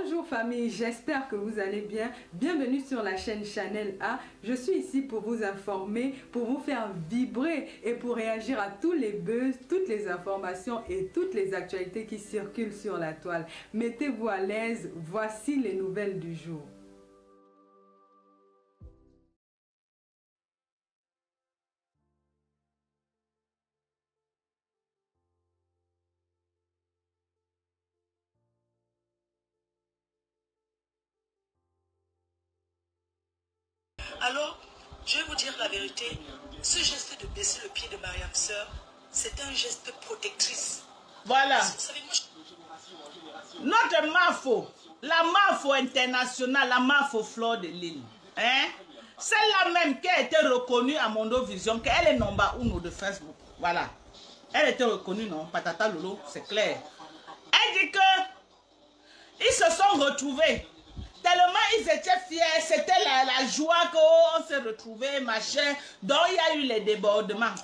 Bonjour famille, j'espère que vous allez bien. Bienvenue sur la chaîne Chanel A. Je suis ici pour vous informer, pour vous faire vibrer et pour réagir à tous les buzz, toutes les informations et toutes les actualités qui circulent sur la toile. Mettez-vous à l'aise, voici les nouvelles du jour. Alors, je vais vous dire la vérité, ce geste de baisser le pied de Mariam Sœur, c'est un geste protectrice. Voilà. Vous savez, moi, Notre MAFO, la MAFO internationale, la MAFO Fleur de Lille, hein? Celle-là même qui a été reconnue à Mondovision, qu'elle est number 1 de Facebook. Voilà. Elle était reconnue, non? Patata Lolo, c'est clair. Elle dit que ils se sont retrouvés. Tellement ils étaient fiers, c'était la joie qu'on s'est retrouvés, machin. Donc il y a eu les débordements.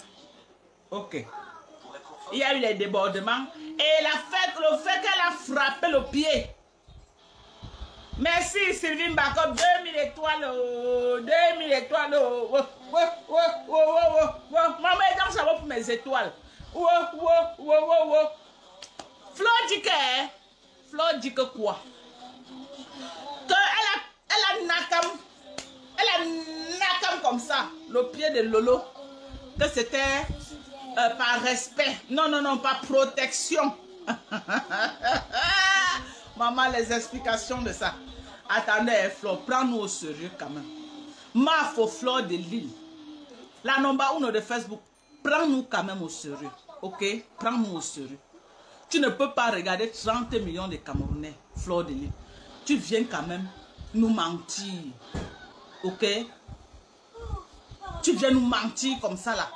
Ok. Il y a eu les débordements. Et le fait qu'elle a frappé le pied. Merci Sylvie Mbako, 2000 étoiles. 2000 étoiles. Maman, donc ça va pour mes étoiles. Flo dit que, Flo dit que quoi? Elle a nakam comme ça, le pied de Lolo, que c'était par respect. Non, non, non, pas protection. Maman, les explications de ça. Attendez, Flo, prends-nous au sérieux quand même. Mafo Fleur de Lille, la number 1 de Facebook, prends-nous quand même au sérieux. Ok? Prends-nous au sérieux. Tu ne peux pas regarder 30 millions de Camerounais, Fleur de Lille. Tu viens quand même nous mentir. Ok? Tu viens nous mentir comme ça là.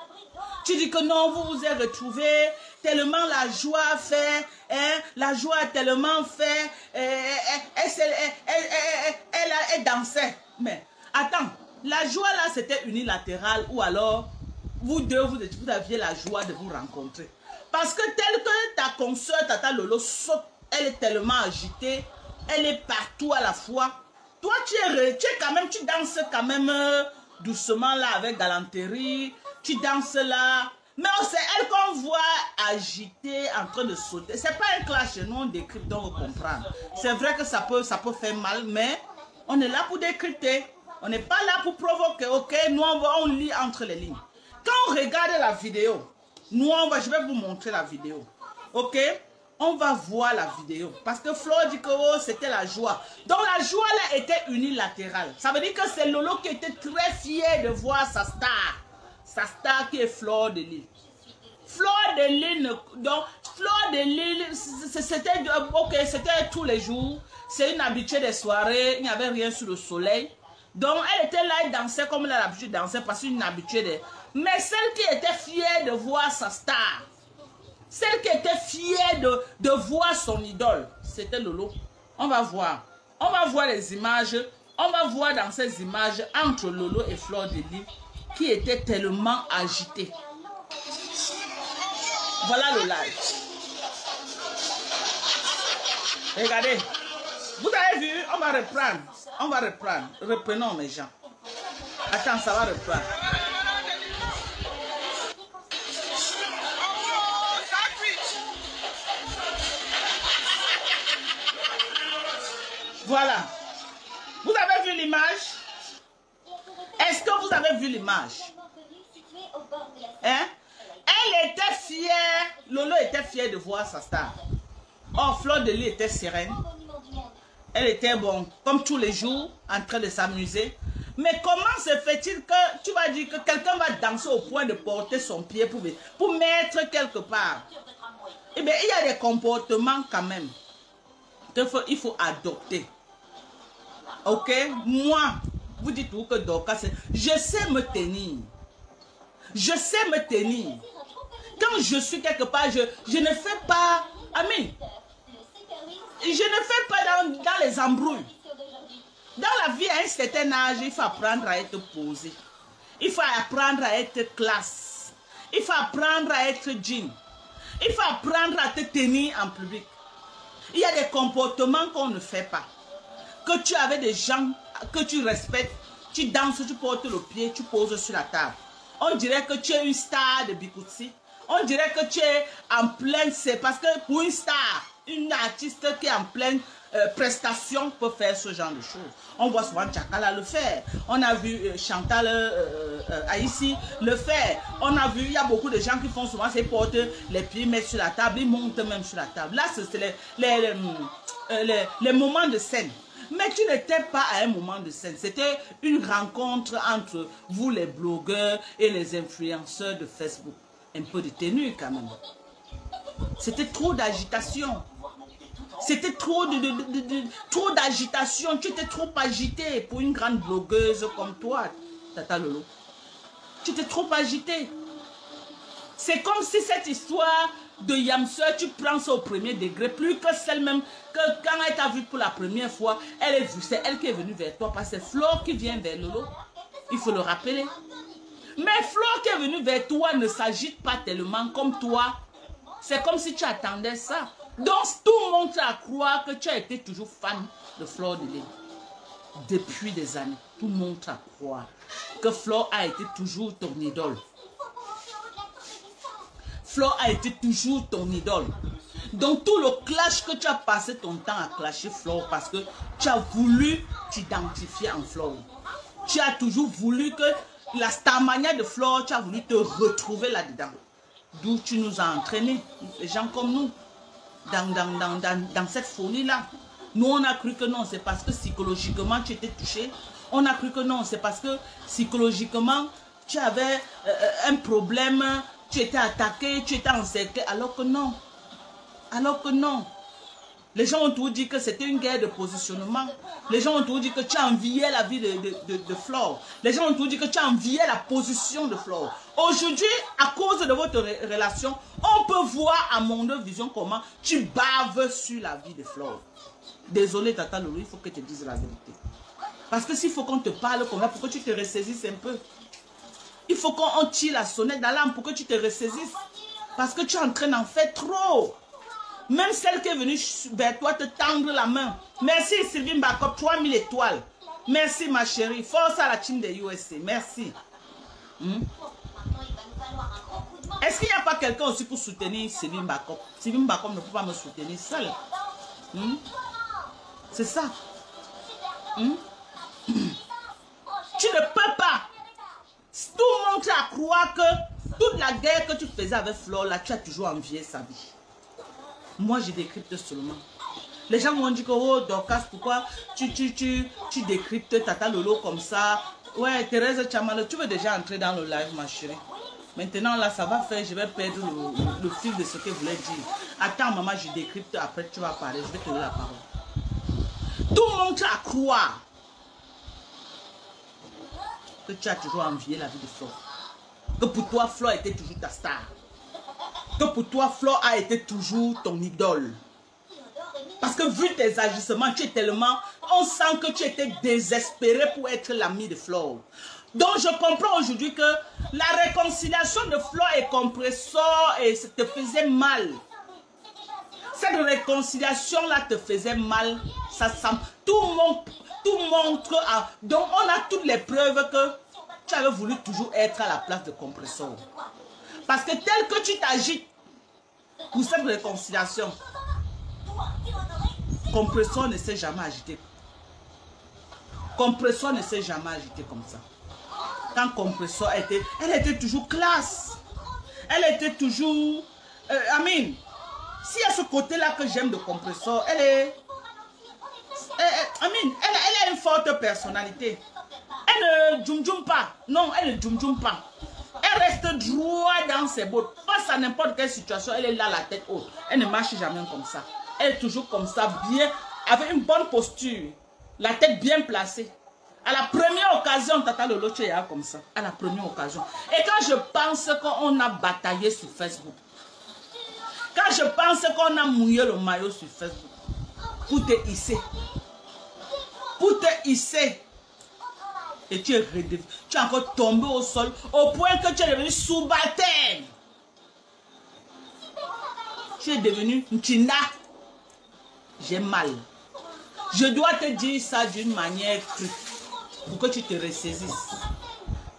Tu dis que non, vous vous êtes retrouvés, tellement la joie fait, hein, la joie a tellement fait, elle dansait. Mais attends, la joie là c'était unilatéral ou alors vous deux, vous aviez la joie de vous rencontrer. Parce que tel que ta consoeur, Tata Lolo, saute, elle est tellement agitée, elle est partout à la fois. Toi, tu es quand même, tu danses quand même doucement là avec galanterie. Tu danses là. Mais c'est elle qu'on voit agitée, en train de sauter. C'est pas un clash, nous on décrypte, donc on comprend. C'est vrai que ça peut faire mal, mais on est là pour décrypter. On n'est pas là pour provoquer, ok? Nous on lit entre les lignes. Quand on regarde la vidéo, je vais vous montrer la vidéo, ok? On va voir la vidéo. Parce que Flo dit que oh, c'était la joie. Donc la joie là était unilatérale. Ça veut dire que c'est Lolo qui était très fier de voir sa star. Sa star qui est Fleur de Lille. Fleur de Lille, donc Fleur de Lille, c'était ok, c'était tous les jours. C'est une habituée des soirées. Il n'y avait rien sur le soleil. Donc elle était là, elle dansait comme elle a l'habitude de danser parce qu'une habituée des... Mais celle qui était fière de voir sa star, celle qui était fière de voir son idole, c'était Lolo. On va voir. On va voir les images. On va voir dans ces images entre Lolo et Fleur de Lille qui étaient tellement agitées. Voilà le live. Regardez. Vous avez vu? On va reprendre. On va reprendre. Reprenons mes gens. Attends, ça va reprendre. Voilà. Vous avez vu l'image? Est-ce que vous avez vu l'image? Hein? Elle était fière. Lolo était fière de voir sa star. Or, Fleur de Lille était sereine. Elle était, bon, comme tous les jours, en train de s'amuser. Mais comment se fait-il que tu vas dire que quelqu'un va danser au point de porter son pied pour mettre quelque part? Eh bien, il y a des comportements quand même qu'il faut adopter. Ok, moi, vous dites que Dorcas, je sais me tenir. Je sais me tenir. Quand je suis quelque part, je ne fais pas, ami, je ne fais pas dans les embrouilles. Dans la vie, à un certain âge, il faut apprendre à être posé. Il faut apprendre à être classe. Il faut apprendre à être digne. Il faut apprendre à te tenir en public. Il y a des comportements qu'on ne fait pas. Que tu avais des gens que tu respectes, tu danses, tu portes le pied, tu poses sur la table. On dirait que tu es une star de Bikutsi. On dirait que tu es en pleine... C'est parce que pour une star, une artiste qui est en pleine prestation peut faire ce genre de choses. On voit souvent Tchakala le faire. On a vu Chantal Aïssi le faire. On a vu, il y a beaucoup de gens qui font souvent, ils portent les pieds, mettent sur la table, ils montent même sur la table. Là, c'est les moments de scène. Mais tu n'étais pas à un moment de scène. C'était une rencontre entre vous, les blogueurs et les influenceurs de Facebook. Un peu de tenue quand même. C'était trop d'agitation. C'était trop d'agitation. Tu étais trop agité pour une grande blogueuse comme toi, Tata Lolo. Tu étais trop agité. C'est comme si cette histoire de Yamseur, tu prends ça au premier degré, plus que celle-même que quand elle t'a vu pour la première fois, c'est elle qui est venue vers toi, parce que c'est Flore qui vient vers Lolo. Il faut le rappeler. Mais Flore qui est venue vers toi ne s'agite pas tellement comme toi. C'est comme si tu attendais ça. Donc tout le monde t'a à croire que tu as été toujours fan de Flore Delay. Depuis des années, tout le monde t'a à croire que Flore a été toujours ton idole. Flore a été toujours ton idole. Donc tout le clash que tu as passé ton temps à clasher Flore parce que tu as voulu t'identifier en Flore. Tu as toujours voulu que la starmania de Flore, tu as voulu te retrouver là-dedans. D'où tu nous as entraînés, les gens comme nous, dans cette folie-là. Nous, on a cru que non, c'est parce que psychologiquement tu étais touché. On a cru que non, c'est parce que psychologiquement tu avais un problème. Tu étais attaqué, tu étais encerclé, alors que non. Alors que non. Les gens ont tout dit que c'était une guerre de positionnement. Les gens ont tout dit que tu as envié la vie de Flore. Les gens ont tout dit que tu as envié la position de Flore. Aujourd'hui, à cause de votre relation, on peut voir à mon vision comment tu baves sur la vie de Flore. Désolé, Tata Lolo, il faut que tu te dises la vérité. Parce que s'il faut qu'on te parle comme ça, pour que tu te ressaisisses un peu. Il faut qu'on tire la sonnette d'alarme pour que tu te ressaisisses. Parce que tu es en train d'en faire trop. Même celle qui est venue vers toi te tendre la main. Merci Sylvie Mbakop, 3000 étoiles. Merci ma chérie. Force à la team des USA. Merci. Est-ce qu'il n'y a pas quelqu'un aussi pour soutenir Sylvie Mbakop? Sylvie Mbakop ne peut pas me soutenir seule. C'est ça. Tu ne peux pas. Tout le monde t'a à croire que toute la guerre que tu faisais avec Flore, là, tu as toujours envié sa vie. Moi, je décrypte seulement. Les gens m'ont dit que, oh, Dorcas, pourquoi tu décryptes Tata Lolo comme ça? Ouais, Thérèse Chamalo, tu veux déjà entrer dans le live, ma chérie? Maintenant, là, ça va faire, je vais perdre le fil de ce que vous voulez dire. Attends, maman, je décrypte, après tu vas parler, je vais te donner la parole. Tout le monde t'a à croire que tu as toujours envié la vie de Flore. Que pour toi, Flore était toujours ta star. Que pour toi, Flore a été toujours ton idole. Parce que vu tes agissements, tu es tellement... On sent que tu étais désespéré pour être l'ami de Flore. Donc je comprends aujourd'hui que la réconciliation de Flore et Compressor et ça te faisait mal. Cette réconciliation-là te faisait mal. Ça semble... Tout montre... Donc on a toutes les preuves que tu avais voulu toujours être à la place de Compressor. Parce que tel que tu t'agites pour cette réconciliation, Compressor ne s'est jamais agité. Compressor ne s'est jamais agité comme ça. Quand Compressor était... Elle était toujours classe. Elle était toujours... Amine, s'il y a ce côté-là que j'aime de Compressor, elle est... Amine, elle a une forte personnalité. Elle ne djoum pas. Non, elle ne djoum pas. Elle reste droit dans ses bottes. Face à n'importe quelle situation, elle est là la tête haute. Elle ne marche jamais comme ça. Elle est toujours comme ça, bien, avec une bonne posture. La tête bien placée. À la première occasion, Tata Lolo, tu es comme ça. À la première occasion. Et quand je pense qu'on a bataillé sur Facebook, quand je pense qu'on a mouillé le maillot sur Facebook, pour te hisser. Pour te hisser. Et tu es encore tombé au sol au point que tu es devenu subalterne. Tu es devenu Ntina. j'ai mal. Je dois te dire ça d'une manière crue pour que tu te ressaisisses.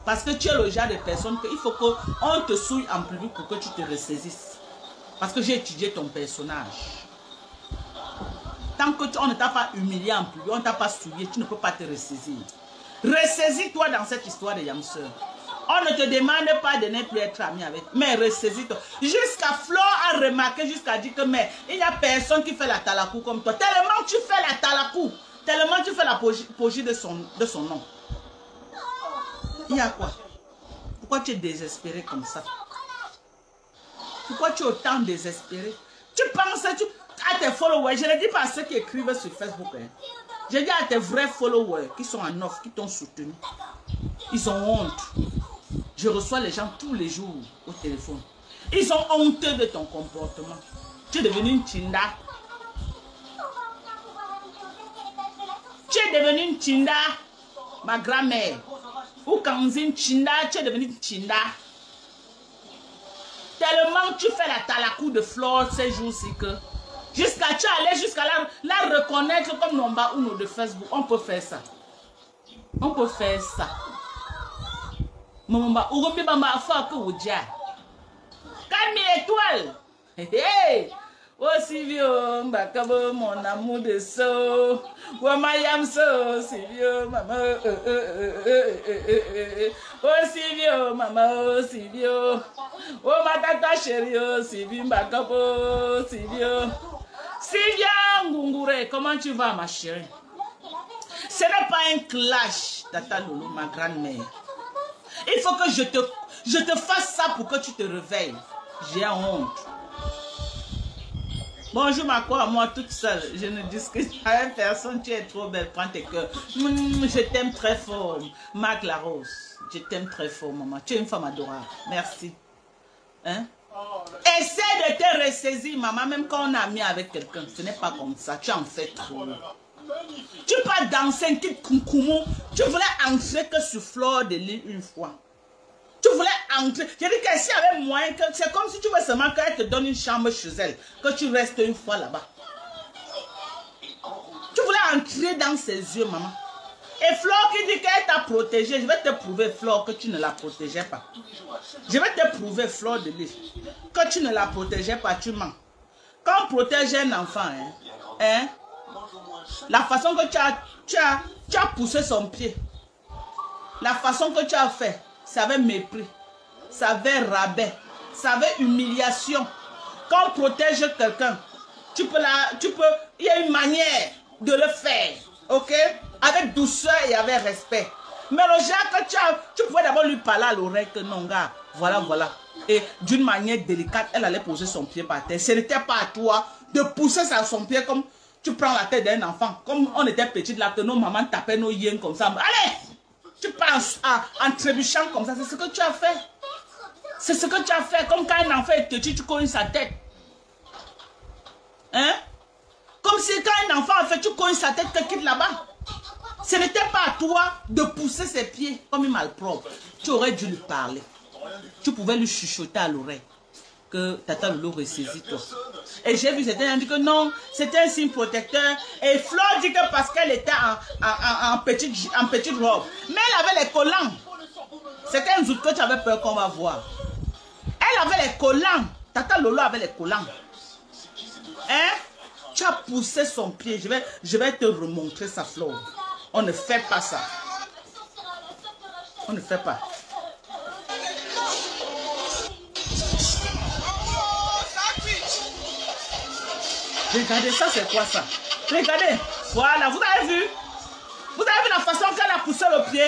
Parce que tu es le genre de personne qu'il faut qu'on te souille en public pour que tu te ressaisisses. Parce que j'ai étudié ton personnage. Tant qu'on ne t'a pas humilié en public, on ne t'a pas souillé, tu ne peux pas te ressaisir. Ressaisis-toi dans cette histoire de Yamseur. On ne te demande pas de ne plus être ami avec, mais ressaisis-toi. Jusqu'à Flo a remarqué, jusqu'à dire que mais il n'y a personne qui fait la talakou comme toi. Tellement tu fais la talakou, tellement tu fais la pogie de son nom. Il y a quoi? Pourquoi tu es désespéré comme ça? Pourquoi tu es autant désespéré? Tu penses à tes followers, je ne dis pas à ceux qui écrivent sur Facebook. Hein. Je dis à tes vrais followers qui sont en offre, qui t'ont soutenu. Ils ont honte. Je reçois les gens tous les jours au téléphone. Ils ont honte de ton comportement. Tu es devenu une Tinda. Tu es devenu une Tinda, ma grand-mère. Ou Kanzine Tinda, tu es devenu une Tinda. Tellement tu fais la talakou de Flore ces jours-ci que tu es allé jusqu'à la reconnaître comme Nomba ou de Facebook. On peut faire ça. On peut faire ça. Maman, Urubi Bamba Faka Ouja. Calme l'étoile. Hey! Oh Sylvio, Mbakabo, mon amour de so. Wamayam so, Sylvio, maman. Oh Sylvio, maman, oh Sylvio. Oh ma tata chérie, oh Sylvio, Mbakabo, Sylvio. Sylvia Ngungure, comment tu vas ma chérie? Ce n'est pas un clash, Tata Loulou, ma grand-mère. Il faut que je te fasse ça pour que tu te réveilles. J'ai honte. Bonjour ma quoi, moi toute seule. Je ne discute avec personne. Tu es trop belle. Prends tes cœurs. Je t'aime très fort. Marc Larose. Je t'aime très fort, maman. Tu es une femme adorable. Merci. Hein? Essaie de te ressaisir, maman. Même quand on a mis avec quelqu'un, ce n'est pas comme ça. Tu en fais trop. Tu peux danser un petit coucou. Tu voulais entrer que sur Flore de Lille une fois. Tu voulais entrer. Je dis que s'il y avait moyen, c'est comme si tu veux seulement qu'elle te donne une chambre chez elle, que tu restes une fois là-bas. Tu voulais entrer dans ses yeux, maman. Et Flore qui dit qu'elle t'a protégé, je vais te prouver, Flore, que tu ne la protégeais pas. Je vais te prouver, Flore de Lille, que tu ne la protégeais pas, tu mens. Quand on protège un enfant, hein, la façon que tu as poussé son pied, la façon que tu as fait, ça avait mépris, ça avait rabais, ça avait humiliation. Quand on protège quelqu'un, il y a une manière de le faire, ok? Avec douceur et avec respect. Mais le genre que tu pouvais d'abord lui parler à l'oreille que non, gars, voilà. Et d'une manière délicate, elle allait poser son pied par terre. Ce n'était pas à toi de pousser son pied comme tu prends la tête d'un enfant. Comme on était petit là, que nos mamans tapaient nos yens comme ça. Allez! Tu penses en trébuchant comme ça, c'est ce que tu as fait. C'est ce que tu as fait. Comme quand un enfant est petit, tu cognes sa tête. Hein? Comme si quand un enfant a fait, tu cognes sa tête, tu quittes là-bas. Ce n'était pas à toi de pousser ses pieds comme un malpropre. Tu aurais dû lui parler. Tu pouvais lui chuchoter à l'oreille que Tata Loulou ressaisit toi. Et j'ai vu certains dire que non, c'était un signe protecteur. Et Flore dit que parce qu'elle était en petite robe. Mais elle avait les collants. C'était un doute que tu avais peur qu'on va voir. Elle avait les collants. Tata Loulou avait les collants. Hein? Tu as poussé son pied. Je vais te remontrer sa Flore. On ne fait pas ça. On ne fait pas. Regardez, ça c'est quoi ça? Regardez, voilà, vous avez vu? Vous avez vu la façon qu'elle a poussé le pied?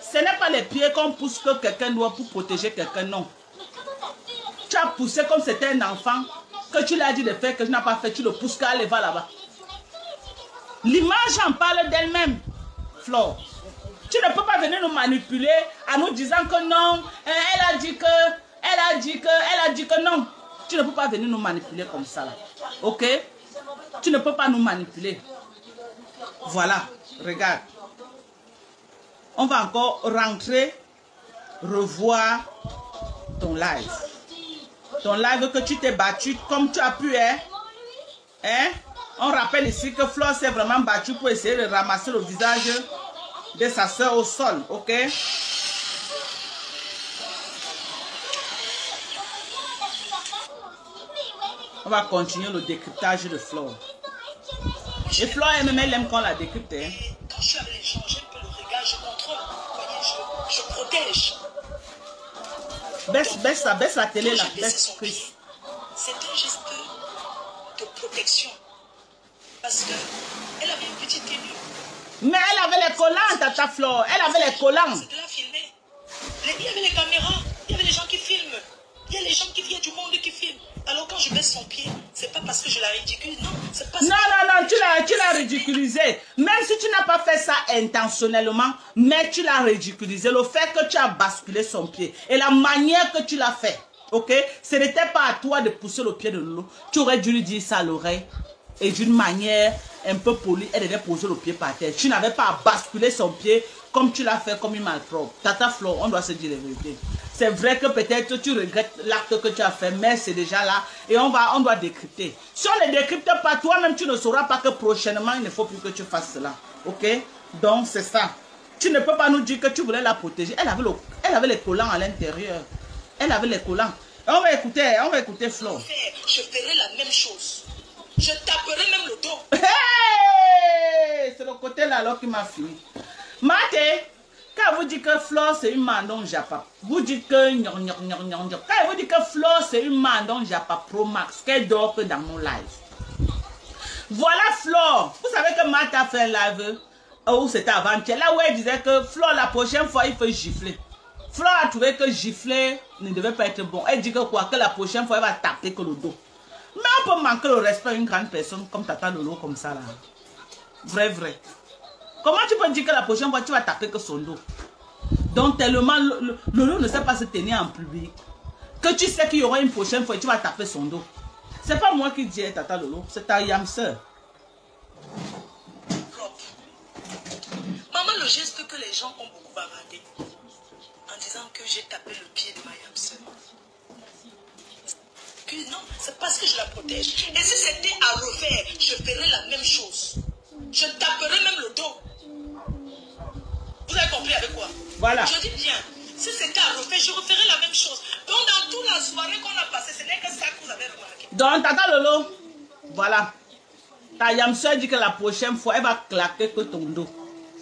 Ce n'est pas les pieds qu'on pousse que quelqu'un doit pour protéger quelqu'un, non. Tu as poussé comme c'était un enfant, que tu l'as dit de faire, que tu n'as pas fait, tu le pousses qu'elle va là-bas. L'image en parle d'elle-même, Flore. Tu ne peux pas venir nous manipuler en nous disant que non, elle a dit que non. Tu ne peux pas venir nous manipuler comme ça là. Ok? Tu ne peux pas nous manipuler. Voilà, regarde. On va encore rentrer, revoir ton live. Ton live que tu t'es battu comme tu as pu, hein? On rappelle ici que Flore s'est vraiment battue pour essayer de ramasser le visage de sa soeur au sol, ok? On va continuer le décryptage de Flore. Et Flore elle-même, elle aime quand on la décrypte. Hein? Quand je suis avec les gens, j'ai un peu le regard, je contrôle. Vous voyez, je protège. Baisse la télé là. C'est un geste de protection. Parce qu'elle avait une petite tenue. Mais elle avait les collants, Tata Flore. Elle avait les collants. C'était là filmé. Il y avait les caméras, il y avait les gens qui filment. Il y a les gens qui viennent du monde qui filment. Alors quand je baisse son pied, c'est pas parce que je la ridiculise. Non, c'est pas ça. Non, tu l'as ridiculisé. Même si tu n'as pas fait ça intentionnellement, mais tu l'as ridiculisé. Le fait que tu as basculé son pied et la manière que tu l'as fait, ok? Ce n'était pas à toi de pousser le pied de Lolo. Tu aurais dû lui dire ça à l'oreille. Et d'une manière un peu polie, elle devait poser le pied par terre. Tu n'avais pas à basculer son pied comme tu l'as fait comme une malpropre. Tata Flore, on doit se dire la vérité. C'est vrai que peut-être tu regrettes l'acte que tu as fait, mais c'est déjà là et on doit décrypter. Si on ne décrypte pas, toi-même tu ne sauras pas que prochainement il ne faut plus que tu fasses cela. Ok? Donc c'est ça. Tu ne peux pas nous dire que tu voulais la protéger. Elle avait les collants à l'intérieur. Elle avait les collants. On va écouter Flore. Je ferai la même chose. Je taperai même le dos. Hey! C'est le côté là alors qui m'a fini. Maté, quand vous dites que Flore c'est une mandon japa, vous dites que quand vous dites que Flore c'est une mandon japa Pro Max, qu'elle dort que dans mon live. Voilà Flore. Vous savez que Maté a fait un live où c'était avant-hier, là où elle disait que Flore la prochaine fois il faut gifler. Flore a trouvé que gifler ne devait pas être bon. Elle dit que quoi, que la prochaine fois elle va taper que le dos. Mais on peut manquer le respect à une grande personne comme Tata Lolo comme ça là. Vrai. Comment tu peux dire que la prochaine fois tu vas taper que son dos? Donc tellement Lolo ne sait pas se tenir en public que tu sais qu'il y aura une prochaine fois et tu vas taper son dos. C'est pas moi qui dis Tata Lolo, c'est ta yamseur. Maman, le geste que les gens ont beaucoup bavardé en disant que j'ai tapé le pied de ma yamseur. Non, c'est parce que je la protège. Et si c'était à refaire, je ferais la même chose. Je taperais même le dos. Vous avez compris avec quoi? Voilà. Je dis bien, si c'était à refaire, je referais la même chose. Donc dans toute la soirée qu'on a passée, ce n'est que ça que vous avez remarqué. Donc Tata Lolo, voilà. Ta yamseur dit que la prochaine fois, elle va claquer que ton dos.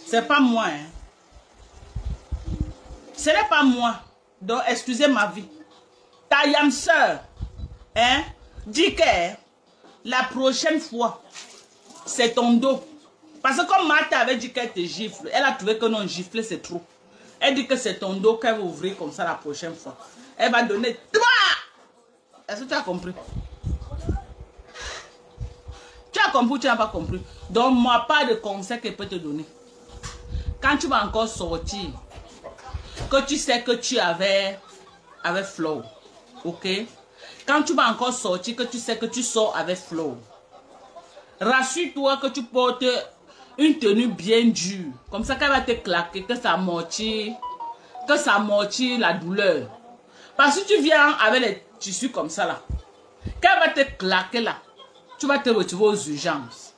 C'est pas moi, hein. Ce n'est pas moi. Donc excusez ma vie. Ta yamseur, hein, dit que la prochaine fois, c'est ton dos. Parce que comme Martha avait dit qu'elle te gifle, elle a trouvé que non, gifler c'est trop. Elle dit que c'est ton dos qu'elle va ouvrir comme ça la prochaine fois. Elle va donner 3. Est-ce que tu as compris? Tu as compris ou tu n'as pas compris? Donc moi, pas de conseil qu'elle peut te donner. Quand tu vas encore sortir, que tu sais que tu avais avec Flore, ok? Quand tu vas encore sortir, que tu sais que tu sors avec Flore, rassure-toi que tu portes une tenue bien dure. Comme ça qu'elle va te claquer, que ça amortit la douleur. Parce que tu viens avec les tissus comme ça là, qu'elle va te claquer là, tu vas te retrouver aux urgences.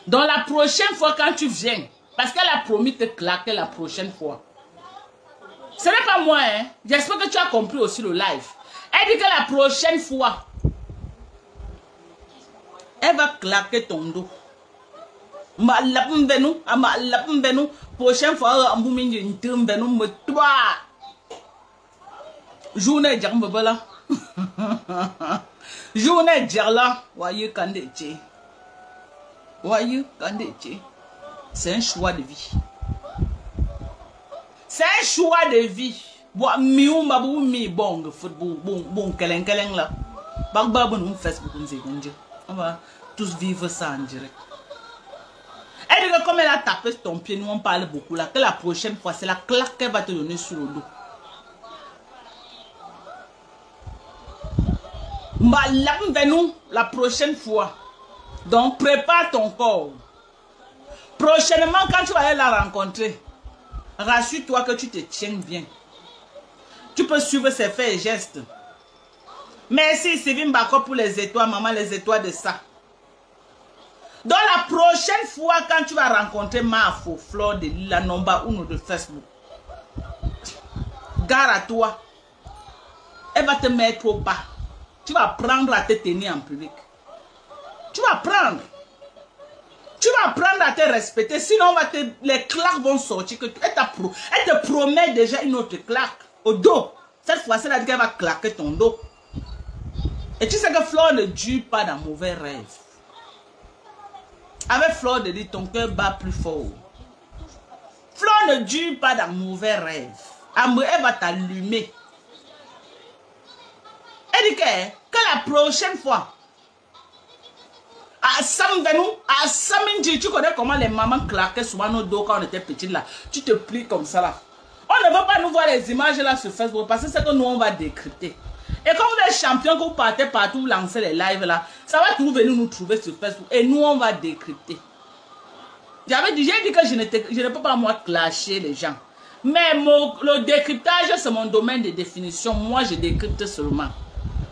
Donc la prochaine fois quand tu viens, parce qu'elle a promis de te claquer la prochaine fois. Ce n'est pas moi, hein. J'espère que tu as compris aussi le live. Elle dit que la prochaine fois, elle va claquer ton dos. Prochaine fois, journée là. Journée là. Voyez c'est un choix de vie. C'est un choix de vie. On va tous vivre ça en direct. Elle dit que comme elle a tapé ton pied, nous on parle beaucoup là, que la prochaine fois, c'est la claque qu'elle va te donner sur le dos. La prochaine fois. Donc prépare ton corps. Prochainement, quand tu vas aller la rencontrer, rassure-toi que tu te tiens bien. Tu peux suivre ses faits et gestes. Merci Sylvie Mbako pour les étoiles, maman, les étoiles de ça. Donc la prochaine fois, quand tu vas rencontrer Mafo, Fleur de Lille, la number 1 de Facebook, gare à toi. Elle va te mettre au bas. Tu vas apprendre à te tenir en public. Tu vas apprendre. Tu vas apprendre à te respecter. Sinon, les claques vont sortir. Elle te promet déjà une autre claque au dos. Cette fois-ci, elle a dit qu'elle va claquer ton dos. Et tu sais que Fleur ne dure pas dans mauvais rêves. Avec Fleur de Lille, ton cœur bat plus fort. Fleur ne dure pas dans mauvais rêves. Elle va t'allumer. Elle dit que la prochaine fois, à Samvenou, à Samindji, tu connais comment les mamans claquaient souvent nos dos quand on était petits là. Tu te plies comme ça là. On ne veut pas nous voir les images là sur Facebook parce que c'est que nous on va décrypter. Et comme vous êtes champions, que vous partez partout, vous lancez les lives là, ça va toujours venir nous trouver sur Facebook et nous on va décrypter. J'ai dit que je ne peux pas moi clasher les gens. Mais le décryptage c'est mon domaine de définition. Moi je décrypte seulement.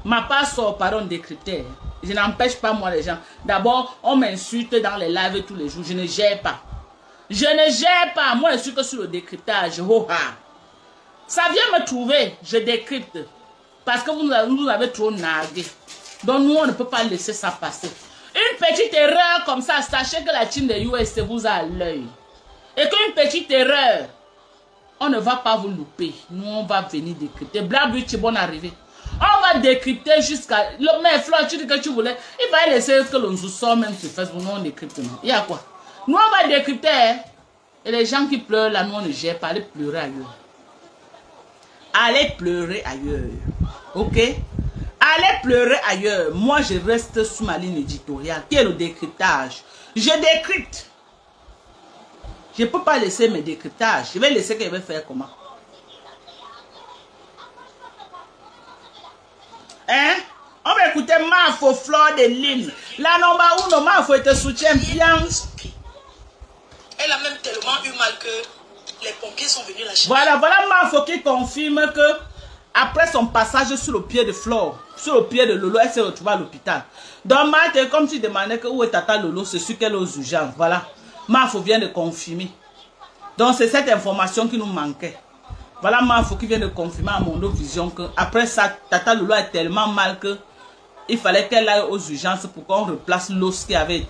Ma part sort pardon décrypter. Je n'empêche pas moi les gens. D'abord, on m'insulte dans les lives tous les jours. Je ne gère pas. Je ne gère pas. Moi, je suis que sur le décryptage. Oh, ah. Ça vient me trouver. Je décrypte. Parce que vous nous avez trop nargué. Donc, nous, on ne peut pas laisser ça passer. Une petite erreur comme ça, sachez que la team de USC vous a à l'œil. Et qu'une petite erreur, on ne va pas vous louper. Nous, on va venir décrypter. Blablu, tu es bon arrivé. On va décrypter jusqu'à... Mais Fleur, tu dis que tu voulais... Il va laisser que l'on se sort même sur Facebook. Nous, on décrypte. Non. Il y a quoi? Nous, on va décrypter. Hein? Et les gens qui pleurent, là, nous, on ne gère pas. Allez pleurer ailleurs. Allez pleurer ailleurs. Ok? Allez pleurer ailleurs. Moi, je reste sous ma ligne éditoriale. Qui est le décryptage? Je décrypte. Je ne peux pas laisser mes décryptages. Je vais laisser qu'elle va faire comment? Hein? On va écouter Mafo, Fleur de Lille. La number 1, Mafo te soutient bien. Elle a même tellement eu mal que les pompiers sont venus la chercher. Voilà Mafo qui confirme que après son passage sur le pied de Fleur, sur le pied de Lolo, elle s'est retrouvée à l'hôpital. Donc Mafo, comme tu demandais que où est Tata Lolo, c'est sûr qu'elle est aux urgences. Voilà. Mafo vient de confirmer. Donc c'est cette information qui nous manquait. Voilà Mafo qui vient de confirmer à Mondo Vision que après ça, Tata Lolo est tellement mal que il fallait qu'elle aille aux urgences pour qu'on replace l'os qui avait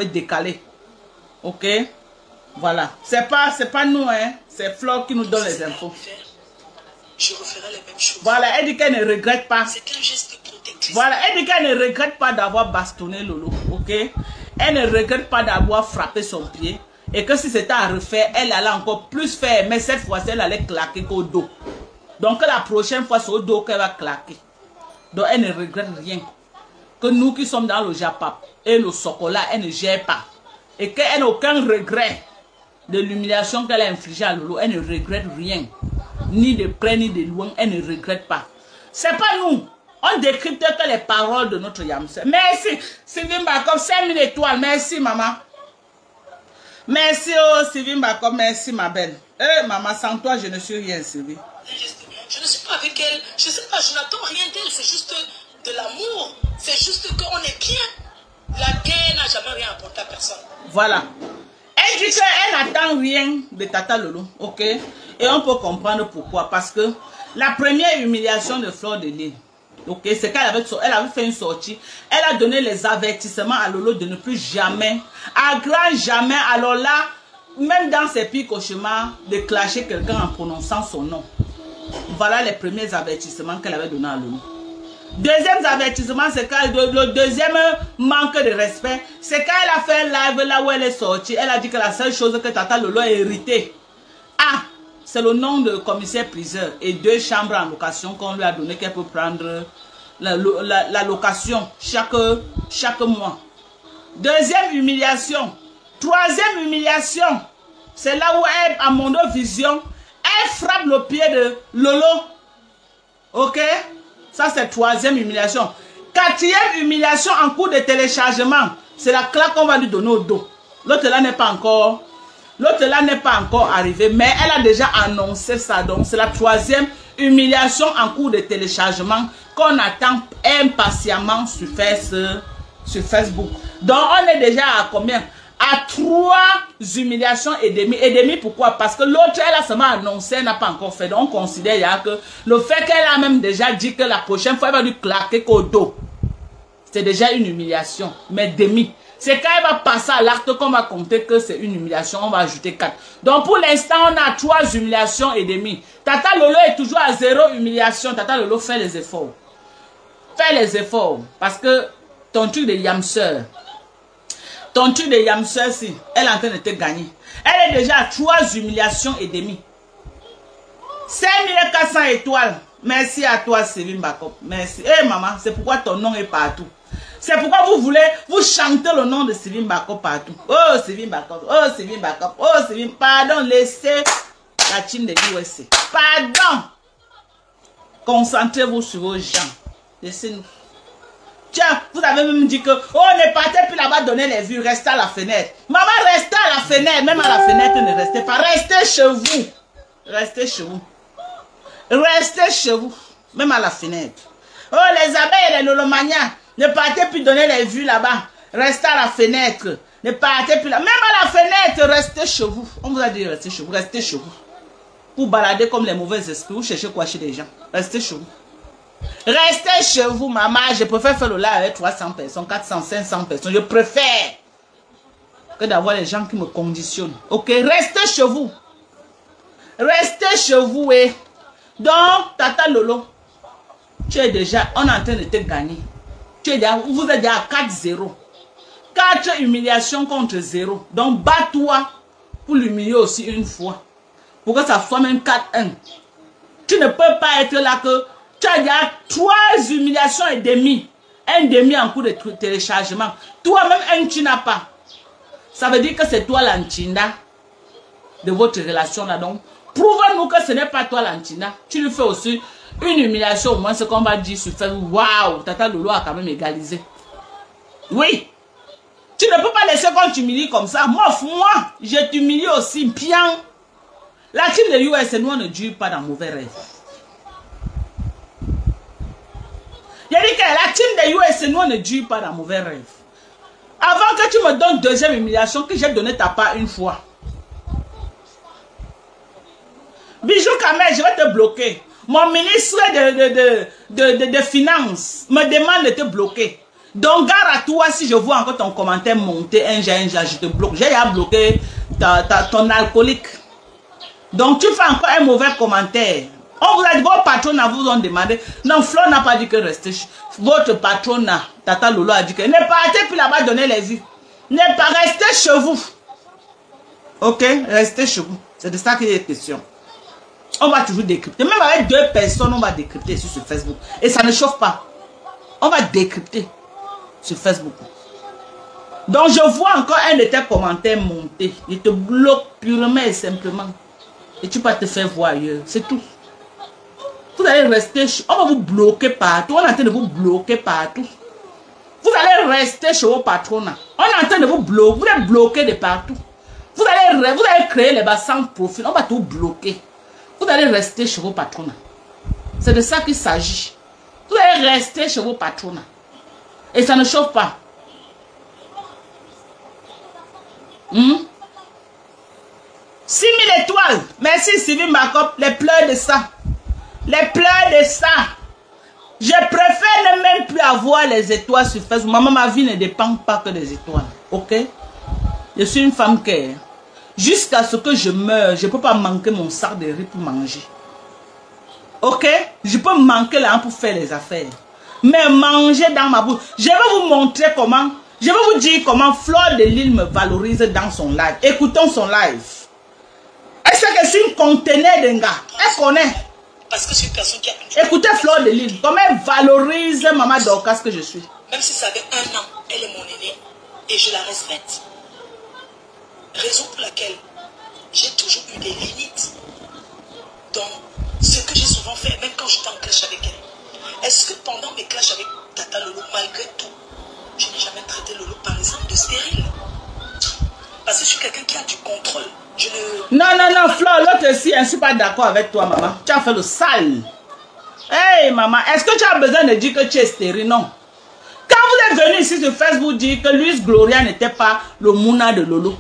décalé. Ok? Voilà. C'est pas nous, hein. C'est Fleur qui nous donne les infos. Je referai les mêmes choses. Voilà, elle dit qu'elle ne regrette pas. C'est un geste protectrice. Voilà, elle dit qu'elle ne regrette pas d'avoir bastonné Lolo. Ok? Elle ne regrette pas d'avoir frappé son pied. Et que si c'était à refaire, elle allait encore plus faire. Mais cette fois-ci, elle allait claquer qu'au dos. Donc la prochaine fois, c'est au dos qu'elle va claquer. Donc elle ne regrette rien. Que nous qui sommes dans le Japap et le Sokola, elle ne gère pas. Et qu'elle n'a aucun regret de l'humiliation qu'elle a infligée à Lolo. Elle ne regrette rien. Ni de près ni de loin, elle ne regrette pas. C'est pas nous. On décrypte que les paroles de notre Yamse. Merci. Sylvie Bakom, 5000 étoiles. Merci maman. Merci, oh, Sylvie Bakom, merci, ma belle. Eh, maman, sans toi, je ne suis rien, Sylvie. Je ne suis pas avec elle. Je ne sais pas, je n'attends rien d'elle. C'est juste de l'amour. C'est juste qu'on est bien. La guerre n'a jamais rien apporté à personne. Voilà. Elle dit qu'elle n'attend rien de Tata Lolo, ok? Et on peut comprendre pourquoi. Parce que la première humiliation de Fleur de Lille, ok, c'est qu'elle avait fait une sortie. Elle a donné les avertissements à Lolo de ne plus jamais, à grand jamais, alors là, même dans ses pires cauchemars, de clasher quelqu'un en prononçant son nom. Voilà les premiers avertissements qu'elle avait donnés à Lolo. Deuxième avertissement, c'est quand le deuxième manque de respect, c'est quand elle a fait un live là où elle est sortie. Elle a dit que la seule chose que Tata Lolo a hérité, c'est le nom de commissaire priseur et 2 chambres en location qu'on lui a donné qu'elle peut prendre la location chaque mois. Deuxième humiliation. Troisième humiliation, c'est là où elle, à Mondo Vision, elle frappe le pied de Lolo. Ok? Ça, c'est troisième humiliation. Quatrième humiliation en cours de téléchargement, c'est la claque qu'on va lui donner au dos. L'autre là n'est pas encore... L'autre là n'est pas encore arrivé, mais elle a déjà annoncé ça. Donc, c'est la troisième humiliation en cours de téléchargement qu'on attend impatiemment sur sur Facebook. Donc, on est déjà à combien? À 3 humiliations et demi. Et demi, pourquoi? Parce que l'autre, elle a seulement annoncé, elle n'a pas encore fait. Donc, on considère que le fait qu'elle a même déjà dit que la prochaine fois, elle va lui claquer qu'au dos. C'est déjà une humiliation. Mais demi. C'est quand elle va passer à l'acte qu'on va compter que c'est une humiliation. On va ajouter 4. Donc, pour l'instant, on a 3 humiliations et demi. Tata Lolo est toujours à 0 humiliation. Tata Lolo fait les efforts. Fais les efforts. Parce que ton truc de yamseur, si, elle est en train de te gagner. Elle est déjà à 3 humiliations et demi. 5400 étoiles. Merci à toi, Sylvie Bakop. Merci. Eh, maman, c'est pourquoi ton nom est partout. C'est pourquoi vous chantez le nom de Sylvie Bakop partout. Oh, Sylvie Bakop. Oh, Sylvie Bakop. Oh, Sylvie. Pardon, laissez la team de USA. Pardon. Concentrez-vous sur vos gens. Laissez-nous. Tiens, vous avez même dit que oh, ne partez plus là-bas donner les vues, restez à la fenêtre. Maman, restez à la fenêtre. Même à la fenêtre, ne restez pas. Restez chez vous. Restez chez vous. Restez chez vous. Même à la fenêtre. Oh, les abeilles et les nolomaniens, ne partez plus donner les vues là-bas. Restez à la fenêtre. Ne partez plus là. Même à la fenêtre, restez chez vous. On vous a dit restez chez vous. Restez chez vous. Pour balader comme les mauvais esprits. Vous cherchez quoi chez les gens. Restez chez vous. Restez chez vous, maman. Je préfère faire le live avec 300 personnes, 400, 500 personnes. Je préfère que d'avoir les gens qui me conditionnent. Ok, restez chez vous. Restez chez vous. Et donc, Tata Lolo, tu es déjà, on est en train de te gagner. Tu es déjà, vous êtes déjà à 4-0. 4 humiliations contre 0. Donc, bats-toi pour l'humilier aussi une fois. Pour que ça soit même 4-1. Tu ne peux pas être là que tu as déjà 3 humiliations et demi. Un demi en cours de téléchargement. Toi-même, un tu n'as pas. Ça veut dire que c'est toi l'antinda de votre relation là. Donc, prouve-nous que ce n'est pas toi l'antinda. Tu lui fais aussi une humiliation, au moins ce qu'on va dire sur Facebook. Waouh, Tata Lolo a quand même égalisé. Oui. Tu ne peux pas laisser qu'on t'humilie comme ça. Moi, je t'humilie aussi bien. La team de US, nous, on ne dure pas dans mauvais rêve. Il dit que la team de US, nous, on ne dure pas dans mauvais rêve. Avant que tu me donnes deuxième humiliation, que j'ai donné ta part une fois. Bijou Kamel, je vais te bloquer. Mon ministre de Finances me demande de te bloquer. Donc, gare à toi si je vois encore ton commentaire monter un jour, je te bloque. J'ai déjà bloqué ton alcoolique. Donc, tu fais encore un mauvais commentaire. On vous a dit, vos patrons vous ont demandé. Non, Flo n'a pas dit que restez. Votre patron, Tata Lolo a dit que ne partez plus là-bas donner les vues. Ne pas rester chez vous. Ok, restez chez vous. C'est de ça qu'il est question. On va toujours décrypter. Même avec 2 personnes, on va décrypter sur Facebook. Et ça ne chauffe pas. On va décrypter sur Facebook. Donc, je vois encore un de tes commentaires monter. Il te bloque purement et simplement. Et tu vas te faire voir ailleurs. C'est tout. Vous allez rester... On va vous bloquer partout. On est en train de vous bloquer partout. Vous allez rester chez vos patrons. On est en train de vous bloquer. Vous êtes bloqués de partout. Vous allez créer les bassins sans profil. On va tout bloquer. Vous allez rester chez vos patrons. C'est de ça qu'il s'agit. Vous allez rester chez vos patrons. Et ça ne chauffe pas. 6000 étoiles. Merci Sylvie Bakop. Les pleurs de ça. Les pleurs de ça. Je préfère ne même plus avoir les étoiles sur Facebook. Maman, ma vie ne dépend pas que des étoiles. Ok? Je suis une femme qui... Jusqu'à ce que je meure, je ne peux pas manquer mon sac de riz pour manger. Ok? Je peux manquer là pour faire les affaires. Mais manger dans ma bouche. Je vais vous montrer comment... Je vais vous dire comment Fleur de Lille me valorise dans son live. Écoutons son live. Est-ce que je suis une conteneur d'un gars? Elle connaît. Parce que c'est une personne qui a... Écoutez Fleur de Lille. Comment elle valorise Maman Dorcas que je suis. Même si ça fait 1 an, elle est mon aînée. Et je la respecte. Raison pour laquelle j'ai toujours eu des limites dans ce que j'ai souvent fait, même quand j'étais en clash avec elle. Est-ce que pendant mes clashs avec Tata Lolo, malgré tout, je n'ai jamais traité Lolo par exemple de stérile? Parce que je suis quelqu'un qui a du contrôle. Je ne... Non, Fleur, l'autre aussi, je ne suis pas d'accord avec toi, maman. Tu as fait le sale. Hey, maman, est-ce que tu as besoin de dire que tu es stérile? Non. Quand vous êtes venu ici sur Facebook dire que Luis Gloria n'était pas le Mouna de Lolo.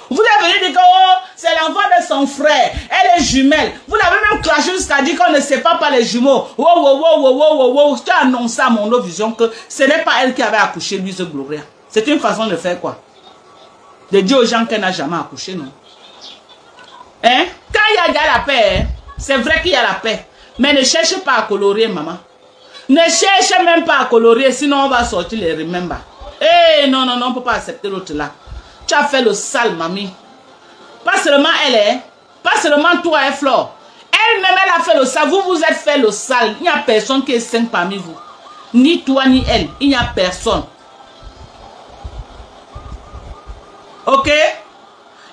Vous êtes venu dire que oh, c'est l'enfant de son frère. Elle est jumelle. Vous l'avez même clashé jusqu'à dire qu'on ne sait pas les jumeaux. Tu as annoncé à mon vision que ce n'est pas elle qui avait accouché Luis Gloria. C'est une façon de faire quoi? De dire aux gens qu'elle n'a jamais accouché, non? Hein? Quand il y a la paix, hein, c'est vrai qu'il y a la paix. Mais ne cherchez pas à colorier, maman. Ne cherchez même pas à colorier, sinon on va sortir les remember. Eh non, non, non, on ne peut pas accepter l'autre là. Tu as fait le sale, mamie. Pas seulement elle est, pas seulement toi et Flore. Elle-même, elle a fait le sale. Vous vous êtes fait le sale. Il n'y a personne qui est sain parmi vous. Ni toi, ni elle. Il n'y a personne. Ok?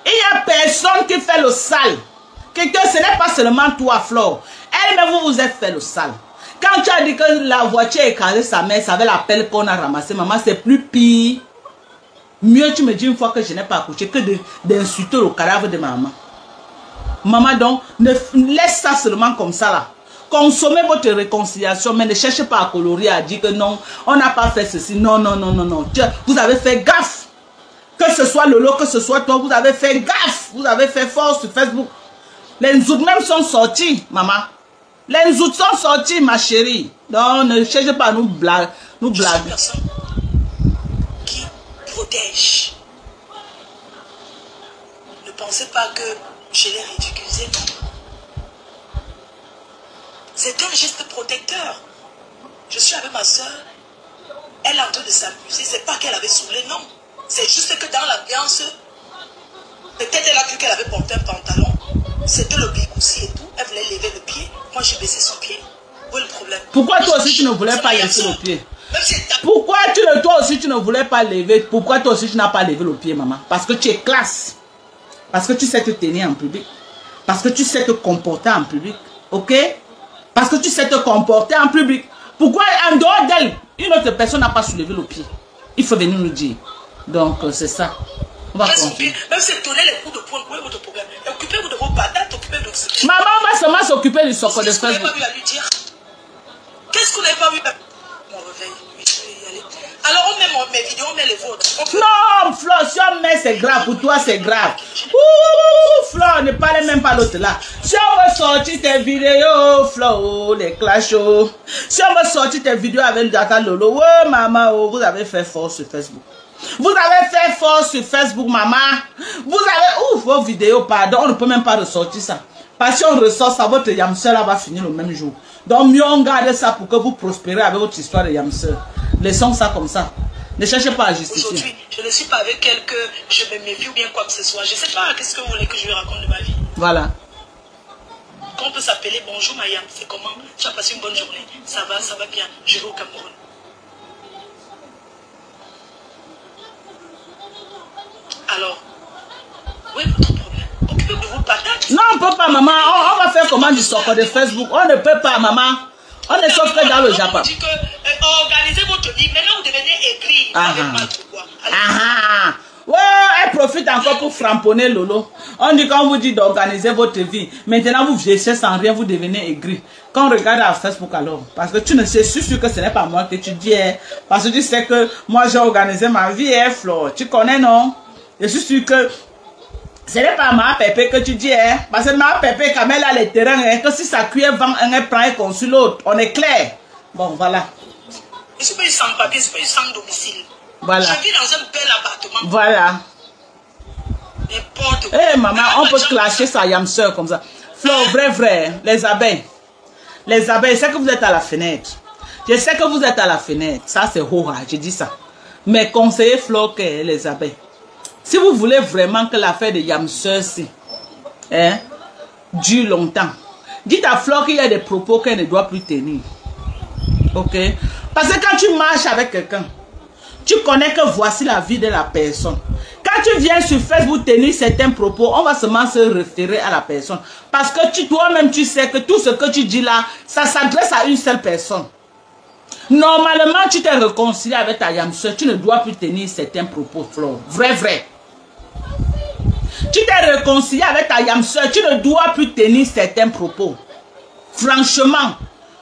Il n'y a personne qui fait le sale. Que ce n'est pas seulement toi, Flore. Elle-même, vous vous êtes fait le sale. Quand tu as dit que la voiture a écrasé sa mère, ça avait la pelle qu'on a ramassée, maman, c'est plus pire. Mieux tu me dis une fois que je n'ai pas accouché que d'insulter le cadavre de ma maman. Maman, donc, laisse ça seulement comme ça là. Consommez votre réconciliation, mais ne cherchez pas à colorier, à dire que non, on n'a pas fait ceci. Non, non, non, non, non. Vous avez fait gaffe. Que ce soit Lolo, que ce soit toi, vous avez fait gaffe. Vous avez fait fort sur Facebook. Les nzouks même sont sortis, maman. Les nzouks sont sortis, ma chérie. Donc, ne cherchez pas à nous blaguer. Je suis une personne qui protège. Ne pensez pas que je l'ai ridiculisé, non. C'est un geste protecteur. Je suis avec ma soeur. Elle est en train de s'amuser. C'est pas qu'elle avait saoulé, non. C'est juste que dans l'ambiance, peut-être elle a cru qu'elle avait porté un pantalon. C'était le bigoussi et tout. Elle voulait lever le pied. Moi, j'ai baissé son pied. Où est le problème? Pourquoi toi aussi tu ne voulais pas lever le pied? Pourquoi toi aussi tu ne voulais pas lever? Pourquoi toi aussi tu n'as pas levé le pied, maman? Parce que tu es classe. Parce que tu sais te tenir en public. Parce que tu sais te comporter en public. Ok? Parce que tu sais te comporter en public. Pourquoi en dehors d'elle, une autre personne n'a pas soulevé le pied? Il faut venir nous dire. Donc, c'est ça. On va continuer. Même si donner les coups de poing, où est votre problème? Occupez-vous de vos patates, occupez-vous de ce... Maman va seulement s'occuper du socle de Facebook. Qu'est-ce qu'on n'avait pas vu à lui dire? Qu'est-ce qu'on n'avait pas vu à... Mon réveil, oui, je vais y aller. Alors, on met mes vidéos, on met les vôtres. Non, Flore, si on met, c'est grave. Pour toi, c'est grave. Ouh, Flore, ne parlez même pas l'autre là. Si on veut sortir tes vidéos, Flore, les clashs. Si on veut sortir tes vidéos avec Data Lolo, oh, maman, oh, vous avez fait fort sur Facebook. Vous avez fait fort sur Facebook, maman. Vous avez... Ouh, vos vidéos, pardon, on ne peut même pas ressortir ça. Parce que si on ressort ça, votre yamseur là va finir le même jour. Donc, mieux on garde ça pour que vous prospérez avec votre histoire de yamseur. Laissons ça comme ça. Ne cherchez pas à justifier. Aujourd'hui, je ne suis pas avec elle que je me méfie ou bien quoi que ce soit. Je ne sais pas qu'est-ce que vous voulez que je lui raconte de ma vie. Voilà. Qu'on peut s'appeler bonjour Maya, c'est comment? Tu as passé une bonne journée? Ça va bien. Je vais au Cameroun. Alors, où est votre problème? Occupez-vous de vos patates. Non, on ne peut pas, maman. On va faire comment du socle de Facebook? On ne peut pas, maman. On est sauf que dans le Japon. On dit que organisez votre vie. Maintenant, vous devenez aigri. Ouais, elle profite encore pour framponner Lolo. On dit quand vous dit d'organiser votre vie. Maintenant, vous cherchez sans rien, vous devenez aigri. Quand on regarde à Facebook alors, parce que tu ne sais, je suis sûr que ce n'est pas moi que tu dis. Parce que tu sais que moi, j'ai organisé ma vie, Flore. Tu connais, non? Je suis sûr que ce n'est pas ma pépé que tu dis, parce que ma pépé, quand elle a les terrains, que si sa cuillère vend un, elle prend et conçue l'autre. On est clair. Bon, voilà. Je suis pas eu sans papier, je suis pas eu sans domicile. Voilà. Je vis dans un bel appartement. Voilà. N'importe quoi. Eh, maman, on peut clasher sa yamseur comme ça. Flore, vrai, les abeilles. Les abeilles, c'est que vous êtes à la fenêtre. Je sais que vous êtes à la fenêtre. Ça, c'est horreur, je dis ça. Mais conseillez Flore que les abeilles. Si vous voulez vraiment que l'affaire de yamseur, dure longtemps, dites à Flore qu'il y a des propos qu'elle ne doit plus tenir. Ok? Parce que quand tu marches avec quelqu'un, tu connais que voici la vie de la personne. Quand tu viens sur Facebook tenir certains propos, on va seulement se référer à la personne. Parce que toi-même, tu sais que tout ce que tu dis là, ça s'adresse à une seule personne. Normalement, tu t'es réconcilié avec ta yamseur, tu ne dois plus tenir certains propos, Flore. Vrai. Tu t'es réconcilié avec ta yamseur, tu ne dois plus tenir certains propos. Franchement,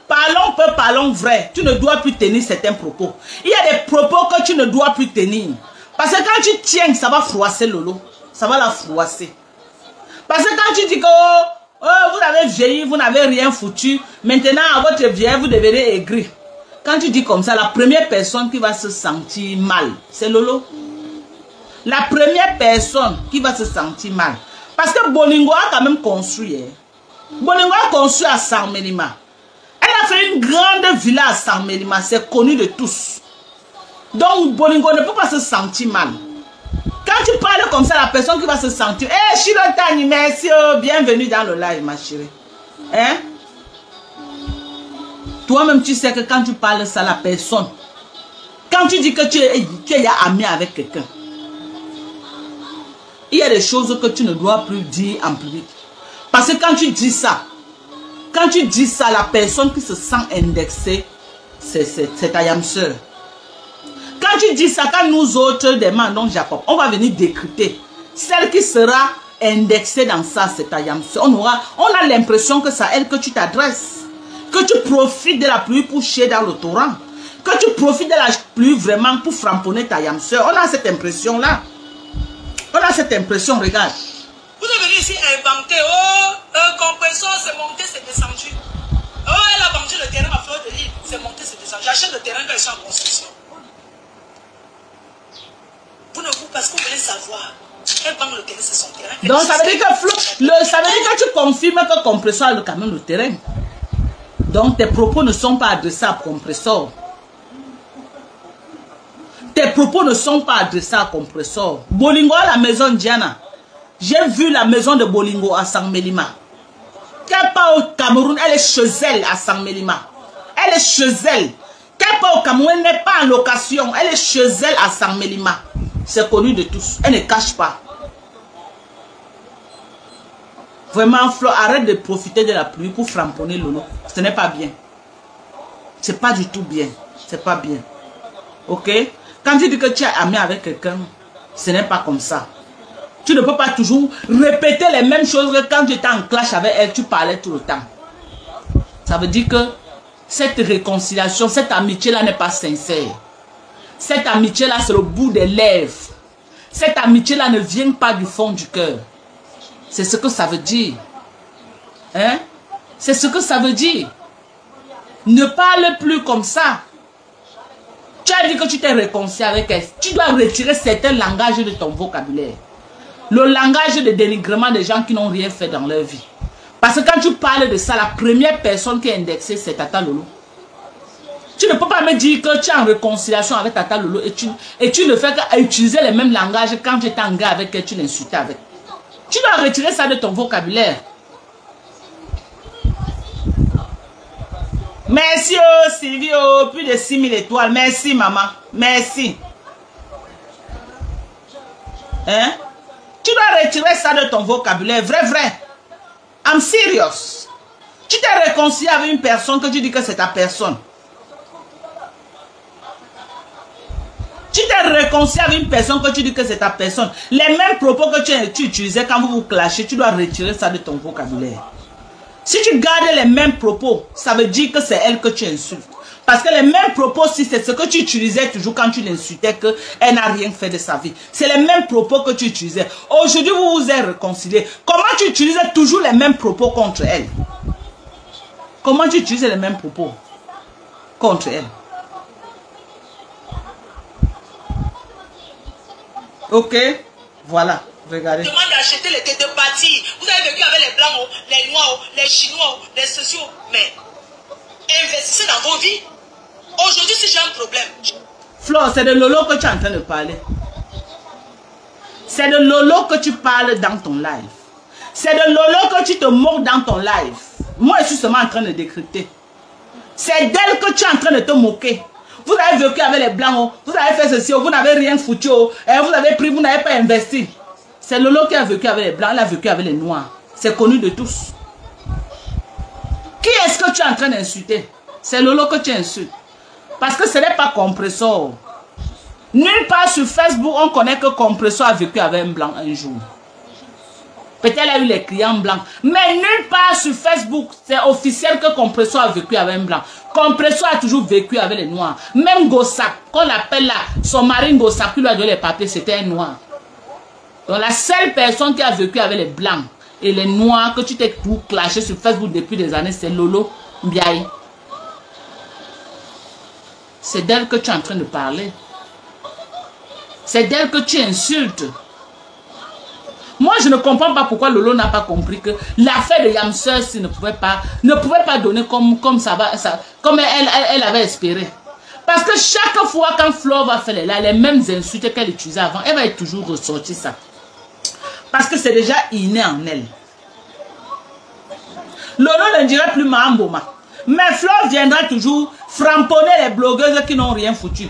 parlons vrai. Tu ne dois plus tenir certains propos. Il y a des propos que tu ne dois plus tenir. Parce que quand tu tiens, ça va froisser Lolo. Ça va la froisser. Parce que quand tu dis que vous avez vieilli, vous n'avez rien foutu. Maintenant, à votre vieille, vous devenez aigri. Quand tu dis comme ça, la première personne qui va se sentir mal, c'est Lolo. La première personne qui va se sentir mal. Parce que Bolingo a quand même construit. Bolingo a construit à Sarmelima. Elle a fait une grande villa à Sarmelima. C'est connu de tous. Donc Bolingo ne peut pas se sentir mal. Quand tu parles comme ça, la personne qui va se sentir, eh, Chilotani, merci, bienvenue dans le live, ma chérie. Hein? Toi-même, tu sais que quand tu parles ça, la personne, quand tu dis que tu es ami avec quelqu'un, il y a des choses que tu ne dois plus dire en public. Parce que quand tu dis ça, la personne qui se sent indexée, c'est ta yam sœur. Quand tu dis ça, quand nous autres demandons Jacob, on va venir décrypter. Celle qui sera indexée dans ça, c'est ta yam sœur. On a l'impression que c'est à elle que tu t'adresses. Que tu profites de la pluie pour chier dans le torrent. Que tu profites de la pluie vraiment pour framponner ta yam sœur. On a cette impression-là. On a cette impression, regarde. Vous êtes venu ici inventer, compresseur, c'est monté, c'est descendu. Oh, elle a vendu le terrain à fleur de l'île, c'est monté, c'est descendu. J'achète le terrain quand ils sont en construction. Vous ne vous, parce que vous voulez savoir, elle vend le terrain, c'est son terrain. Donc ça veut dire que tu confirmes que compresseur a quand même le terrain. Donc tes propos ne sont pas adressés à compresseur. Tes propos ne sont pas adressés à compresseur. Bolingo à la maison Diana. J'ai vu la maison de Bolingo à Sarmelima. Qu'elle part au Cameroun, elle est chez elle à Sarmelima. Elle est chez elle. Qu'elle part au Cameroun, elle n'est pas en location. Elle est chez elle à Sarmelima. C'est connu de tous. Elle ne cache pas. Vraiment, Flo, arrête de profiter de la pluie pour framponner Lolo. Ce n'est pas bien. C'est pas du tout bien. C'est pas bien. Ok? Quand tu dis que tu es ami avec quelqu'un, ce n'est pas comme ça. Tu ne peux pas toujours répéter les mêmes choses que quand tu étais en clash avec elle, tu parlais tout le temps. Ça veut dire que cette réconciliation, cette amitié-là n'est pas sincère. Cette amitié-là, c'est le bout des lèvres. Cette amitié-là ne vient pas du fond du cœur. C'est ce que ça veut dire. Hein? C'est ce que ça veut dire. Ne parle plus comme ça. Tu as dit que tu t'es réconcilié avec elle. Tu dois retirer certains langages de ton vocabulaire. Le langage de dénigrement des gens qui n'ont rien fait dans leur vie. Parce que quand tu parles de ça, la première personne qui est indexée, c'est Tata Lolo. Tu ne peux pas me dire que tu es en réconciliation avec Tata Lolo et tu ne fais qu'utiliser les mêmes langages quand tu étais en gars avec elle, tu l'insultais avec. Tu dois retirer ça de ton vocabulaire. Merci Sylvie, plus de 6000 étoiles. Merci maman, merci. Hein? Tu dois retirer ça de ton vocabulaire, vrai. I'm serious. Tu t'es réconcilié avec une personne que tu dis que c'est ta personne. Tu t'es réconcilié avec une personne que tu dis que c'est ta personne. Les mêmes propos que tu utilisais quand vous vous clashez, tu dois retirer ça de ton vocabulaire. Si tu gardes les mêmes propos, ça veut dire que c'est elle que tu insultes. Parce que les mêmes propos, si c'est ce que tu utilisais toujours quand tu l'insultais, qu'elle n'a rien fait de sa vie. C'est les mêmes propos que tu utilisais. Aujourd'hui, vous vous êtes réconciliés. Comment tu utilisais toujours les mêmes propos contre elle? Comment tu utilisais les mêmes propos contre elle? Ok, voilà, regardez. Demande d'acheter les têtes de parti. Vous avez vécu avec les blancs, les noirs, les chinois, les sociaux. Mais investissez dans vos vies. Aujourd'hui, si j'ai un problème. Flo, c'est de Lolo que tu es en train de parler. C'est de Lolo que tu parles dans ton live. C'est de Lolo que tu te moques dans ton live. Moi, je suis seulement en train de décrypter. C'est d'elle que tu es en train de te moquer. Vous avez vécu avec les blancs, vous avez fait ceci, vous n'avez rien foutu, vous avez pris, vous n'avez pas investi. C'est Lolo qui a vécu avec les blancs, elle a vécu avec les noirs. C'est connu de tous. Qui est-ce que tu es en train d'insulter? C'est Lolo que tu insultes. Parce que ce n'est pas Compressor. Nulle part sur Facebook, on connaît que Compressor a vécu avec un blanc un jour. Peut-être elle a eu les clients blancs. Mais nulle part sur Facebook, c'est officiel que Compresso a vécu avec un blanc. Compresso a toujours vécu avec les noirs. Même Gossack, qu'on appelle là, son mari Gossack, qui lui a donné les papiers, c'était un noir. Donc la seule personne qui a vécu avec les blancs et les noirs, que tu t'es tout clashé sur Facebook depuis des années, c'est Lolo Mbiaye. C'est d'elle que tu es en train de parler. C'est d'elle que tu insultes. Moi, je ne comprends pas pourquoi Lolo n'a pas compris que l'affaire de Yamseur ne pouvait pas donner comme ça va, comme elle avait espéré. Parce que chaque fois quand Flore va faire les mêmes insultes qu'elle utilisait avant, elle va toujours ressortir ça. Parce que c'est déjà inné en elle. Lolo ne dirait plus Mahamboma. Mais Flore viendra toujours framponner les blogueuses qui n'ont rien foutu.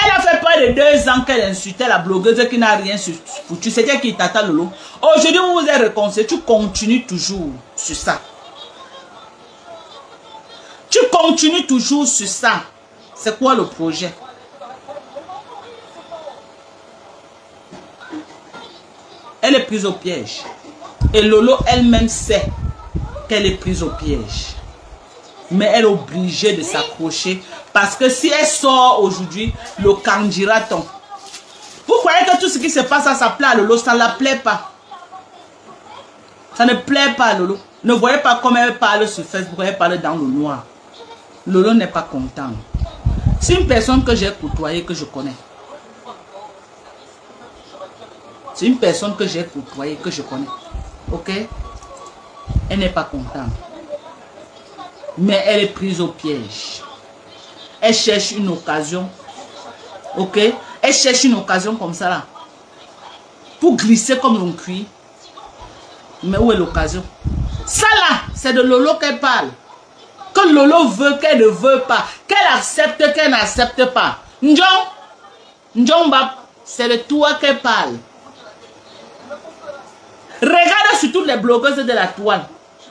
Elle a fait près de 2 ans qu'elle insultait la blogueuse qui n'a rien foutu. C'était qui Tata Lolo. Aujourd'hui, vous vous êtes réconciliés. Tu continues toujours sur ça. Tu continues toujours sur ça. C'est quoi le projet? Elle est prise au piège. Et Lolo elle-même sait qu'elle est prise au piège. Mais elle est obligée de s'accrocher. Parce que si elle sort aujourd'hui, le Kandjiraton. Vous croyez que tout ce qui se passe à sa plaît à Lolo, ça ne la plaît pas. Ça ne plaît pas à Lolo. Ne voyez pas comment elle parle sur Facebook, elle parle dans le noir. Lolo n'est pas content. C'est une personne que j'ai côtoyée, que je connais. C'est une personne que j'ai côtoyée, que je connais. Ok? Elle n'est pas contente. Mais elle est prise au piège. Elle cherche une occasion. Ok? Elle cherche une occasion comme ça là. Pour glisser comme un cuir. Mais où est l'occasion? Ça là, c'est de Lolo qu'elle parle. Que Lolo veut, qu'elle ne veut pas. Qu'elle accepte, qu'elle n'accepte pas. Njomba, c'est de toi qu'elle parle. Regarde sur toutes les blogueuses de la toile.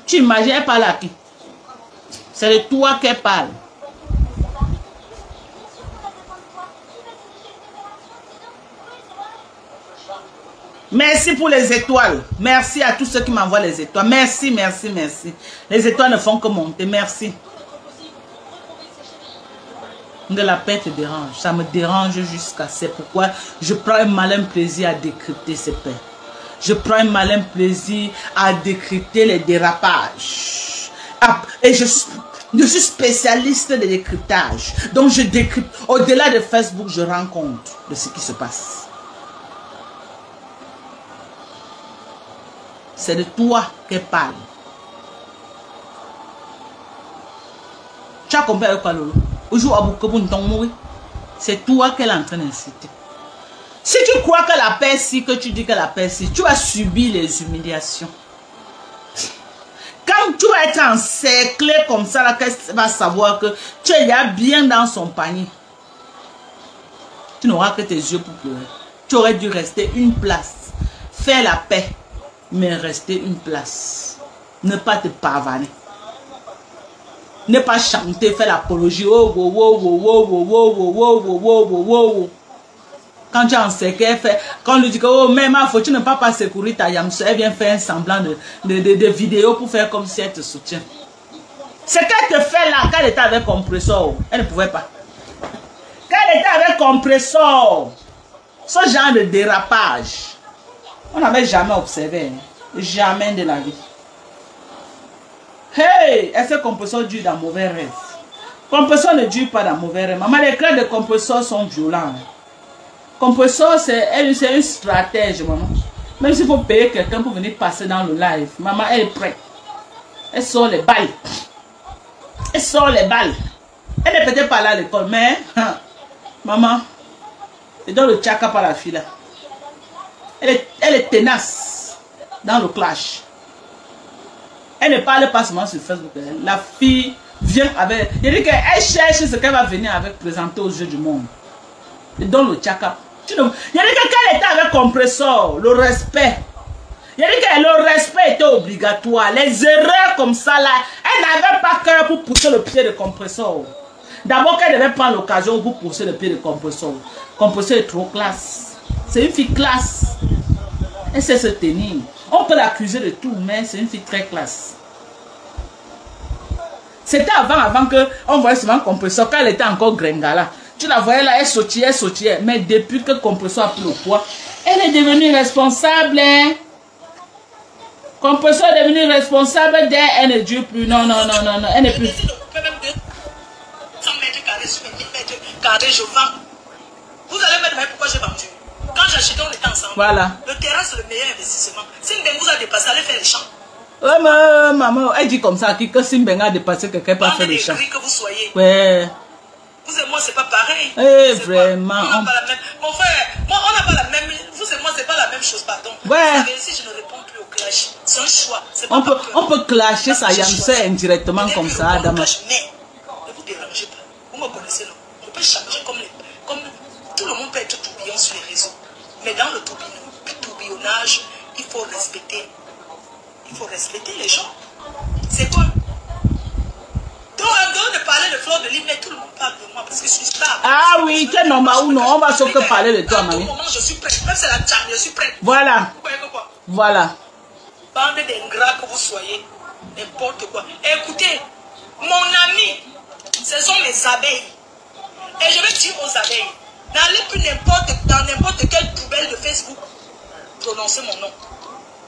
Tu imagines, elle parle à qui? C'est de toi qu'elle parle. Merci pour les étoiles. Merci à tous ceux qui m'envoient les étoiles. Merci, merci, merci. Les étoiles ne font que monter. Merci. De la paix te dérange. Ça me dérange jusqu'à c'est pourquoi je prends un malin plaisir à décrypter ces paix. Je prends un malin plaisir à décrypter les dérapages. Et je suis spécialiste de décryptage. Donc je décrypte. Au-delà de Facebook, je rends compte de ce qui se passe. C'est de toi qu'elle parle. Tu as compris avec quoi, Lolo? C'est toi qu'elle est en train d'insulter. Si tu crois que la paix si, que tu dis que la paix si, tu vas subir les humiliations. Quand tu vas être encerclé comme ça, là, qu'elle va savoir que tu es là bien dans son panier. Tu n'auras que tes yeux pour pleurer. Tu aurais dû rester une place. Faire la paix. Mais rester une place. Ne pas te pavaner. Ne pas chanter, faire l'apologie. Oh, oh, oh, oh, oh, oh, oh, oh, oh, oh, oh, oh. Quand tu es en secret, quand on lui dit que oh, même faut tu ne pas secourir ta Yamseur, elle vient faire un semblant de vidéo pour faire comme si elle te soutient. Ce qu'elle te fait là, quand elle était avec Compresso, elle ne pouvait pas. Quand elle était avec Compresso, ce genre de dérapage, on n'avait jamais observé. Jamais de la vie. Hey, est-ce que Compresso dure dans mauvais rêve? Compresso ne dure pas dans mauvais rêve. Maman, les clés de Compresso sont violents. Compresso, c'est une stratège, maman. Même s'il faut payer quelqu'un pour venir passer dans le live, maman, elle est prête. Elle sort les balles. Elle sort les balles. Elle n'est peut-être pas là à l'école, mais maman, c'est dans le tchaka par la fille là. Elle est tenace dans le clash. Elle ne parle pas seulement sur Facebook. La fille vient avec... Il dit qu'elle cherche ce qu'elle va venir avec présenter aux yeux du monde. Et dans le tchaka. Il dit qu'elle était avec Compresso, le respect. Il dit que le respect était obligatoire. Les erreurs comme ça là, elle n'avait pas cœur pour pousser le pied de Compresso. D'abord qu'elle devait prendre l'occasion pour pousser le pied de Compresso. Compresso est trop classe. C'est une fille classe. Elle sait se tenir. On peut l'accuser de tout, mais c'est une fille très classe. C'était avant que on voyait souvent Compressor, quand elle était encore gringala. Tu la voyais là, elle sautillait. Mais depuis que Compressor a pris le poids, elle est devenue responsable. Hein? Compressor est devenue responsable elle ne dure plus. Non, elle n'est plus. Vous allez me demander pourquoi j'ai vendu. Quand j'ai acheté, on était ensemble. Voilà. Le terrain, c'est le meilleur investissement. Si Mbeng vous a dépassé, allez faire les champs. Ouais, mais maman, elle dit comme ça, que si Mbeng a dépassé, quelqu'un peut faire les champs. Que vous soyez. Ouais. Vous et moi, c'est pas pareil. Eh, vraiment. On n'a pas la même. Mon frère, moi, on n'a pas la même. Vous et moi, c'est pas la même chose, pardon. Ouais. Vous savez, si je ne réponds plus au clash, c'est un choix. On peut clasher sa Yamseur indirectement comme ça, Adama. Mais ne vous dérangez pas. Vous me connaissez, non? On peut changer comme tout le monde peut être tourbillon sur les réseaux. Mais dans le tourbillonnage, il faut respecter. Il faut respecter les gens. C'est quoi? Donc, en dehors de parler de Fleur de Lys, mais tout le monde parle de moi parce que je suis star. Ah oui, quel normal ou non, on va surtout parler de toi, mamie. À tout moment, je suis prête. Même si c'est la charme, je suis prête. Voilà. Vous voyez quoi? Voilà. Bande d'ingrats que vous soyez, n'importe quoi. Écoutez, mon ami, ce sont mes abeilles. Et je vais dire aux abeilles, n'allez plus dans n'importe quelle poubelle de Facebook prononcer mon nom.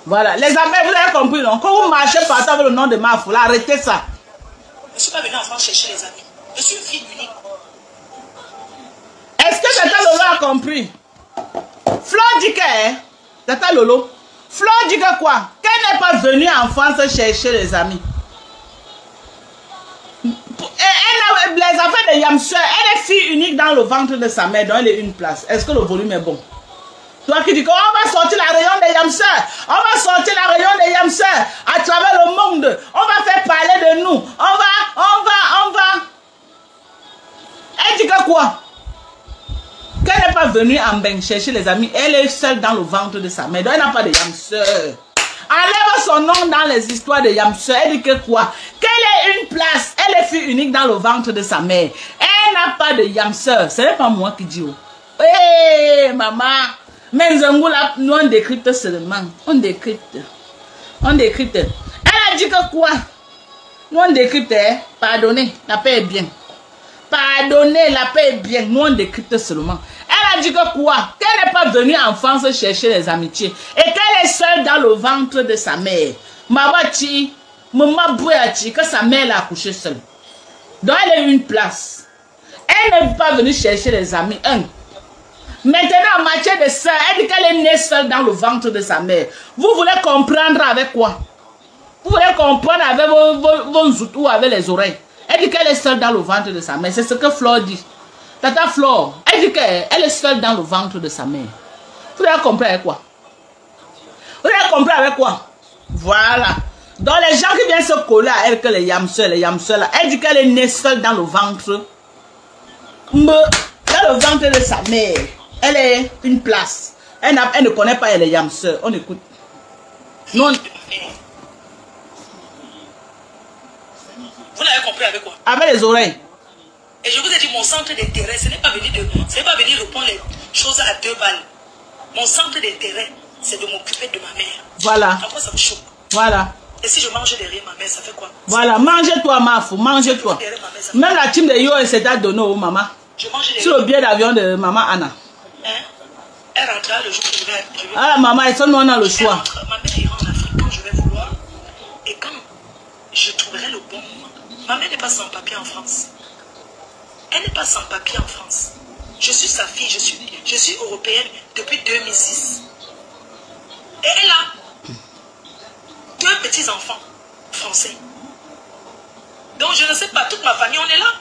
Voilà, les abeilles, vous avez compris, non? Quand vous marchez partout avec le nom de ma foule, arrêtez ça. Je ne suis pas venue en France chercher les amis. Je suis une fille unique. Est-ce que Tata Lolo a compris? Fleur dit que, Tata Lolo, Fleur dit que quoi? Qu'elle n'est pas venue en France chercher les amis. Les affaires de Yamseur, elle est fille unique dans le ventre de sa mère, donc elle est une place. Est-ce que le volume est bon? Toi qui dis qu'on va sortir la rayon de Yamseur, on va sortir la rayon de Yamseur à travers le monde, on va faire parler de nous, on va. Elle dit que quoi? Qu'elle n'est pas venue en Mbeng chercher les amis, elle est seule dans le ventre de sa mère, donc elle n'a pas de Yamseur. Enlève son nom dans les histoires de Yamseur. Elle dit que quoi? Qu'elle ait une place. Elle est fille unique dans le ventre de sa mère. Elle n'a pas de Yamseur. Ce n'est pas moi qui dis. Hé, maman. Mais nous, on décrypte seulement. On décrypte. Elle a dit que quoi? Nous, on décrypte. Pardonnez, la paix est bien. Pardonnez, la paix est bien. Nous, on décrypte seulement. Elle a dit que quoi? Qu'elle n'est pas venue en France chercher les amitiés. Et qu'elle est seule dans le ventre de sa mère. Mabati, maman Bouati, que sa mère l'a accouché seule. Donc elle a une place. Elle n'est pas venue chercher les amis. Maintenant, en matière de sœur, elle dit qu'elle est née seule dans le ventre de sa mère. Vous voulez comprendre avec quoi? Vous voulez comprendre avec vos zoutous, avec les oreilles. Elle dit qu'elle est seule dans le ventre de sa mère. C'est ce que Flore dit. Tata Flore, elle dit qu'elle est seule dans le ventre de sa mère. Vous avez compris avec quoi? Vous avez compris avec quoi? Voilà. Donc les gens qui viennent se coller à elle, que les Yamseur là, elle dit qu'elle est née seule dans le ventre. Dans le ventre de sa mère. Elle est une place. Elle ne connaît pas les Yamseur. On écoute. Non. Vous l'avez compris avec quoi? Avec les oreilles. Et je vous ai dit, mon centre d'intérêt, ce n'est pas venir répondre les choses à 2 balles. Mon centre d'intérêt, c'est de m'occuper de ma mère. Voilà. Après, ça me choque. Voilà. Et si je mange derrière ma mère, ça fait quoi? Voilà, mange-toi, ma fou, mange-toi. Même la team de Yo, c'est à donner au maman. Je mange derrière. Sur le billet d'avion de maman Anna. Hein? Elle rentrera le jour que je vais... Ah, maman, et ça, nous, on a le choix. Ma mère ira en Afrique quand je vais vouloir. Et quand je trouverai le bon moment. Ma mère n'est pas sans papier en France. Elle n'est pas sans papier en France. Je suis sa fille, je suis européenne depuis 2006. Et elle a 2 petits-enfants français. Donc je ne sais pas, toute ma famille, on est là.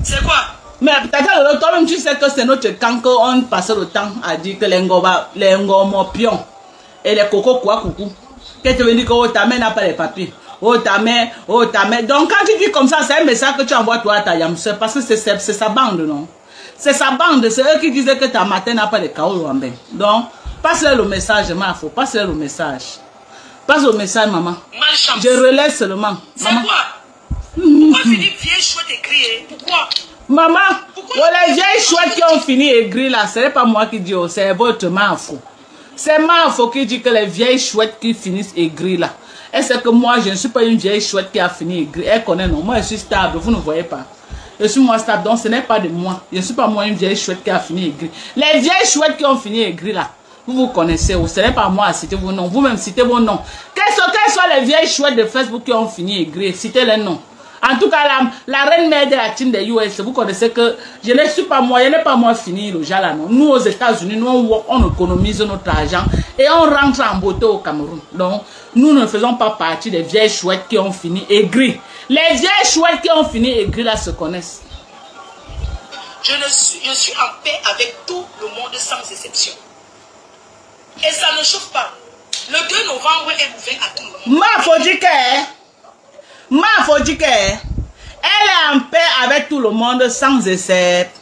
C'est quoi? Mais peut-être toi-même, tu sais que c'est notre camp qu'on passe le temps à dire que les ngomopions et les coco quoi coucou. Qu'est-ce que tu veux dire que ta mère n'a pas les papiers? Oh ta mère. Donc quand tu dis comme ça, c'est un message que tu envoies toi à ta Yamseur parce que c'est sa bande, non? C'est sa bande, c'est eux qui disaient que ta matin n'a pas de chaos. Donc, passe-leur le message, ma faux, passe-leur le message. Passe le message, maman. Malchance. Je relais seulement. C'est quoi? Pourquoi Philippe vieille chouette écrit? Pourquoi? Maman, les vieilles chouettes qui ont fini écrit là, ce n'est pas moi qui dis, c'est votre ma faux. C'est Mafo qui dit que les vieilles chouettes qui finissent aigries là. Et c'est que moi, je ne suis pas une vieille chouette qui a fini aigrie. Elle connaît, non. Moi, je suis stable, vous ne voyez pas. Je suis moi stable, donc ce n'est pas de moi. Je ne suis pas moi une vieille chouette qui a fini aigrie. Les vieilles chouettes qui ont fini aigries là, vous connaissez, ce n'est pas moi à citer vos noms. Vous-même citez vos noms. Quelles sont les vieilles chouettes de Facebook qui ont fini aigries? Citez les noms. En tout cas, la reine mère de la team des US, vous connaissez que je ne suis pas moi, je n'ai pas moi fini le genre là, non. Nous aux États-Unis, nous on économise notre argent et on rentre en beauté au Cameroun. Donc, nous ne faisons pas partie des vieilles chouettes qui ont fini aigries. Les vieilles chouettes qui ont fini aigries là se connaissent. Je suis en paix avec tout le monde sans exception. Et ça ne chauffe pas. Le 2 novembre est ouvert à tout le monde. Faut dire qu'elle est en paix avec tout le monde sans exception.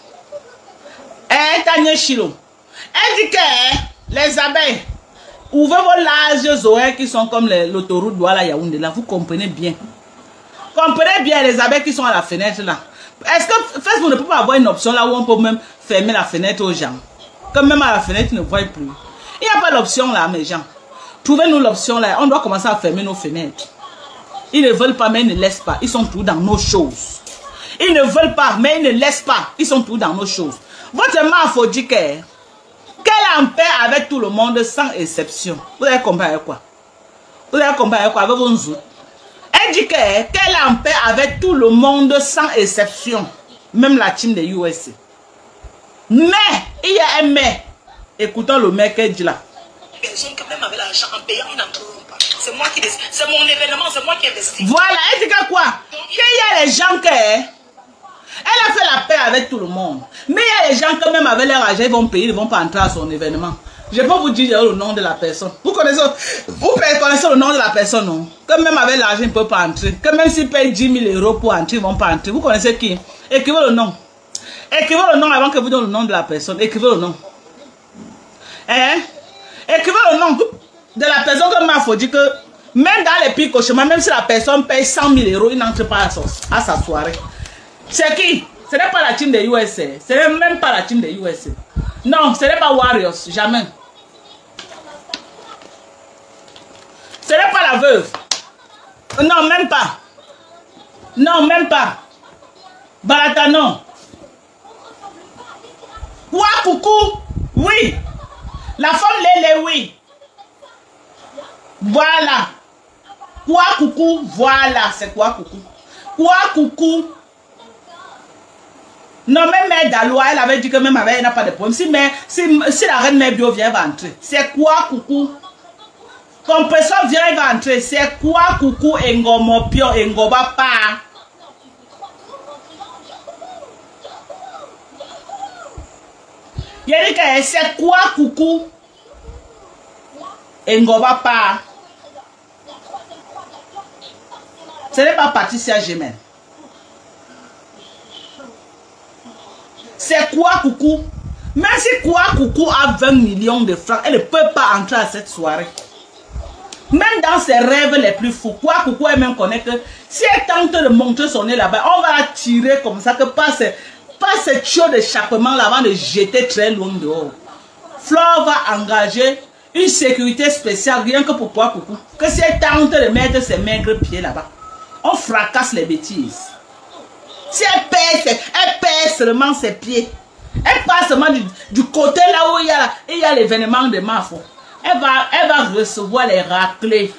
Elle dit que les abeilles, ouvrez vos larges oreilles qui sont comme l'autoroute Douala Yaoundé là, vous comprenez bien. Comprenez bien les abeilles qui sont à la fenêtre là. Est-ce que Facebook ne peut pas avoir une option là où on peut même fermer la fenêtre aux gens? Comme même à la fenêtre, ils ne voient plus. Il n'y a pas l'option là, mes gens. Trouvez-nous l'option là. On doit commencer à fermer nos fenêtres. Ils ne veulent pas, mais ils ne laissent pas. Ils sont tous dans nos choses. Ils ne veulent pas, mais ils ne laissent pas. Ils sont tous dans nos choses. Votre mère, faut dire qu'elle est en paix avec tout le monde sans exception. Vous avez compris avec quoi? Vous avez compris avec quoi? Avec vos autres. Elle dit qu'elle est en paix avec tout le monde sans exception. Même la team des USA. Mais, il y a un mais. Écoutons le mec qu'elle dit là. Personne quand même avec l'argent en payant, ils n'en trouveront pas. C'est moi qui décide. C'est mon événement, c'est moi qui investis. Voilà, elle dit que quoi? Qu'il y a les gens qui... Elle a fait la paix avec tout le monde. Mais il y a les gens quand même avec leur argent, ils vont payer, ils ne vont pas entrer à son événement. Je peux vous dire le nom de la personne. Vous connaissez le nom de la personne, non? Que même avec l'argent, ils ne peuvent pas entrer. Que même s'ils payent 10 000 euros pour entrer, ils ne vont pas entrer. Vous connaissez qui? Écrivez le nom. Écrivez le nom avant que vous donniez le nom de la personne. Écrivez le nom. Écrivez le nom de la personne comme il faut dire que même dans les pires cauchemars, même si la personne paye 100 000 euros, il n'entre pas à sa soirée. C'est qui? Ce n'est pas la team des USA. Ce n'est même pas la team des USA. Non, ce n'est pas Warriors. Jamais. Ce n'est pas la veuve. Non, même pas. Non, même pas. Barata, non. Quoi, coucou? Oui. La femme Lélé, oui. Voilà. Quoi, coucou? Voilà. C'est quoi, coucou? Quoi, coucou? Non, même Mère Dalois, elle avait dit que même avec elle n'a pas de problème. Si la reine Mère Bio vient, elle va entrer. C'est quoi, coucou? Comme personne vient, elle va entrer. C'est quoi, coucou? Engomo Pio, Engoba Pa. C'est quoi, coucou? Engoba Pa. Ce n'est pas Patricia Gemel. C'est quoi, coucou? Même si quoi, coucou a 20 millions de francs, elle ne peut pas entrer à cette soirée. Même dans ses rêves les plus fous, quoi, coucou, elle même connaît que si elle tente de montrer son nez là-bas, on va la tirer comme ça, que pas cette chose d'échappement là avant de jeter très loin dehors. Flore va engager une sécurité spéciale rien que pour quoi, coucou. Que si elle tente de mettre ses maigres pieds là-bas, on fracasse les bêtises. Si elle pèse seulement ses pieds, elle passe seulement du côté là où il y a l'événement de Mafo. Elle va recevoir les raclés.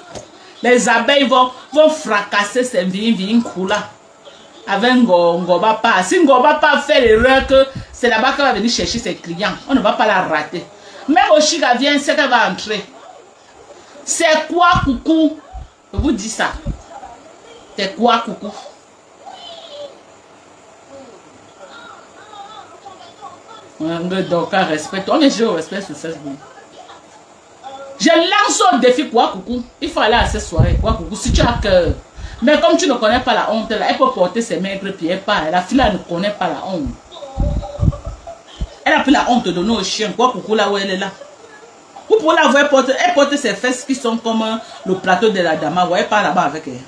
Les abeilles vont fracasser ses vignes là. Avec Ngoba Pa. Si Ngoba Pa fait l'erreur que c'est là-bas qu'elle va venir chercher ses clients, on ne va pas la rater. Même Oshiga vient, c'est qu'elle va entrer. C'est quoi, coucou? Je vous dis ça. C'est quoi, coucou? Donc, respect. On est au respect sur Facebook. Je lance au défi, quoi, coucou. Il faut aller à cette soirée, quoi, coucou. Si tu as cœur. Mais comme tu ne connais pas la honte, là, elle peut porter ses maigres pieds. La fille là ne connaît pas la honte. Elle a pris la honte de donner au chien, quoi, coucou, là où elle est là. Vous pouvez la voir, elle porte ses fesses qui sont comme le plateau de la dama. Vous voyez pas là-bas avec elle.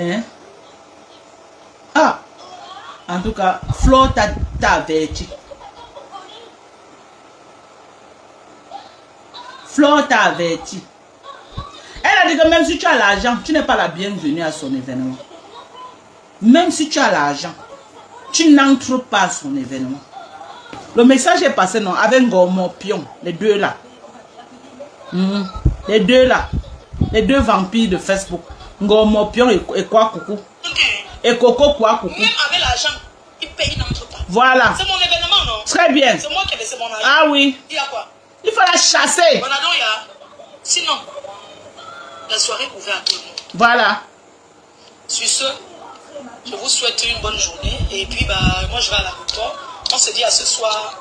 Hein? Ah! En tout cas, Flo t'a averti. Flore t'a averti. Elle a dit que même si tu as l'argent, tu n'es pas la bienvenue à son événement. Même si tu as l'argent, tu n'entres pas à son événement. Le message est passé, non, avec Ngomo Pion, les deux là. Les deux là. Les deux vampires de Facebook. Ngomo Pion et quoi coucou. Et Coco quoi coucou. Même avec l'argent, il paye, il n'entre pas. Voilà. C'est mon événement, non? Très bien. C'est moi qui ai laissé mon argent. Ah oui. Il y a quoi? Il faut la chasser. Bon, alors, il y a... Sinon, la soirée est ouverte à tout le monde. Voilà. Sur ce, je vous souhaite une bonne journée. Et puis, bah, moi, je vais à l'aéroport. On se dit à ce soir.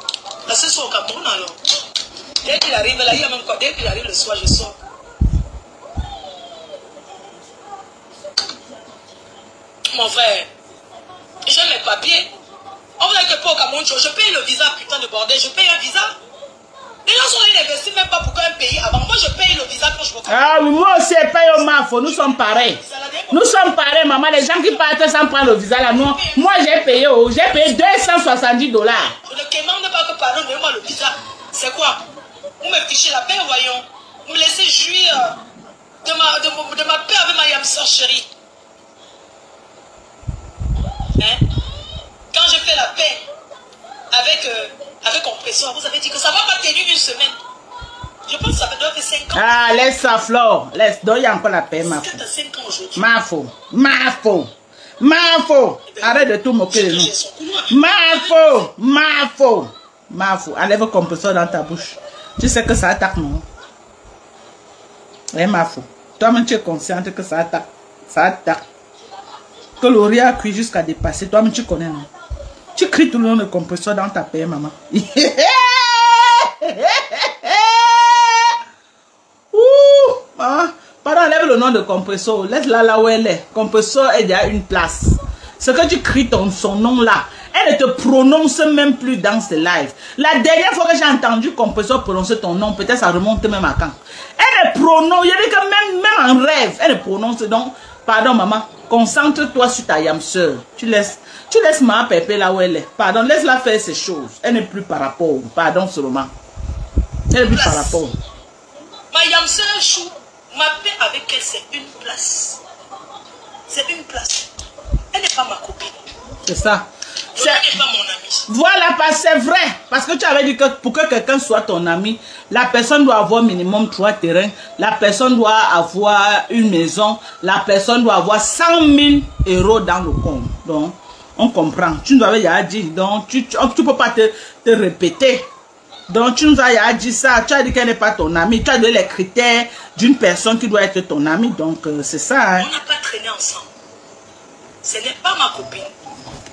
À ce soir au Cameroun, alors. Dès qu'il arrive, là, il y a même quoi. Dès qu'il arrive le soir, je sors. Mon frère, j'ai mes papiers. On vous a que pas au Cameroun, je paye le visa, putain de bordel. Je paye un visa. Les gens sont allés investir même pas pour qu'un pays avant. Moi, je paye le visa quand je vais au Cameroun. Ah oui, moi aussi, je paye au MAFO. Nous sommes pareils. Nous sommes pareils, maman. Les gens qui partent sans prendre le visa là, non. Moi, j'ai payé 270 $. Je ne demande pas que pardon, donnez-moi le visa. C'est quoi? Vous me fichez la paix, voyons. Vous me laissez jouir de ma paix avec ma yamseur chérie. Hein? Quand je fais la paix avec compresseur, vous avez dit que ça ne va pas tenir une semaine. Je pense que ça doit faire 5 ans. Ah, laisse ça, Flore. Laisse, donne encore la paix, MAFO. 5 ans aujourd'hui. MAFO. Arrête de tout moquer de nous. MAFO. Enlève le compresseur dans ta bouche. Tu sais que ça attaque, non? Eh, MAFO. Toi-même, tu es consciente que ça attaque. Ça attaque. Que le riz a cuit jusqu'à dépasser. Toi-même, tu connais, non? Tu cries tout le long de compresseur dans ta paix, maman. Maman, pardon, enlève le nom de compresseur. Laisse-la là où elle est. Compresseur est déjà une place. Ce que tu cries son nom là, elle ne te prononce même plus dans ses lives. La dernière fois que j'ai entendu compresseur prononcer ton nom, peut-être ça remonte même à quand. Elle ne prononce, il y a des que même en rêve, elle ne prononce. Donc, pardon maman, concentre-toi sur ta yamseur. Tu laisses ma pépé là où elle est. Pardon, laisse-la faire ces choses. Elle n'est plus par rapport. Pardon seulement. Elle n'est plus par rapport. Ma yamseur chou, ma paix avec elle, c'est une place. C'est une place. Elle n'est pas ma copine. C'est ça. Elle n'est pas mon amie. Voilà, c'est vrai. Parce que tu avais dit que pour que quelqu'un soit ton ami, la personne doit avoir minimum 3 terrains. La personne doit avoir une maison. La personne doit avoir 100 000 € dans le compte. Donc, on comprend. Tu nous avais déjà dit. Donc, tu ne peux pas te répéter. Donc, tu nous as dit ça. Tu as dit qu'elle n'est pas ton amie. Tu as donné les critères d'une personne qui doit être ton amie. Donc, c'est ça. Hein. On n'a pas traîné ensemble. Ce n'est pas ma copine.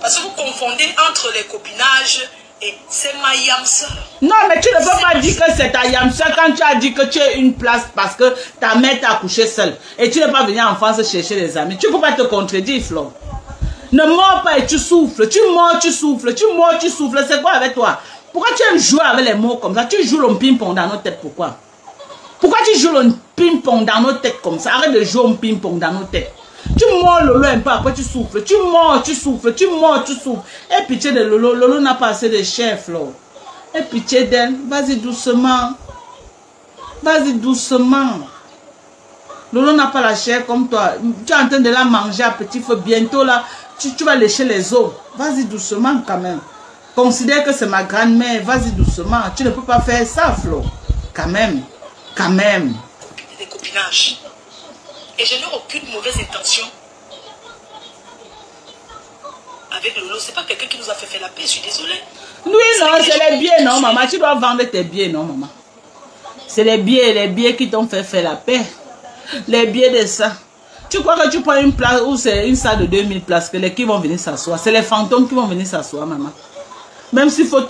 Parce que vous confondez entre les copinages et c'est ma yamseur. Non, mais tu ne peux pas dire que c'est ta yamseur quand tu as dit que tu es une place parce que ta mère t'a accouché seule. Et tu n'es pas venu en France chercher des amis. Tu ne peux pas te contredire, Flo. Ne mords pas et tu souffles. Tu mords, tu souffles. Tu mords, tu souffles. C'est quoi avec toi? Pourquoi tu aimes jouer avec les mots comme ça? Tu joues le ping-pong dans nos têtes. Pourquoi? Pourquoi tu joues le ping-pong dans nos têtes comme ça? Arrête de jouer au ping-pong dans nos têtes. Tu mords Lolo un peu, après tu souffles. Tu mords, tu souffles. Tu mords, tu souffles. Et pitié de Lolo. Lolo n'a pas assez de chair, Flo. Et pitié d'elle. Vas-y doucement. Vas-y doucement. Lolo n'a pas la chair comme toi. Tu es en train de la manger à petit feu. Bientôt là, tu vas lécher les os. Vas-y doucement quand même. Considère que c'est ma grand-mère. Vas-y doucement. Tu ne peux pas faire ça, Flo. Quand même. Quand même. Des copinages. Et je n'ai aucune mauvaise intention avec Lolo. C'est pas quelqu'un qui nous a fait faire la paix, je suis désolée. Oui, non, c'est les billets, non, maman. Tu dois vendre tes billets, non, maman. C'est les billets qui t'ont fait faire la paix. Les billets de ça. Tu crois que tu prends une place où c'est une salle de 2000 places, que les qui vont venir s'asseoir. C'est les fantômes qui vont venir s'asseoir, maman. Même s'il faut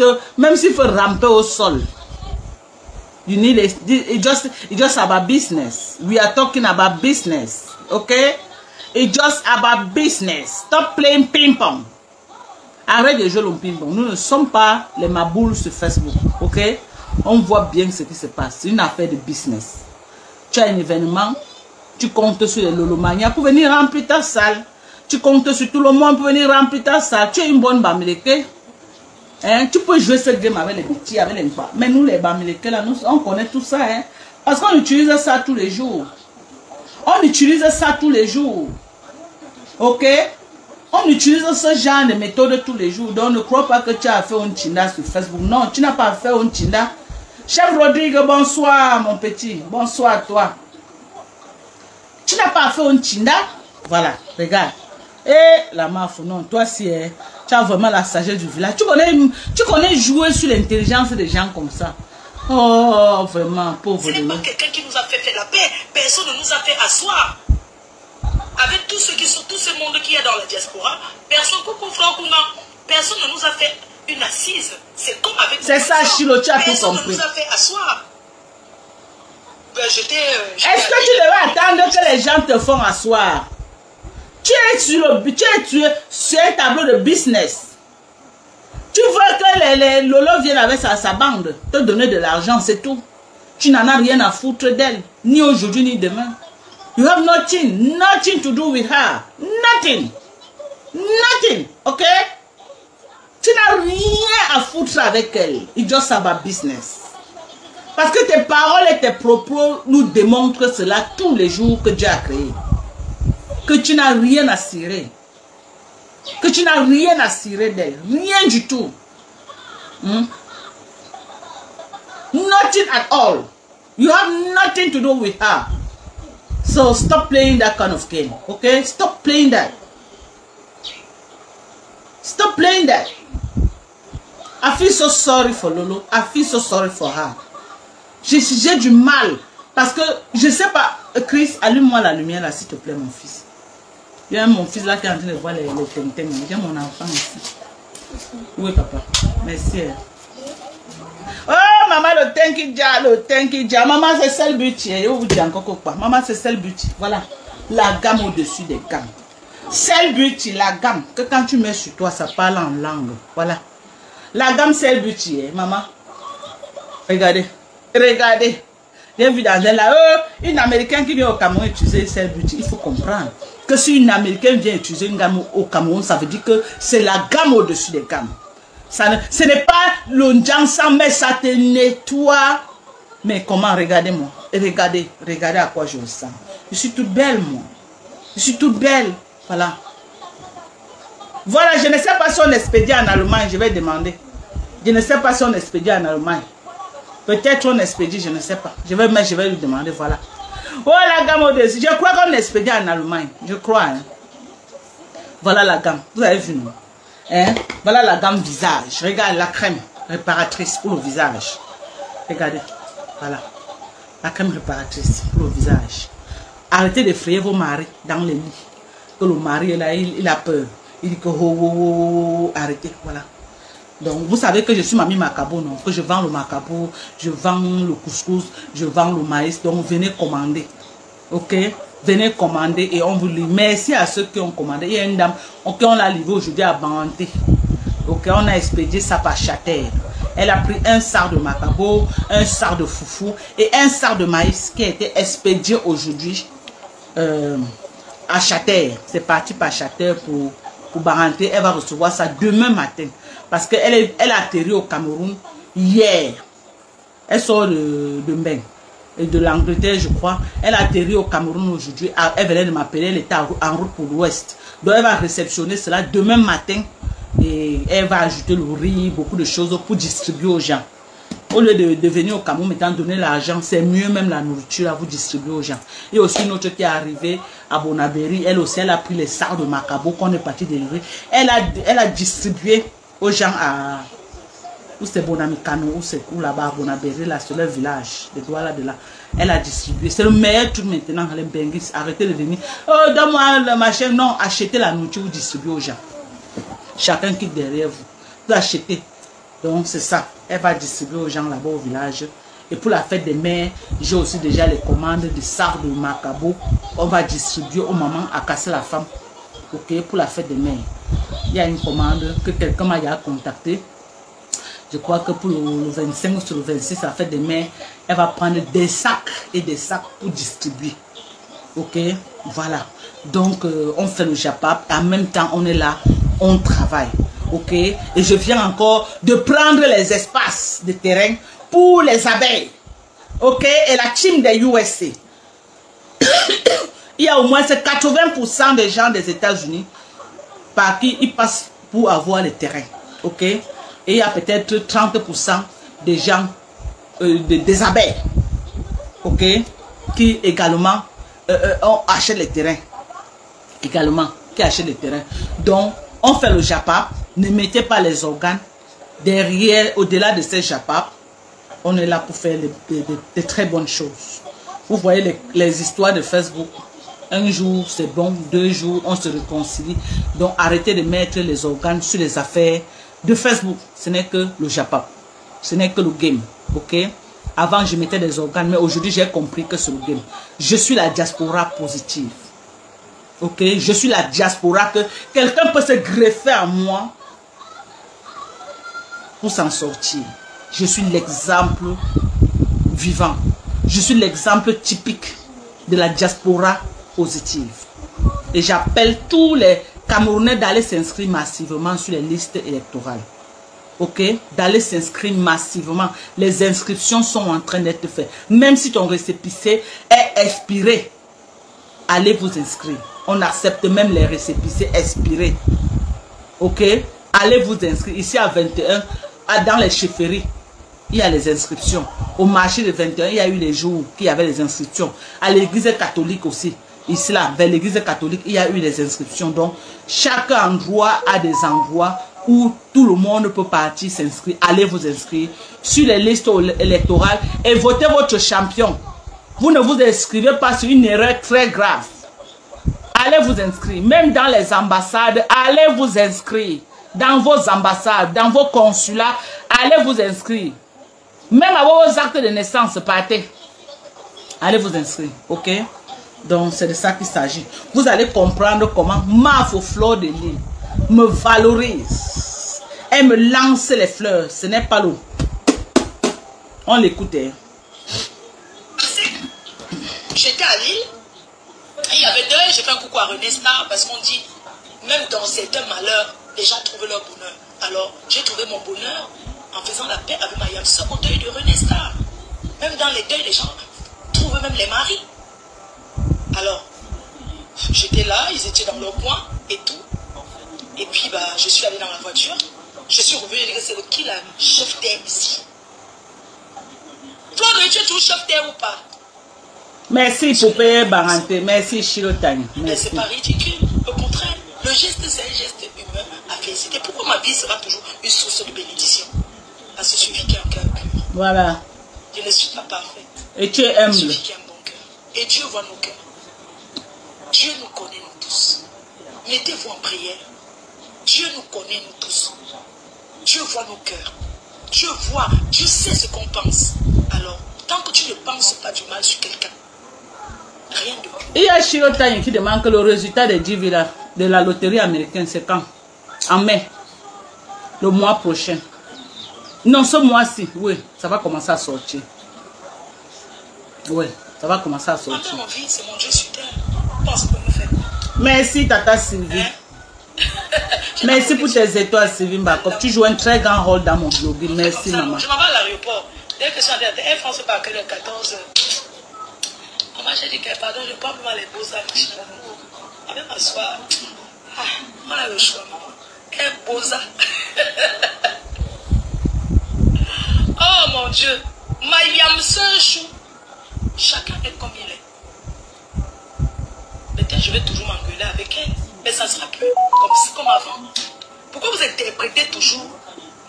ramper au sol. You need it's just about business. We are talking about business, okay? It's just about business. Stop playing ping-pong. Arrête de jouer au ping-pong. Nous ne sommes pas les maboules sur Facebook, ok? On voit bien ce qui se passe. C'est une affaire de business. Tu as un événement, tu comptes sur les Lolomania pour venir remplir ta salle. Tu comptes sur tout le monde pour venir remplir ta salle. Tu es une bonne bamileke. Hein? Tu peux jouer ce game avec les petits, avec les bas. Mais nous, les Bamileke, là, nous, on connaît tout ça. Hein? Parce qu'on utilise ça tous les jours. On utilise ça tous les jours. Ok? On utilise ce genre de méthode tous les jours. Donc, ne crois pas que tu as fait un chinda sur Facebook. Non, tu n'as pas fait un chinda. Chef Rodrigue, bonsoir, mon petit. Bonsoir à toi. Tu n'as pas fait un chinda. Voilà, regarde. Et la mafia, non, toi, si tu as vraiment la sagesse du village. Tu connais jouer sur l'intelligence des gens comme ça. Oh, vraiment, pauvre. Ce n'est pas quelqu'un qui nous a fait la paix. Personne ne nous a fait asseoir. Avec tout ce monde qui est dans la diaspora, personne ne nous a fait une assise. C'est comme avec... C'est ça, Chilo, tu as tout personne compris. ne nous a fait asseoir. Ben, est-ce que tu devais attendre que les gens te font asseoir? Tu es sur un tableau de business. Tu veux que Lolo vienne avec sa bande, te donner de l'argent, c'est tout. Tu n'en as rien à foutre d'elle, ni aujourd'hui ni demain. You have nothing to do with her. Nothing. Nothing, ok? Tu n'as rien à foutre avec elle. It's just about business. Parce que tes paroles et tes propos nous démontrent cela tous les jours que Dieu a créé. Que tu n'as rien à cirer. Que tu n'as rien à cirer d'elle. Rien du tout. Nothing at all. You have nothing to do with her. So stop playing that kind of game. Okay? Stop playing that. Stop playing that. I feel so sorry for Lolo. I feel so sorry for her. J'ai du mal. Parce que, je sais pas, Chris, allume-moi la lumière là, s'il te plaît, mon fils. Il y a mon fils là qui est en train de voir les tentèmes. Il y a mon enfant ici. Oui, papa. Merci. Oh, maman, le tanky ja. Maman, c'est celle beauty. Je vous dis encore quoi. Maman, c'est celle beauty. Voilà. La gamme au-dessus des gammes. Celle beauty, la gamme. Que quand tu mets sur toi, ça parle en langue. Voilà. La gamme celle beauty, maman. Regardez. Regardez. J'ai vu dans elle là, une américaine qui vient au Cameroun utiliser celle beauty. Il faut comprendre que si une américaine vient utiliser une gamme au Cameroun, ça veut dire que c'est la gamme au-dessus des gammes. Ce n'est pas l'onjansa, mais ça te nettoie. Mais comment, regardez-moi. Regardez à quoi je ressemble. Je suis toute belle, moi. Je suis toute belle. Voilà. Voilà, je ne sais pas si on expédie en Allemagne, je vais demander. Je ne sais pas si on expédie en Allemagne. Peut-être on expédie, je ne sais pas. Je vais lui demander, voilà. Oh, la gamme au-dessus. Je crois qu'on expédie en Allemagne. Je crois. Hein. Voilà la gamme. Vous avez vu, non? Hein? Voilà la gamme visage. Regarde la crème réparatrice pour le visage. Regardez. Voilà. La crème réparatrice pour le visage. Arrêtez d'effrayer vos maris dans les lits. Que le mari là, il a peur. Il dit que arrêtez. Voilà. Donc, vous savez que je suis Mamie Macabo, non? Que je vends le macabo, je vends le couscous, je vends le maïs. Donc, venez commander. Ok? Venez commander et on vous lit. Merci à ceux qui ont commandé. Il y a une dame qui on l'a livré aujourd'hui à Banté. Ok? On a expédié ça par Châtel. Elle a pris un sard de macabo, un sard de foufou et un sard de maïs qui a été expédié aujourd'hui à Châtel. C'est parti par Châtel pour Banté. Elle va recevoir ça demain matin. Parce qu'elle a atterri au Cameroun hier. Elle sort de Mbeng et de l'Angleterre, je crois. Elle a atterri au Cameroun aujourd'hui. Elle venait de m'appeler, elle était en route pour l'ouest. Donc elle va réceptionner cela demain matin. Et elle va ajouter le riz, beaucoup de choses pour distribuer aux gens. Au lieu de venir au Cameroun, étant donné l'argent, c'est mieux même la nourriture à vous distribuer aux gens. Et aussi une autre qui est arrivée à Bonabéry, elle aussi, elle a pris les sards de macabo qu'on est parti délivrer. Elle a distribué aux gens à... Où c'est Bonamicano, où c'est là-bas, Bonabéry, là, c'est le village, les doigts là de là. Elle a distribué. C'est le meilleur truc maintenant, les Benguis. Arrêtez de venir. Oh, donne-moi le machin. Non, achetez la nourriture, vous distribuez aux gens. Chacun quitte derrière vous. Vous achetez. Donc, c'est ça. Elle va distribuer aux gens là-bas au village. Et pour la fête des mères, j'ai aussi déjà les commandes de sardes de macabo. On va distribuer aux mamans à casser la femme. Ok, pour la fête des mères. Il y a une commande que quelqu'un m'a déjà contacté. Je crois que pour le 25 ou sur le 26, la fête des mères, elle va prendre des sacs et des sacs pour distribuer. Ok, voilà. Donc, on fait le japap. En même temps, on est là, on travaille. ok? Et je viens encore de prendre les espaces de terrain pour les abeilles, ok? Et la team des USA. Il y a au moins 80% des gens des États-Unis par qui ils passent pour avoir le terrain, ok? Et il y a peut-être 30% des gens, des abeilles, ok? Qui également achètent les terrains, également, qui achètent les terrains. Donc, on fait le japap, ne mettez pas les organes derrière, au-delà de ces japap. On est là pour faire de très bonnes choses. Vous voyez les histoires de Facebook. Un jour, c'est bon. 2 jours, on se réconcilie. Donc, arrêtez de mettre les organes sur les affaires de Facebook. Ce n'est que le japap. Ce n'est que le game. Ok? Avant, je mettais des organes, mais aujourd'hui, j'ai compris que c'est le game. Je suis la diaspora positive. Ok? Je suis la diaspora que quelqu'un peut se greffer à moi pour s'en sortir. Je suis l'exemple vivant. Je suis l'exemple typique de la diaspora positive. Et j'appelle tous les Camerounais d'aller s'inscrire massivement sur les listes électorales. Ok? D'aller s'inscrire massivement. Les inscriptions sont en train d'être faites. Même si ton récépissé est expiré, allez vous inscrire. On accepte même les récépissés expirés. Ok? Allez vous inscrire. Ici à 21, dans les chefferies, il y a les inscriptions. Au marché de 21, il y a eu les jours qu'il y avait les inscriptions. À l'église catholique aussi. Ici là, vers l'église catholique, il y a eu les inscriptions. Donc, chaque endroit a des endroits où tout le monde peut partir s'inscrire. Allez vous inscrire sur les listes électorales et votez votre champion. Vous ne vous inscrivez pas sur une erreur très grave. Allez vous inscrire. Même dans les ambassades, allez vous inscrire. Dans vos ambassades, dans vos consulats, allez vous inscrire. Même à vos actes de naissance, partez. Allez vous inscrire, ok? Donc, c'est de ça qu'il s'agit. Vous allez comprendre comment Mafo Fleur de Lille me valorise. Elle me lance les fleurs. Ce n'est pas l'eau. On l'écoutait. J'étais à Lille. Il y avait deux, j'ai fait un coucou à René Star parce qu'on dit, même dans certains malheurs, les gens trouvent leur bonheur. Alors, j'ai trouvé mon bonheur en faisant la paix avec Mayam Soeur au deuil de René Star. Même dans les deuils, les gens trouvent même les maris. Alors, j'étais là, ils étaient dans leur coin et tout. Et puis, bah, je suis allée dans la voiture. Je suis revenue et c'est qui la chef terre ici? Fleur, tu es toujours chef terre ou pas? Merci, Poupée Baranté. Merci, Chirotani. Mais c'est pas ridicule. Au contraire, le geste, c'est un geste humain à féliciter. Pourquoi ma vie sera toujours une source de bénédiction? Parce que je suis un cœur pur. Voilà. Je ne suis pas parfaite. Et tu es humble. Je suis un bon cœur. Et Dieu voit nos cœurs. Dieu nous connaît, nous tous. Mettez-vous en prière. Dieu nous connaît, nous tous. Dieu voit nos cœurs. Dieu voit, Dieu sait ce qu'on pense. Alors, tant que tu ne penses pas du mal sur quelqu'un, rien de plus. Il y a Chirotani qui demande que le résultat des divas de la loterie américaine, c'est quand? En mai. Le mois prochain. Non, ce mois-ci, oui, ça va commencer à sortir. Oui, ça va commencer à sortir. Mon vie, c'est mon Dieu sur terre. Pense que nous faire. Merci, Tata Sylvie. Merci pour tes étoiles, Sylvie Mbakop. Tu joues un très grand rôle dans mon blog. Merci, maman. Je m'en vais à l'aéroport. Dès que je suis en Air France par le 14 h. Maman, j'ai dit que pardon, je prends pas les beaux-arts. Je vais m'asseoir. On a le choix, maman. Un beaux-arts. Oh mon Dieu. Mayam Sechou. Chacun est comme il est. Peut-être je vais toujours m'engueuler avec elle. Mais ça sera plus comme avant. Pourquoi vous interprétez toujours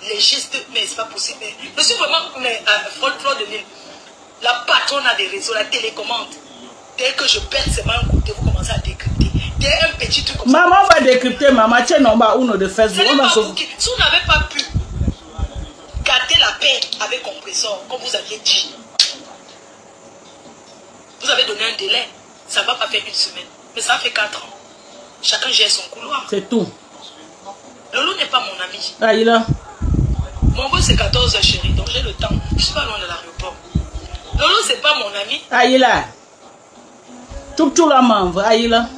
les gestes? Mais c'est pas possible. Je suis vraiment Fleur de Lille. La patronne a des réseaux, la télécommande. Dès que je perds ses mains un côté, vous commencez à décrypter. Dès un petit truc comme ça. Maman va décrypter, maman. Tiens, non, bah, uno de Facebook. Si vous n'avez pas pu gâter la paix avec compresseur, comme vous aviez dit, vous avez donné un délai. Ça ne va pas faire une semaine. Mais ça fait 4 ans. Chacun gère son couloir. C'est tout. Lolo n'est pas mon ami. Ah, il a. Mon boss c'est 14 h chérie, donc j'ai le temps. Je ne suis pas loin de l'aéroport. Lolo c'est pas mon ami. Ah, il a. Tout la main, ah, il a.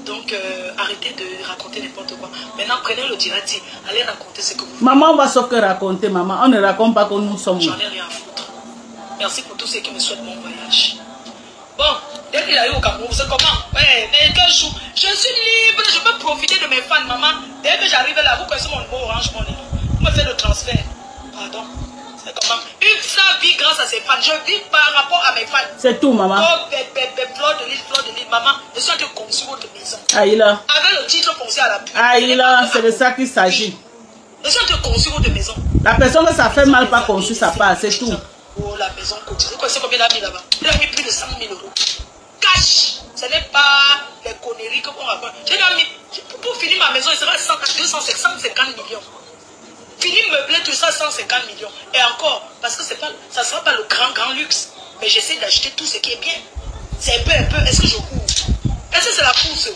Donc, arrêtez de raconter n'importe quoi. Maintenant, prenez le direct, allez raconter ce que vous voulez. Maman, on va sauf que raconter, maman. On ne raconte pas que nous sommes. J'en ai rien à foutre. Merci pour tous ceux qui me souhaitent bon voyage. Bon, dès qu'il a eu au Cameroun, c'est comment? Ouais, mais quel jour? Je suis libre, je peux profiter de mes fans, maman. Dès que j'arrive là, vous connaissez mon numéro Orange Money. Vous me faites le transfert. Pardon. C'est comment? Une femme vit grâce à ses fans. Je vis par rapport à mes fans. C'est tout, maman. Oh, fleur de l'île, maman. Je suis en train de construire votre maison. Aïe là. Avec le titre foncé à la pub. Aïe là, c'est de ça qu'il s'agit. Je suis en train de construire votre maison. La personne que ça fait mal pas construire sa part, c'est tout. Oh, la maison cotisée. C'est combien il a mis là-bas? Il a mis plus de 100 000 euros. Cash. Ce n'est pas les conneries qu'on raconte. J'ai mis, pour finir ma maison, il sera 150 millions. Finir meubler tout ça, 150 millions. Et encore, parce que ça ne sera pas le grand luxe. Mais j'essaie d'acheter tout ce qui est bien. C'est un peu. Est-ce que je cours? Est-ce que c'est la course?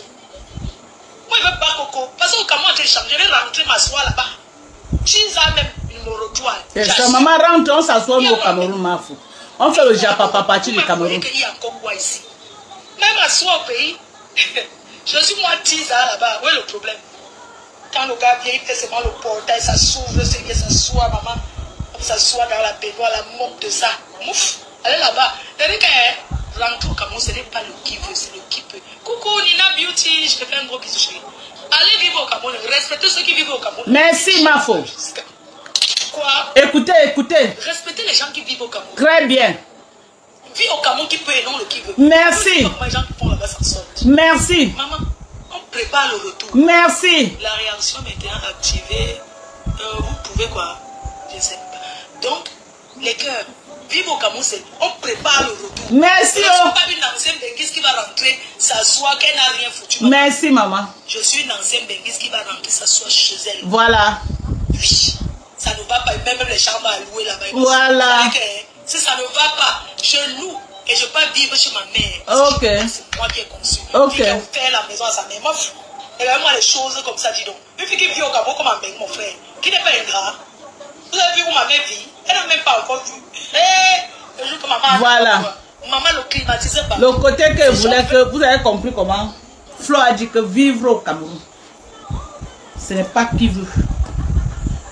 Moi, je ne veux pas Coco. Parce qu'au Cameroun, je vais rentrer m'asseoir là-bas. Chisa même, numéro 3. Sa maman rentre, on s'assoit au Cameroun, ma fou. On fait le Japapa partie du Cameroun. Il y a encore quoi ici? Même asseoir au pays, je suis moi Chisa là-bas. Où est le problème? Quand le gars vient, il fait seulement le portail, ça s'ouvre, c'est bien, ça s'assoit, maman. On s'assoit dans la baignoire, la moque de ça. Mouf, allez là-bas. C'est-à-dire que rentrer au Cameroun, ce n'est pas le qui veut, c'est le qui peut. Coucou Nina Beauty, je te fais un gros bisou chérie. Allez vivre au Cameroun, respectez ceux qui vivent au Cameroun. Merci, ma faux. Quoi? Écoutez, écoutez. Respectez les gens qui vivent au Cameroun. Très bien. Vis au Cameroun qui peut et non le qui veut. Merci. Les gens qui font là-bas s'en sortent. Merci. Maman, on prépare le retour. Merci. La réaction maintenant activée, vous pouvez quoi? Je ne sais pas. Donc, les cœurs, vivre au Cameroun, on prépare le retour. Merci. Je ne suis pas une ancienne benguise qui va rentrer, s'asseoir, qu'elle n'a rien foutu. Maman. Merci, maman. Je suis une ancienne benguise qui va rentrer, s'asseoir chez elle. Voilà. Oui. Ça ne va pas, même les chambres à louer là-bas. Voilà. Si ça ne va pas, je loue et je peux vivre chez ma mère. Ok. C'est moi qui ai conçu. Ok. Qui a offert la maison à sa mère. Moi, regardez-moi les choses comme ça, dis donc. Une fille qui vit au Cameroun comme un mec, mon frère, qui n'est pas ingrat. Vous avez vu où ma mère vit? Elle n'a même pas encore vu. Le jour que maman. Voilà. Maman le climatisait pas. Le côté que vous voulez que vous avez compris comment Flo a dit que vivre au Cameroun, ce n'est pas qui veut,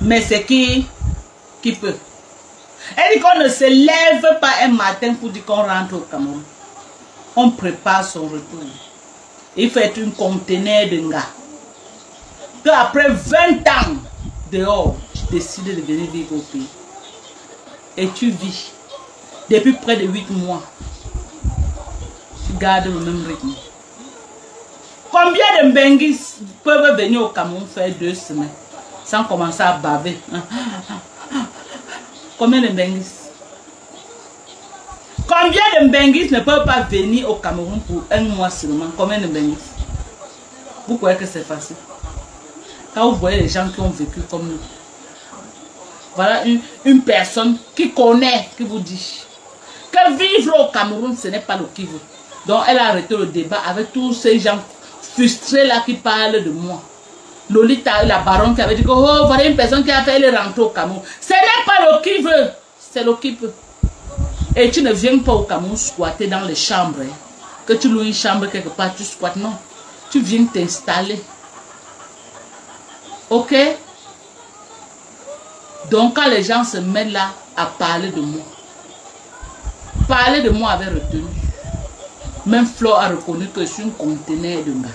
mais c'est qui peut. Elle dit qu'on ne se lève pas un matin pour dire qu'on rentre au Cameroun. On prépare son retour. Il faut être un conteneur de gars. Qu'après 20 ans dehors, tu décides de venir vivre au pays. Et tu vis. Depuis près de 8 mois. Tu gardes le même rythme. Combien de Benguis peuvent venir au Cameroun faire 2 semaines sans commencer à baver? Combien de Benguis? Combien de Benguis ne peuvent pas venir au Cameroun pour 1 mois seulement? Combien de Benguis? Vous croyez que c'est facile? Quand vous voyez les gens qui ont vécu comme nous, voilà une personne qui connaît, qui vous dit que vivre au Cameroun, ce n'est pas le qui veut. Donc elle a arrêté le débat avec tous ces gens frustrés là qui parlent de moi. Lolita, la baronne qui avait dit que oh, voilà une personne qui a fait le rentrer au Cameroun. Ce n'est pas le qui veut, c'est le qui peut. Et tu ne viens pas au Cameroun squatter dans les chambres. Hein. Que tu loues une chambre quelque part, tu squattes. Non. Tu viens t'installer. Ok? Donc quand les gens se mettent là à parler de moi, parler de moi avec retenue. Même Flo a reconnu que je suis un conteneur de gars.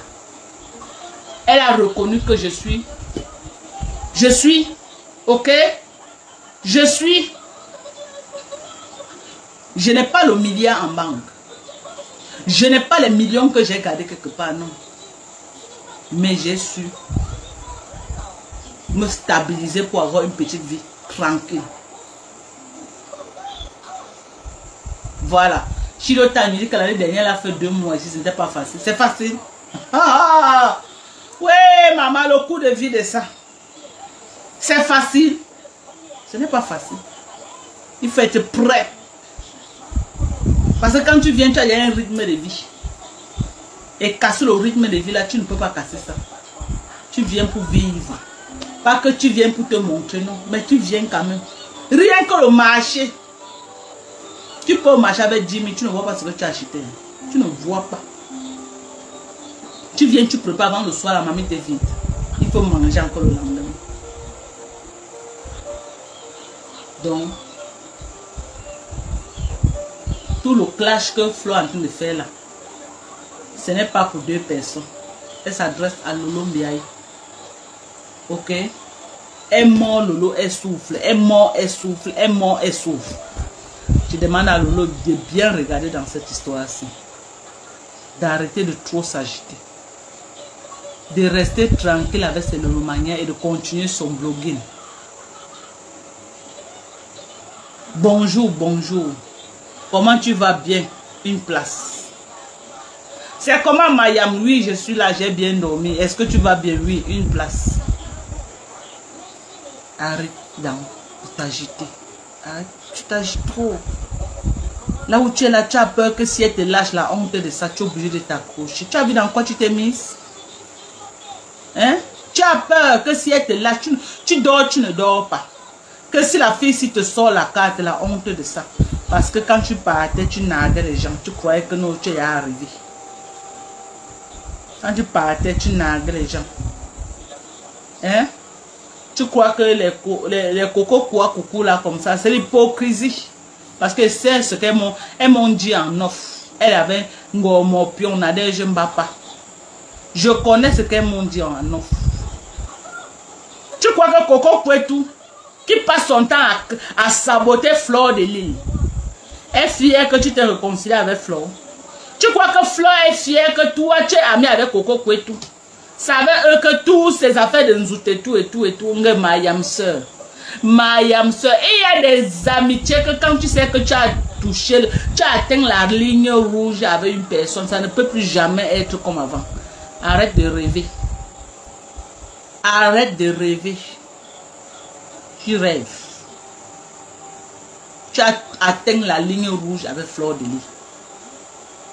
Elle a reconnu que je suis, ok? Je n'ai pas le milliard en banque. Je n'ai pas les millions que j'ai gardés quelque part, non. Mais j'ai su me stabiliser pour avoir une petite vie tranquille. Voilà. Chilota nous dit que l'année dernière, elle a fait 2 mois ici, ce n'était pas facile. C'est facile. Ah, ouais, maman, le coût de vie de ça. C'est facile. Ce n'est pas facile. Il faut être prêt. Parce que quand tu viens, tu as un rythme de vie. Et casser le rythme de vie là, tu ne peux pas casser ça. Tu viens pour vivre. Pas que tu viens pour te montrer, non. Mais tu viens quand même. Rien que le marché. Tu peux marcher avec 10 000, tu ne vois pas ce que tu as acheté. Tu ne vois pas. Tu viens, tu prépares avant le soir, la mamie te vide. Il faut manger encore le lendemain. Donc, tout le clash que Flo est en train de faire là, ce n'est pas pour 2 personnes. Elle s'adresse à Lolo Mbiaye. Ok? Elle mord Lolo, elle souffle. Elle mord, elle souffle. Elle mord, elle souffle. Je demande à Lolo de bien regarder dans cette histoire-ci. D'arrêter de trop s'agiter. De rester tranquille avec ses lolomaniens et de continuer son blogging. Bonjour, bonjour. Comment tu vas bien? Une place. C'est comment Mayam? Oui, je suis là, j'ai bien dormi. Est-ce que tu vas bien? Oui, une place. Arrête de t'agiter. Tu t'agites trop. Là où tu es là, tu as peur que si elle te lâche la honte de ça, tu es obligé de t'accrocher. Tu as vu dans quoi tu t'es mise? Hein? Tu as peur que si elle te lâche, tu dors, tu ne dors pas. Que si la fille si te sort la carte, la honte de ça. Parce que quand tu partais, tu narguais les gens. Tu croyais que non, tu es arrivé. Quand tu partais, tu narguais les gens. Hein? Tu crois que les cocos quoi coucou là comme ça, c'est l'hypocrisie. Parce que c'est ce qu'elles m'ont dit en off. Elle avait Ngomopion, Nadège Mbapa. Je connais ce qu'elles m'ont dit en off. Tu crois que Coco Kouetou, qui passe son temps à saboter Flore de Lille, est fière que tu t'es réconcilié avec Flore? Tu crois que Flore est fière que toi tu es ami avec Coco Kouetou? Savez eux que tous ces affaires de Nzout et tout, Mayam sœur. Mayam sœur. Et il y a des amitiés que quand tu sais que tu as touché, tu as atteint la ligne rouge avec une personne, ça ne peut plus jamais être comme avant. Arrête de rêver. Arrête de rêver. Tu rêves. Tu as atteint la ligne rouge avec Flore de Lille.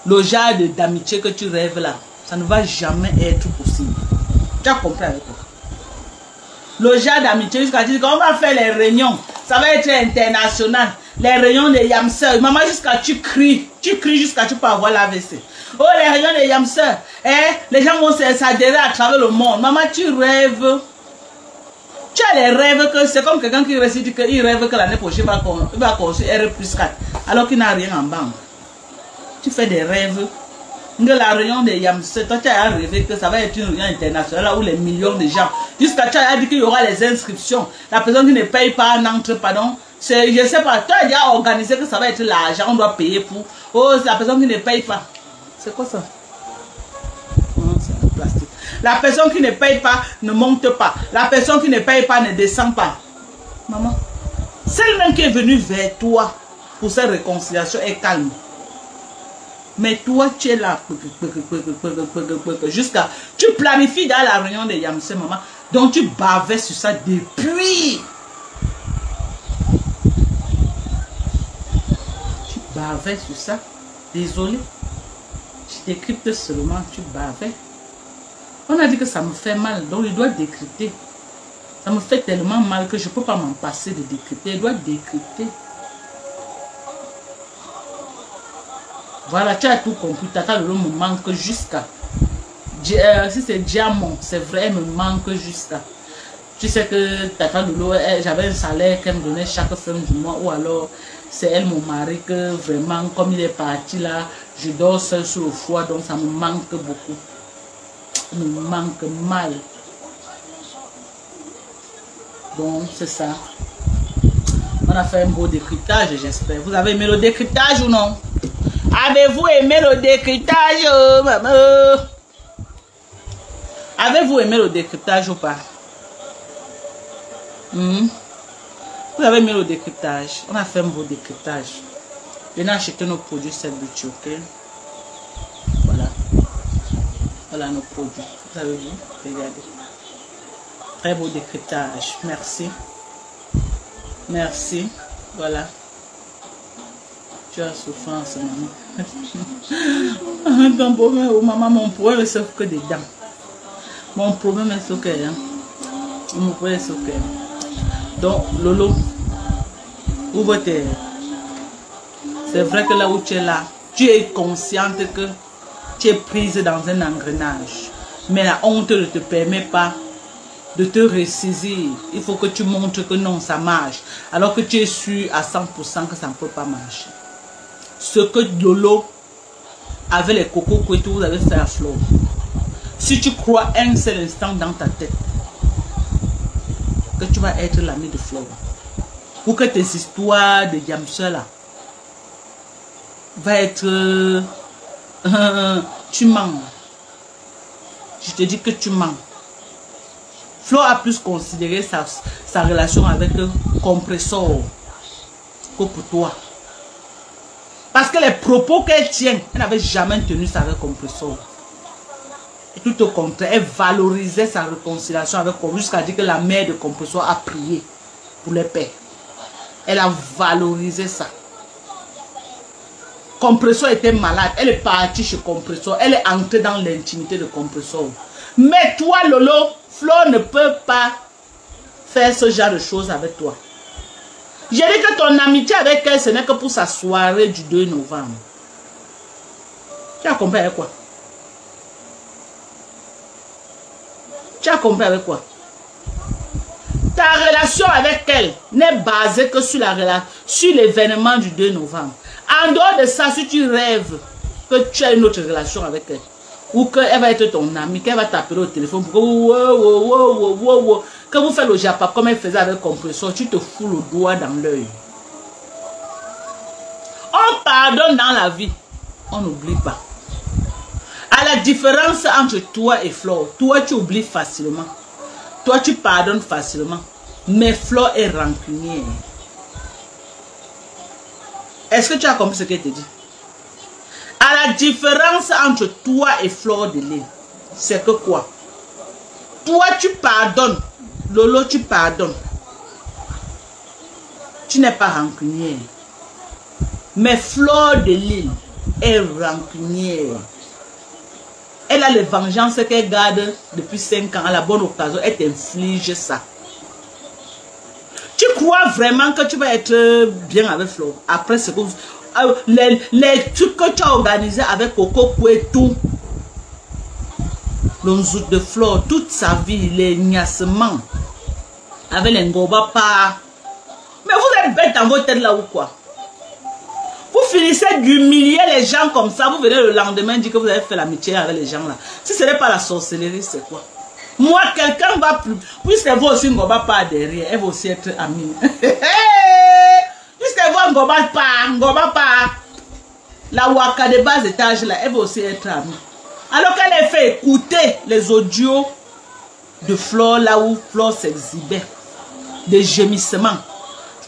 Le genre d'amitié que tu rêves là, ça ne va jamais être possible. Tu as compris avec moi? Le genre d'amitié, jusqu'à dire qu'on va faire les réunions, ça va être international. Les réunions de Yamseur. Maman, jusqu'à tu cries jusqu'à tu peux avoir l'AVC. Oh, les réunions de Yamseur. Les gens vont s'adhérer à travers le monde. Maman, tu rêves. Tu as les rêves que c'est comme quelqu'un qui récite qu'il rêve que l'année prochaine il va construire R+4 alors qu'il n'a rien en banque. Tu fais des rêves. De la réunion de Yamseur, toi tu as rêvé que ça va être une réunion internationale là où les millions de gens, jusqu'à tu as dit qu'il y aura les inscriptions. La personne qui ne paye pas n'entre pas, non. Je sais pas, toi tu as déjà organisé que ça va être l'argent, on doit payer pour. Oh, c'est la personne qui ne paye pas. C'est quoi ça? Non, c'est un plastique. La personne qui ne paye pas ne monte pas. La personne qui ne paye pas ne descend pas. Maman, celle-même qui est venue vers toi pour cette réconciliation est calme. Mais toi, tu es là, jusqu'à... Tu planifies dans la réunion de Yamseur, maman. Donc, tu bavais sur ça depuis. Tu bavais sur ça. Désolé. Je décrypte seulement, tu bavais. On a dit que ça me fait mal, donc il doit décrypter. Ça me fait tellement mal que je ne peux pas m'en passer de décrypter. Il doit décrypter. Voilà, tu as tout compris. Tata Lolo me manque jusqu'à... si c'est diamant, c'est vrai, elle me manque jusqu'à... Tu sais que Tata Lolo, j'avais un salaire qu'elle me donnait chaque fin du mois. Ou alors, c'est elle, mon mari, que vraiment, comme il est parti là, je dors seul sur le foie. Donc, ça me manque beaucoup. Ça me manque mal. Donc, c'est ça. On a fait un beau décryptage, j'espère. Vous avez aimé le décryptage ou non? Avez-vous aimé le décryptage, maman? Avez-vous aimé le décryptage ou pas? Vous avez aimé le décryptage? On a fait un beau décryptage. Venez acheter nos produits cette boutique, ok? Voilà. Voilà nos produits. Vous avez vu? Regardez. Très beau décryptage. Merci. Merci. Voilà. Tu as souffrance, maman. Maman, mon problème est sauf que des dents. Mon problème est sauf que mon problème est sauf que. Donc, Lolo, ouvre tes. C'est vrai que là où tu es là, tu es consciente que tu es prise dans un engrenage. Mais la honte ne te permet pas de te ressaisir. Il faut que tu montres que non, ça marche. Alors que tu es sûr à 100% que ça ne peut pas marcher. Ce que Lolo, avec les cocos que vous avez fait à Flo. Si tu crois un seul instant dans ta tête que tu vas être l'ami de Flo, ou que tes histoires de Yamsel là va être tu mens. Je te dis que tu mens. Flo a plus considéré sa relation avec Compressor que pour toi. Parce que les propos qu'elle tient, elle n'avait jamais tenu ça avec Compressor. Et tout au contraire, elle valorisait sa réconciliation avec Compressor jusqu'à dire que la mère de Compressor a prié pour les pères. Elle a valorisé ça. Compressor était malade. Elle est partie chez Compressor. Elle est entrée dans l'intimité de Compressor. Mais toi, Lolo, Flo ne peut pas faire ce genre de choses avec toi. J'ai dit que ton amitié avec elle, ce n'est que pour sa soirée du 2 novembre. Tu as compris avec quoi? Tu as compris avec quoi? Ta relation avec elle n'est basée que sur l'événement du 2 novembre. En dehors de ça, si tu rêves que tu as une autre relation avec elle, ou qu'elle va être ton amie, qu'elle va t'appeler au téléphone pour que vous faites le japa comme elle faisait avec Compressor, tu te fous le doigt dans l'œil. On pardonne dans la vie, on n'oublie pas. À la différence entre toi et Flo, toi tu oublies facilement, toi tu pardonnes facilement, mais Flo est rancunier. Est-ce que tu as compris ce qu'elle te dit? À la différence entre toi et Fleur de Lys, c'est que quoi? Toi, tu pardonnes. Lolo, tu pardonnes. Tu n'es pas rancunière. Mais Fleur de Lys est rancunière. Elle a les vengeances qu'elle garde depuis 5 ans. À la bonne occasion, elle t'inflige ça. Tu crois vraiment que tu vas être bien avec Fleur? Après ce que vous... les trucs que tu as organisés avec Coco Pouetou, l'onzout de Fleur, toute sa vie, les gnassements, avec les ngoba pas. Mais vous êtes bête dans votre tête là ou quoi? Vous finissez d'humilier les gens comme ça, vous venez le lendemain dire que vous avez fait l'amitié avec les gens là. Si ce n'est pas la sorcellerie, c'est quoi? Moi, quelqu'un va plus... Puisqu'elle va aussi ngoba pas derrière, elle va aussi être amie. Puisqu'elle voit Ngoba pas, la Waka de bas étage là, elle va aussi être amie. Alors qu'elle a fait écouter les audios de Flore là où Flore s'exhibait, des gémissements.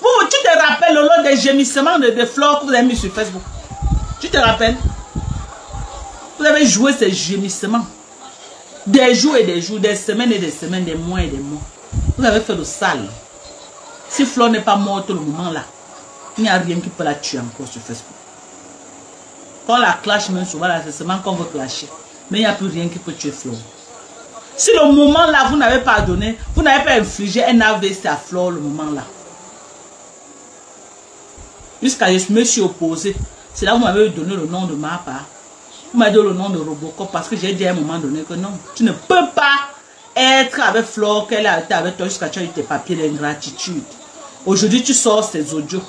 Tu te rappelles le lot des gémissements de Flore que vous avez mis sur Facebook? Tu te rappelles? Vous avez joué ces gémissements. Des jours et des jours, des semaines et des semaines, des mois et des mois. Vous avez fait le sale. Si Flore n'est pas morte au moment là, il n'y a rien qui peut la tuer encore sur Facebook. Quand la clash, même souvent, c'est seulement qu'on veut clasher. Mais il n'y a plus rien qui peut tuer Flore. Si le moment là, vous n'avez pas donné, vous n'avez pas infligé un AVC à Flore le moment là. Jusqu'à je me suis opposé. C'est là où vous m'avez donné le nom de ma part. Vous m'avez donné le nom de Robocop parce que j'ai dit à un moment donné que non, tu ne peux pas être avec Flore qu'elle a été avec toi jusqu'à ce que tu aies tes papiers d'ingratitude. Aujourd'hui, tu sors ces audios.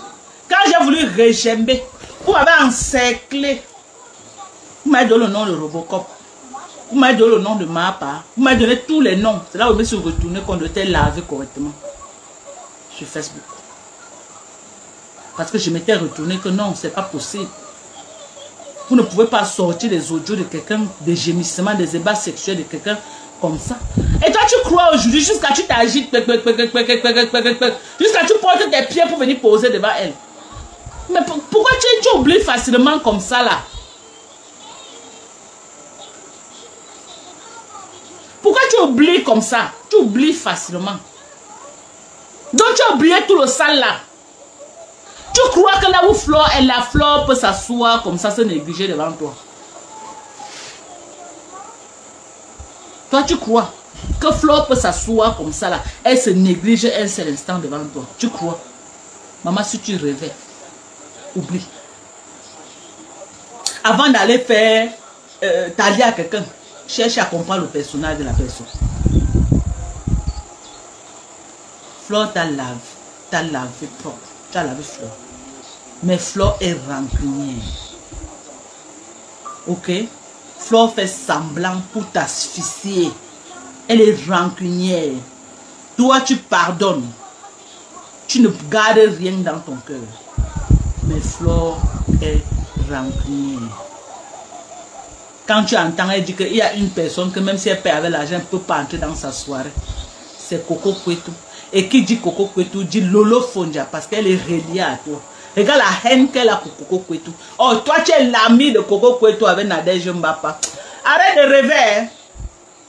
Quand j'ai voulu régember, vous m'avez encerclé. Vous m'avez donné le nom de Robocop. Vous m'avez donné le nom de ma part. Vous m'avez donné tous les noms. C'est là où je me suis retourné quand je t'ai lavé correctement. Sur Facebook. Parce que je m'étais retourné que non, c'est pas possible. Vous ne pouvez pas sortir des audios de quelqu'un, des gémissements, des ébats sexuels de quelqu'un comme ça. Et toi, tu crois aujourd'hui jusqu'à tu t'agites, jusqu'à tu portes tes pieds pour venir poser devant elle. Mais pourquoi tu oublies facilement comme ça là? Pourquoi tu oublies comme ça? Tu oublies facilement. Donc tu as oublié tout le sale là. Tu crois que là où la Flore peut s'asseoir comme ça, se négliger devant toi? Toi, tu crois que Flore peut s'asseoir comme ça là, elle se néglige un seul instant devant toi? Tu crois? Maman, si tu rêvais, oublie. Avant d'aller faire t'allier à quelqu'un, cherche à comprendre le personnage de la personne. Flore t'a lavé propre. Tu as lavé Flore. Mais Flore est rancunière. Ok? Flore fait semblant pour t'asphyxier. Elle est rancunière. Toi, tu pardonnes. Tu ne gardes rien dans ton cœur. Mais Flore est rancunière. Quand tu entends, elle dit qu'il y a une personne que même si elle paie avec l'argent, elle ne peut pas entrer dans sa soirée. C'est Coco Kwetu. Et qui dit Coco Kwetu dit Lolo Fondia parce qu'elle est reliée à toi. Regarde la haine qu'elle a pour Coco Kwetu. Oh, toi, tu es l'ami de Coco Kwetu avec Nadège Mbapa. Arrête de rêver. Hein.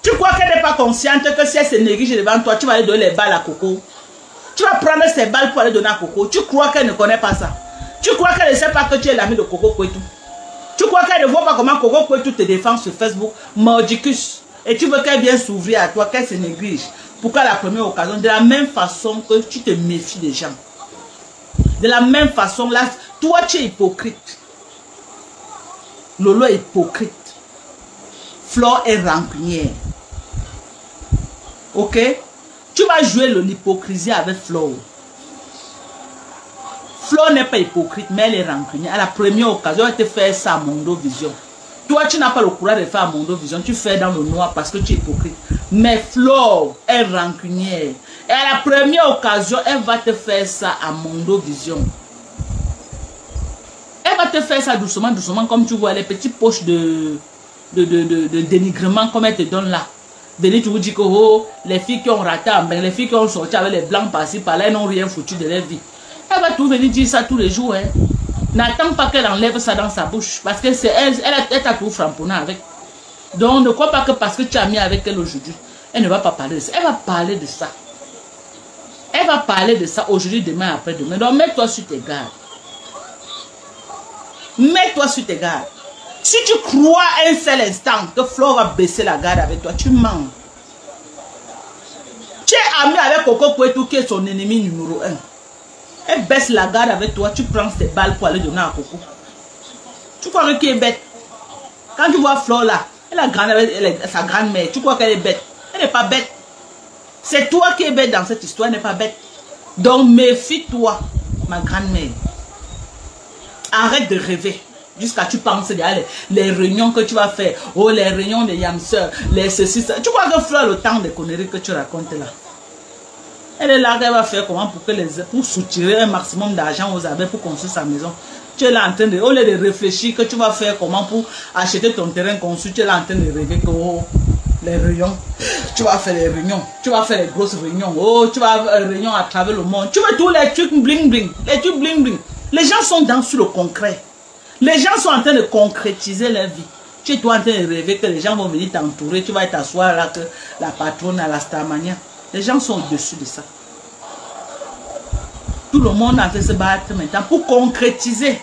Tu crois qu'elle n'est pas consciente que si elle se néglige devant toi, tu vas aller donner les balles à Coco. Tu vas prendre ses balles pour aller donner à Coco. Tu crois qu'elle ne connaît pas ça? Tu crois qu'elle ne sait pas que tu es l'ami de Coco Kwetu? Tu crois qu'elle ne voit pas comment Coco Kwetu te défend sur Facebook? Mordicus. Et tu veux qu'elle vienne s'ouvrir à toi, qu'elle se néglige. Pourquoi la première occasion? De la même façon que tu te méfies des gens. De la même façon, là, toi tu es hypocrite. Lolo est hypocrite. Flore est rancunière. Ok? Tu vas jouer l'hypocrisie avec Flore. Flore n'est pas hypocrite, mais elle est rancunière. À la première occasion, elle te fait ça à Mondo Vision. Toi, tu n'as pas le courage de faire à Mondo Vision. Tu fais dans le noir parce que tu es hypocrite. Mais Flore est rancunière. Et à la première occasion, elle va te faire ça à Mondo Vision. Elle va te faire ça doucement, doucement, comme tu vois les petites poches de dénigrement comme elle te donne là. Venez, tu vous dis que oh, les filles qui ont raté, les filles qui ont sorti avec les blancs par-ci, par-là, elles n'ont rien foutu de leur vie. Elle va tout venir dire ça tous les jours. Hein. N'attends pas qu'elle enlève ça dans sa bouche. Parce que c'est elle t'a tout framponné avec. Donc ne crois pas que parce que tu as mis avec elle aujourd'hui, elle ne va pas parler de ça. Elle va parler de ça. Elle va parler de ça aujourd'hui, demain, après-demain. Donc mets-toi sur tes gardes. Mets-toi sur tes gardes. Si tu crois un seul instant que Flore va baisser la garde avec toi, tu mens. Tu es ami avec Coco Kwetu qui est son ennemi numéro 1. Elle baisse la garde avec toi, tu prends tes balles pour aller donner à Coco. Tu crois qu'elle est bête? Quand tu vois Flore là, elle a grandi avec sa grand-mère, tu crois qu'elle est bête? Elle n'est pas bête. C'est toi qui es bête dans cette histoire, elle n'est pas bête. Donc méfie-toi, ma grand-mère. Arrête de rêver. Jusqu'à tu penses les réunions que tu vas faire. Oh, les réunions de Yamseur, les ceci, ça. Tu crois que Flore le temps de conneries que tu racontes là? Elle est là, elle va faire comment pour soutirer un maximum d'argent aux abeilles pour construire sa maison. Tu es là en train de, au lieu de réfléchir que tu vas faire comment pour acheter ton terrain construit, tu es là en train de rêver que oh, les réunions, tu vas faire les réunions, tu vas faire les grosses réunions, oh, tu vas faire les réunions à travers le monde. Tu veux tous les trucs bling bling, les trucs bling bling. Les gens sont sur le concret. Les gens sont en train de concrétiser leur vie. Tu es toi en train de rêver que les gens vont venir t'entourer, tu vas t'asseoir là que la patronne à la Starmania. Les gens sont au-dessus de ça. Tout le monde est en train de se battre maintenant pour concrétiser.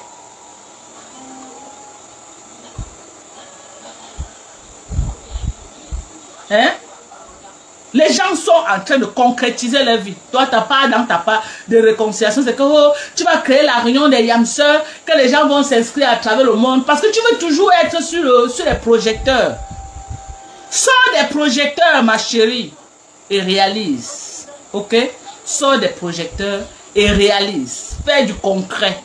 Hein? Les gens sont en train de concrétiser leur vie. Toi, ta part dans ta part de réconciliation, c'est que oh, tu vas créer la réunion des Yamseurs, que les gens vont s'inscrire à travers le monde. Parce que tu veux toujours être sur les projecteurs. Sors des projecteurs, ma chérie, et réalise. Ok? Sors des projecteurs et réalise. Fais du concret.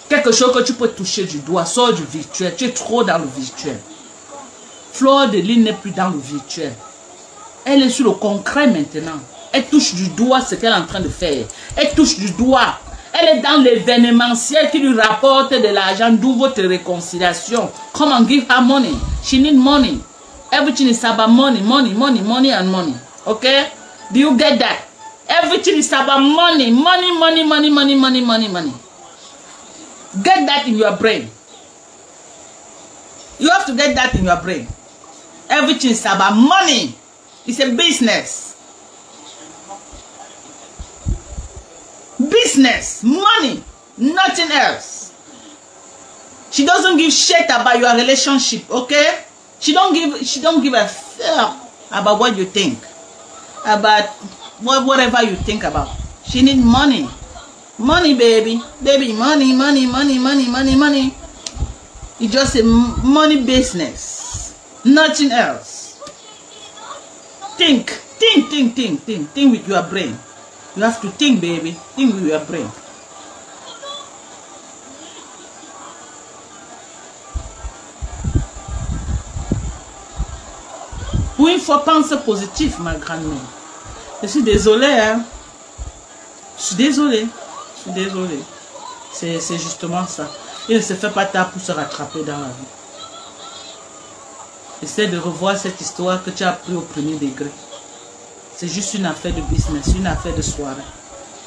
Quelque chose que tu peux toucher du doigt. Sors du virtuel. Tu es trop dans le virtuel. Flore de Lys n'est plus dans le virtuel. Elle est sur le concret maintenant. Elle touche du doigt ce qu'elle est en train de faire. Elle touche du doigt. Elle est dans l'événementiel qui lui rapporte de l'argent, d'où votre réconciliation. Come and give her money. She need money. Everything is about money, money, money, money and money. Okay? Do you get that? Everything is about money, money, money, money, money, money, money, money. Get that in your brain. You have to get that in your brain. Everything is about money. It's a business. Business, money, nothing else. She doesn't give shit about your relationship, okay? She don't give a fuck about what you think. About whatever you think about. She need money. Money, baby. Baby, money, money, money, money, money, money. It's just a money business. Nothing else. Think with your brain. You have to think, baby. Think with your brain. Oui, il faut penser positif, ma grand-mère. Je suis désolée, hein. Je suis désolée. C'est justement ça. Il ne se fait pas tard pour se rattraper dans la vie. Essaie de revoir cette histoire que tu as pris au premier degré. C'est juste une affaire de business, une affaire de soirée.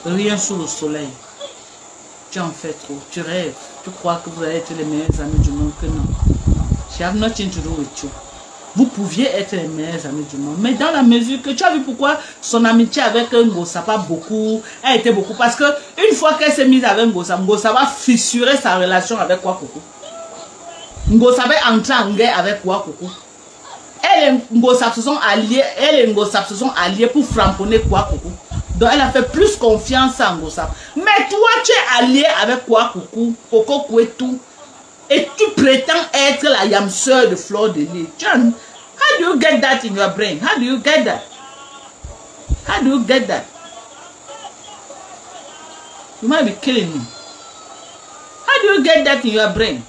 Rien sous le soleil. Tu en fais trop. Tu rêves. Tu crois que vous allez être les meilleurs amis du monde, que non. I have nothing to do with you. Vous pouviez être les meilleurs amis du monde. Mais dans la mesure que tu as vu pourquoi son amitié avec Ngosa pas beaucoup, a été beaucoup. Parce que une fois qu'elle s'est mise avec Ngosa, Ngosa va fissurer sa relation avec Wakoko. Ngosa va entrer en guerre avec Wakoko. Elle et Ngosa se sont alliés, pour framponner Wakoko. Donc elle a fait plus confiance à Ngosa. Mais toi tu es allié avec Wakoko, Koko Kwetu. Et tu prétends être la yam sœur de Fleur de Lys. John, how do you get that in your brain? How do you get that? How do you get that? You might be killing me. How do you get that in your brain?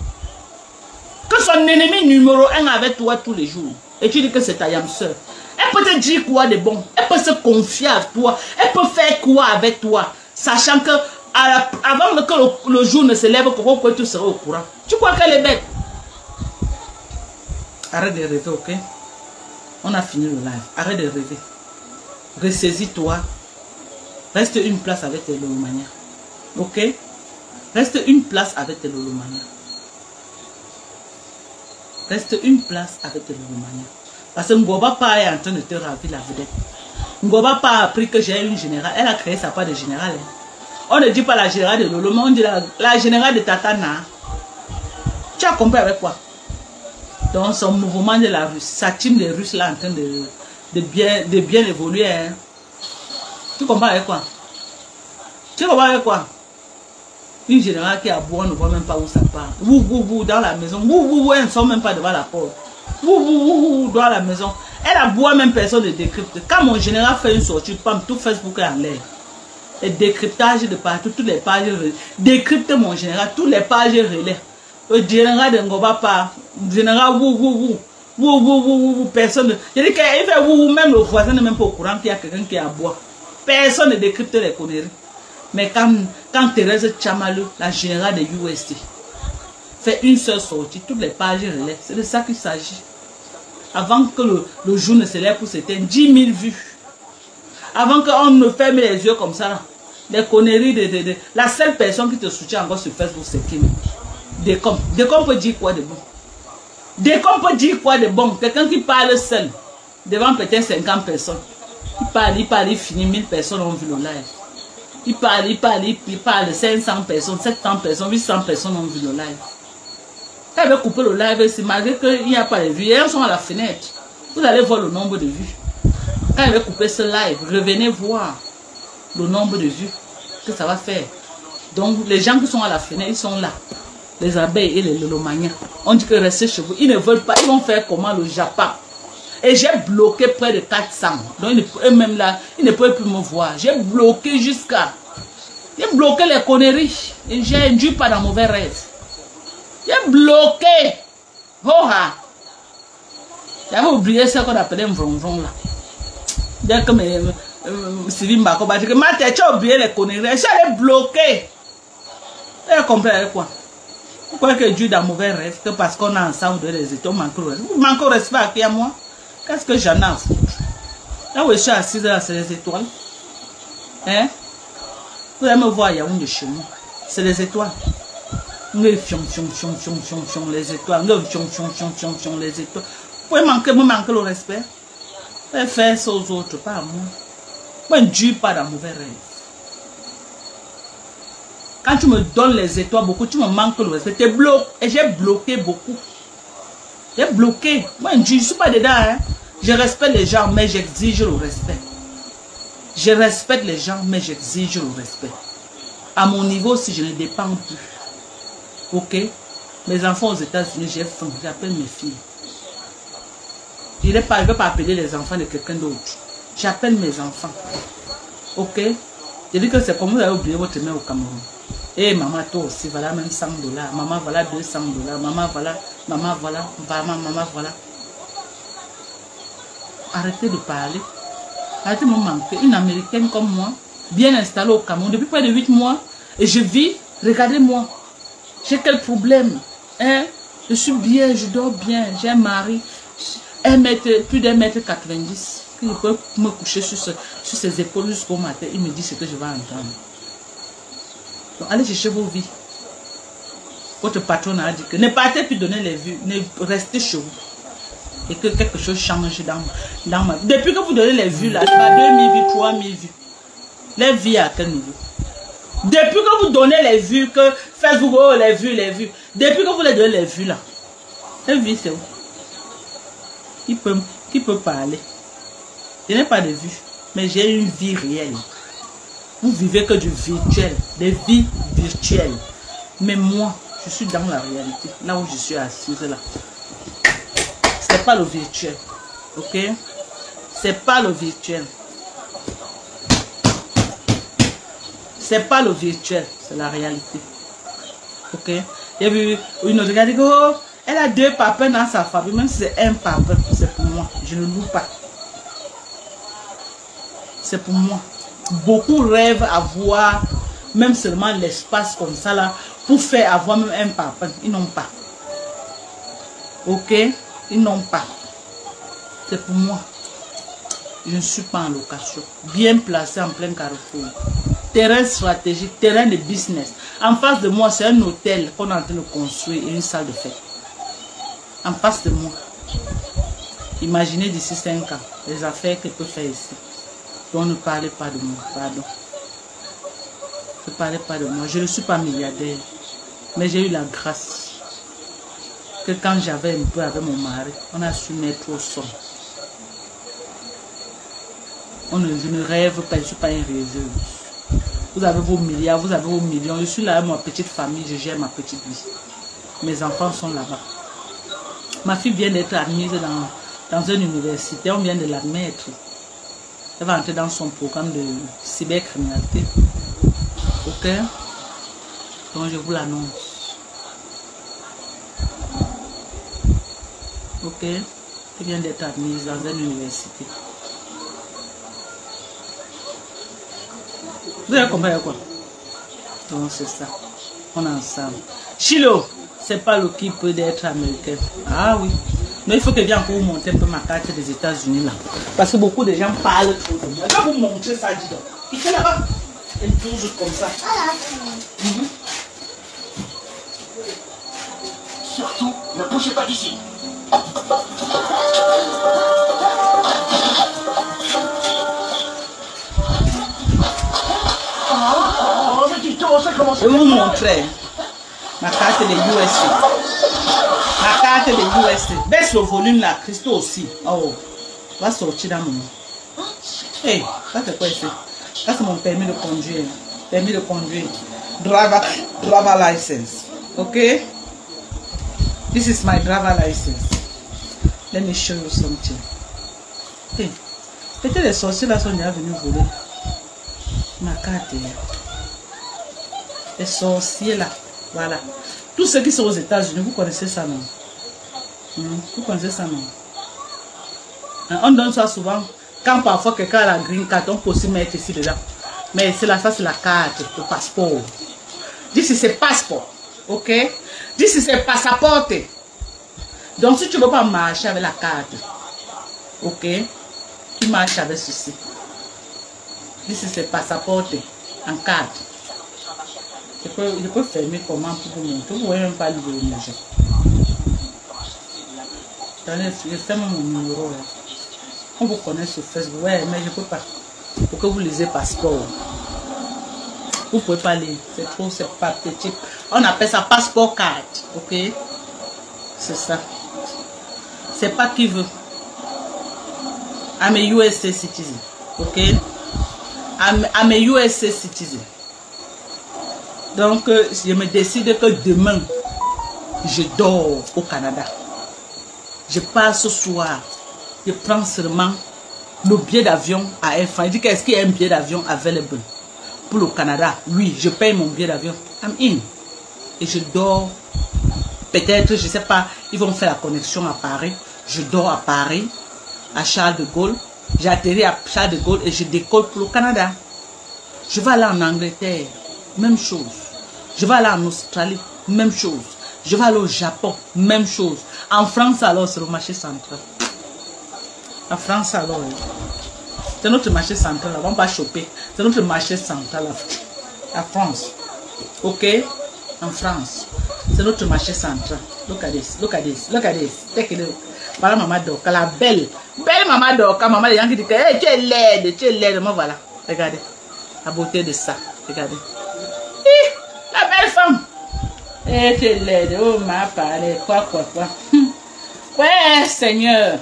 Que son ennemi numéro 1 avec toi tous les jours. Et tu dis que c'est ta yam sœur. Elle peut te dire quoi de bon? Elle peut se confier à toi. Elle peut faire quoi avec toi? Sachant que avant que le jour ne se lève, que tu seras au courant. Tu crois qu'elle est bête? Arrête de rêver, ok? On a fini le live. Arrête de rêver. Ressaisis-toi. Reste une place avec tes lolomanias. Ok? Reste une place avec tes lolomanias. Reste une place avec tes lolomanias. Parce que Ngoba Pa est en train de te ravir la vedette. Ngoba Pa a appris que j'ai une générale. Elle a créé sa part de générale. Hein. On ne dit pas la générale de Lolo, mais on dit la générale de Tatana. Tu as compris avec quoi? Donc son mouvement de la Russie, sa team des Russes là en train de bien évoluer. Hein. Tu comprends avec quoi? Tu comprends avec quoi? Une générale qui est à bout, on ne voit même pas où ça part. Wou, dans la maison. Wou, elle ne sort même pas devant la porte. Wou, dans la maison. Elle a boit même personne ne décrypte. Quand mon général fait une sortie, pam, tout Facebook est en l'air. Les décryptages de partout, toutes les pages relais. Décrypte mon général, toutes les pages relais. Le général de Ngoba Pa, général wou, personne. Je dis qu'il fait wou, même le voisin n'est même pas au courant qu'il y a quelqu'un qui est à boire. Personne ne décrypte les conneries. Mais quand Thérèse Tchamalu, la générale de UST, fait une seule sortie, toutes les pages relais, c'est de ça qu'il s'agit. Avant que le jour ne se lève pour s'éteindre, 10 000 vues. Avant qu'on ne ferme les yeux comme ça, les conneries la seule personne qui te soutient encore sur Facebook, c'est Kim. Décom peut dire quoi de bon? Décom peut dire quoi de bon? Quelqu'un qui parle seul, devant peut-être 50 personnes. Il parle, il finit, 1000 personnes ont vu le live. Il parle, 500 personnes, 700 personnes, 800 personnes ont vu le live. Quand il veut couper le live, c'est malgré qu'il n'y a pas de vues. Elles sont à la fenêtre. Vous allez voir le nombre de vues. Quand il veut couper ce live, revenez voir le nombre de vues que ça va faire. Donc, les gens qui sont à la fenêtre, ils sont là. Les abeilles et les lolomanias. On dit que restez chez vous. Ils ne veulent pas. Ils vont faire comment le Japon. Et j'ai bloqué près de 400. Donc, eux-mêmes là, ils ne peuvent plus me voir. J'ai bloqué jusqu'à... J'ai bloqué les conneries. Et j'ai induit pas dans mauvais rêve. J'ai bloqué. Oh, j'avais oublié ce qu'on appelait un vronvron là. Dès que Sylvie Mbako m'a dit que ma tête, tu as oublié les conneries. J'ai bloqué. Elle comprend avec quoi? Pourquoi que Dieu dans mauvais rêve? Que parce qu'on a ensemble de les étoiles, vous manquez au respect à qui à moi? Qu'est-ce que j'en ai à foutre? Là où je suis assise là, c'est les étoiles. Hein? Vous allez me voir, il y a une de chez moi. C'est les étoiles. Les étoiles. Les étoiles. Vous pouvez me manquer le respect. Vous pouvez faire ça aux autres, pas à moi. Moi, je ne dure pas dans mauvais rêve. Quand tu me donnes les étoiles beaucoup, tu me manques le respect. Tu bloques. Et j'ai bloqué beaucoup. J'ai bloqué. Moi, je ne suis pas dedans. Hein. Je respecte les gens, mais j'exige le respect. Je respecte les gens, mais j'exige le respect. À mon niveau, si je ne dépends plus. Ok? Mes enfants aux États-Unis, j'ai faim. J'appelle mes filles. Je ne vais pas appeler les enfants de quelqu'un d'autre. J'appelle mes enfants. Ok? Je dis que c'est comme vous avez oublié votre mère au Cameroun. Et maman, toi aussi, voilà même $100. Maman, voilà $200. Maman, voilà. Maman, voilà. Maman, voilà. Arrêtez de parler. Arrêtez de me manquer. Une Américaine comme moi, bien installée au Cameroun depuis près de 8 mois. Et je vis, regardez-moi. J'ai quel problème? Hein? Je suis bien, je dors bien. J'ai un mari, plus d'1,90 m. Il peut me coucher sur ses épaules jusqu'au matin. Il me dit ce que je vais entendre. Donc, allez chercher vos vies. Votre patron a dit que ne partez plus donner les vues. Ne restez chez vous. Et que quelque chose change dans ma vie. Depuis que vous donnez les vues, là, je pas 2000 vues, 3000 vues. Les vues à quel niveau? Depuis que vous donnez les vues, que Facebook, oh, les vues. Depuis que vous les donnez les vues, là. Les vues, c'est où? Qui peut parler? Je n'ai pas de vue, mais j'ai une vie réelle. Vous vivez que du virtuel, des vies virtuelles. Mais moi, je suis dans la réalité, là où je suis assise là. C'est pas le virtuel, ok? C'est pas le virtuel. C'est pas le virtuel, c'est la réalité. Ok? J'ai vu une autre gars dire, oh, elle a 2 papins dans sa famille, même si c'est un papin, c'est pour moi. Je ne loue pas. C'est pour moi. Beaucoup rêvent avoir même seulement l'espace comme ça là pour faire avoir même un papin. Ils n'ont pas. Ok? Ils n'ont pas. C'est pour moi. Je ne suis pas en location. Bien placé en plein carrefour. Terrain stratégique, terrain de business. En face de moi, c'est un hôtel qu'on est en train de construire et une salle de fête. En face de moi. Imaginez d'ici 5 ans les affaires qu'elle peut faire ici. Donc ne parlez pas de moi, pardon. Ne parlez pas de moi. Je ne suis pas milliardaire. Mais j'ai eu la grâce. Que quand j'avais un peu avec mon mari, on a su mettre au son. Je ne rêve pas, je ne suis pas une rêveuse. Vous avez vos milliards, vous avez vos millions. Je suis là avec ma petite famille, je gère ma petite vie. Mes enfants sont là-bas. Ma fille vient d'être admise dans une université, on vient de l'admettre. Elle va entrer dans son programme de cybercriminalité. Ok? Donc je vous l'annonce. Ok? Elle vient d'être admise dans une université. Vous avez compris quoi? Donc c'est ça. On est ensemble. Chilo, c'est pas le qui peut d'être américain. Ah oui. Mais il faut que je vienne encore vous montrer un peu ma carte des États-Unis là. Parce que beaucoup de gens parlent trop de moi. Je vais vous montrer ça, dis donc. Il fait là-bas. Elle bouge comme ça. Surtout, ne bougez pas d'ici. Je vais vous montrer ma carte de USA. Ma carte de USA. Baisse le volume là, Christo aussi. Oh, va sortir dans mon. Hey, ça c'est quoi ici? Ça c'est mon permis de conduire. Permis de conduire. Driver license. Ok? This is my driver license. Let me show you something. Hey, peut-être les sorciers là sont déjà venus voler ma carte. Les sorciers là, voilà. Tous ceux qui sont aux États-Unis, vous connaissez ça non? Vous connaissez ça non? On donne ça souvent. Quand parfois quelqu'un a la green card, on peut aussi mettre ici dedans. Mais c'est là, ça c'est la carte, le passeport. This is a passport, ok? This is a passeport. Donc si tu ne veux pas marcher avec la carte, ok? Tu marches avec ceci. This is a passeport en carte. Je peux fermer comment pour vous montrer. Vous ne voyez même pas l'ouvrir. Je ferme mon numéro. Là. On vous connaît sur Facebook. Ouais, mais je ne peux pas. Pour que vous lisez passeport. Vous ne pouvez pas lire. C'est trop, c'est pas petit. On appelle ça passeport card. Ok? C'est ça. C'est pas qui veut. I'm a USA citizen. Ok? I'm a USA citizen. Donc, je me décide que demain, je dors au Canada. Je pars ce soir je prends seulement le billet d'avion à Air France. Il dit qu'est-ce qu'il y a un billet d'avion available pour le Canada? Oui, je paye mon billet d'avion. I'm in. Et je dors. Peut-être, je ne sais pas, ils vont faire la connexion à Paris. Je dors à Paris, à Charles de Gaulle. J'ai atterri à Charles de Gaulle et je décolle pour le Canada. Je vais aller en Angleterre, même chose. Je vais aller en Australie, même chose. Je vais aller au Japon, même chose. En France, alors, c'est le marché central. En France, alors, c'est notre marché central. On va pas choper. C'est notre marché central. La France. Ok? En France. C'est notre marché central. Look at this. Look at this. Look at this. Take it. Voilà maman Doka, la belle. Belle maman Doka. Maman, les gens qui disent que hey, tu es laide. Tu es laide. Moi, voilà. Regardez. La beauté de ça. Regardez. La belle femme. Eh, tu es laide. Oh, ma parlé. Quoi. Ouais, Seigneur.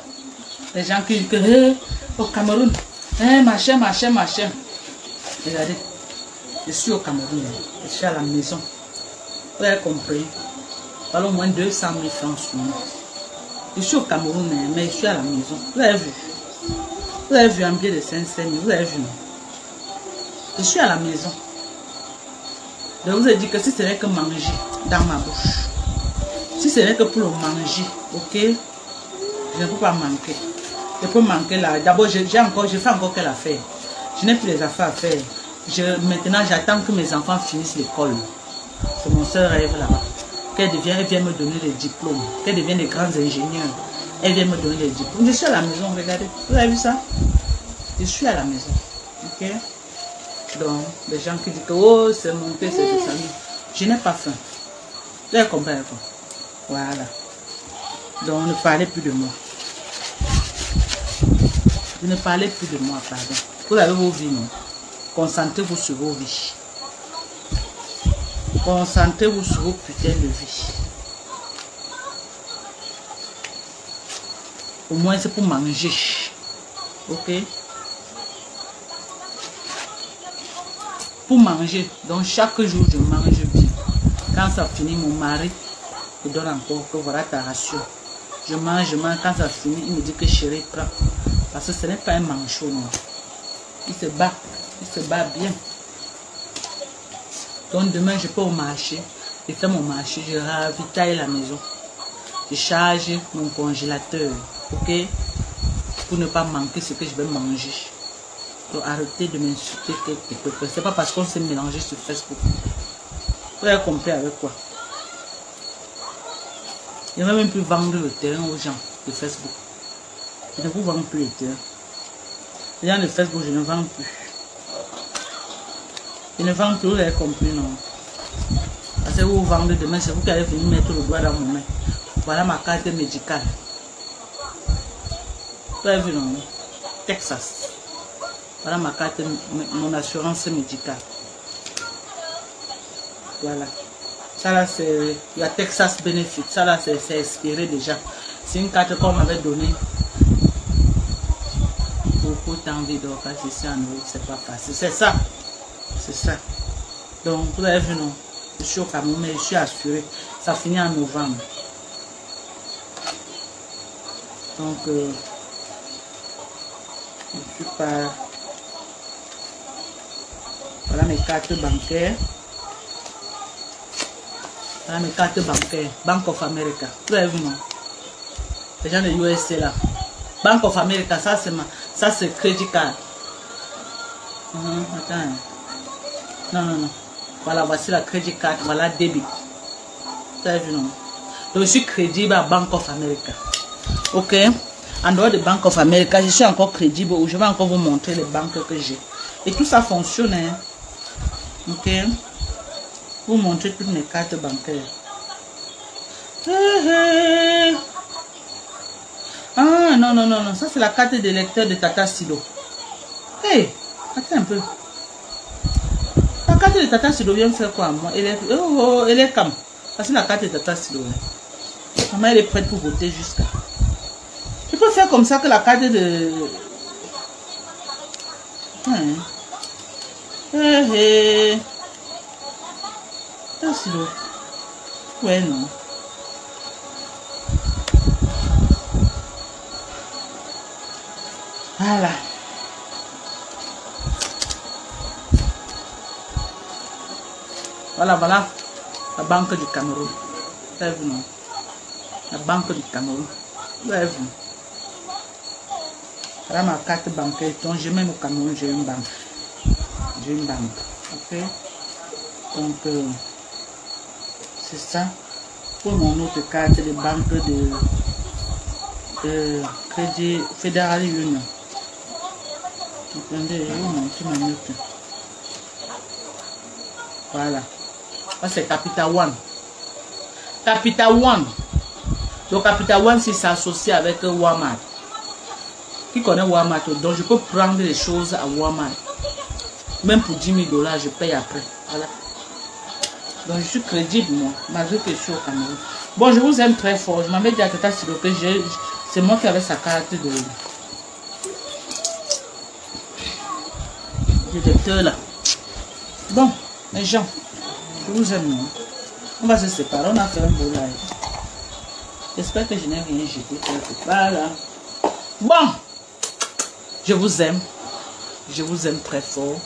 Les gens qui disent que hey, au Cameroun. Eh, machin. Regardez. Je suis au Cameroun. Je suis à la maison. Vous avez compris. Voilà au moins 200 000 francs sur moi. Je suis au Cameroun, mais je suis à la maison. Vous avez vu? Vous avez vu un billet de 500 000? Vous avez vu? Je suis à la maison. Donc vous avez dit que si ce n'est que manger dans ma bouche, si ce n'est que pour le manger, ok, je ne peux pas manquer. Je peux manquer là. D'abord, je fais encore quelle affaire? Je n'ai plus les affaires à faire. Maintenant, j'attends que mes enfants finissent l'école. C'est mon seul rêve là-bas. Elle vient me donner les diplômes. Qu'elle devienne des grands ingénieurs. Elle vient me donner les diplômes. Je suis à la maison, regardez. Vous avez vu ça? Je suis à la maison. Ok? Donc, les gens qui disent que oh, c'est monté, c'est tout ça. Je n'ai pas faim. Vous avez compris quoi? Voilà. Donc, ne parlez plus de moi. Ne parlez plus de moi, pardon. Vous avez vos vies, non? Concentrez-vous sur vos vies. Concentrez-vous sur vos putains de vie. Au moins c'est pour manger. Ok? Pour manger. Donc chaque jour je mange bien. Quand ça finit, mon mari me donne encore que voilà ta ration. Je mange. Quand ça finit, il me dit que chérie, prends. Parce que ce n'est pas un manchot, non. Il se bat bien. Donc demain, je peux au marché, je fais mon marché, je ravitaille la maison. Je charge mon congélateur, ok? Pour ne pas manquer ce que je vais manger. Donc arrêtez de m'insulter quelque peu. C'est pas parce qu'on s'est mélangé sur Facebook. Vous avez compris avec quoi? Je ne vais même plus vendre le terrain aux gens de Facebook. Je ne vous vends plus le terrain. Les gens de Facebook, je ne vends plus. Je ne vends plus, vous avez compris, non? Parce que vous vendez demain, c'est vous qui allez venir mettre le doigt dans mon main. Voilà ma carte médicale. Vous avez vu, non? Texas. Voilà ma carte, mon assurance médicale. Voilà. Ça là, c'est la Texas Benefit. Ça là, c'est expiré déjà. C'est une carte qu'on m'avait donnée. Beaucoup d'envie de passer ici en Europe, c'est pas facile. C'est ça. C'est ça. Donc, vous avez vu, non? Je suis au Cameroun, mais je suis assuré. Ça finit en novembre. Donc, je suis pas... Voilà mes cartes bancaires. Voilà mes cartes bancaires. Bank of America. Vous avez vu, non? Les gens de USA là. Bank of America, ça c'est Credit Card. Attends. Non. Voilà, voici la Credit Card. Voilà, débit. Vous avez vu, non? Donc, je suis crédible à Bank of America. Ok? En dehors de Bank of America, je suis encore crédible. Je vais encore vous montrer les banques que j'ai. Et tout ça fonctionne, hein? Ok? Vous montrer toutes mes cartes bancaires. Ah, non. Ça, c'est la carte de lecteur de Tata Stilo. Hey, attends un peu. La carte de Tata Stilo vient faire quoi, moi? Elle est comme. Ça, c'est la carte de Tata Stilo. Maman, elle est prête pour voter jusqu'à. Je peux faire comme ça que la carte de... Tata Stilo. Ouais, non. Voilà. Voilà, voilà. La Banque du Cameroun. Vous avez vu, non? La Banque du Cameroun. Vous avez vu? Voilà ma carte bancaire. Donc, je mets au Cameroun, j'ai une banque. J'ai une banque. Ok? Donc, c'est ça. Pour mon autre carte de banque de Crédit Fédéral Union. Attendez, je vais vous montrer ma note. Voilà. Ça, c'est Capital One. Capital One. Donc, Capital One, c'est associé avec Walmart. Qui connaît Walmart? Donc, je peux prendre les choses à Walmart. Même pour 10 000 $, je paye après. Voilà. Donc, je suis crédible, moi, malgré que je suis au Cameroun. Bon, je vous aime très fort. Je m'avais dit à Tata Silo que c'est moi qui avais sa carte de lecteur là. Bon, les gens, je vous aime. On va se séparer. On a fait un beau live. J'espère que je n'ai rien jeté quelque part là. Bon, je vous aime. Je vous aime très fort.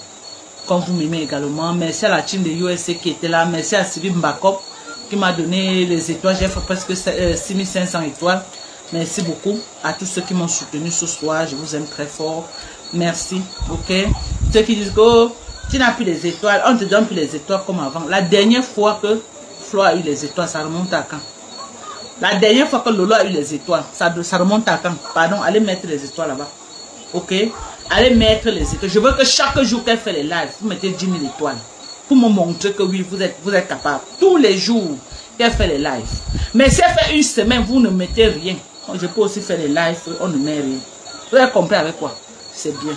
Comme vous m'aimez également. Merci à la team de USA qui était là. Merci à Sylvie Mbakop qui m'a donné les étoiles. J'ai fait presque 6500 étoiles. Merci beaucoup à tous ceux qui m'ont soutenu ce soir. Je vous aime très fort. Merci. Ok. Ceux qui disent que oh, tu n'as plus les étoiles. On te donne plus les étoiles comme avant. La dernière fois que Flo a eu les étoiles, ça remonte à quand? La dernière fois que Lolo a eu les étoiles, ça remonte à quand? Pardon, allez mettre les étoiles là-bas. Ok. Allez mettre les étoiles. Je veux que chaque jour qu'elle fait les lives, vous mettez 10 000 étoiles. Pour me montrer que oui, vous êtes capable. Tous les jours qu'elle fait les lives. Mais si elle fait une semaine, vous ne mettez rien. Je peux aussi faire les lives, on ne met rien. Vous avez compris avec quoi? C'est bien.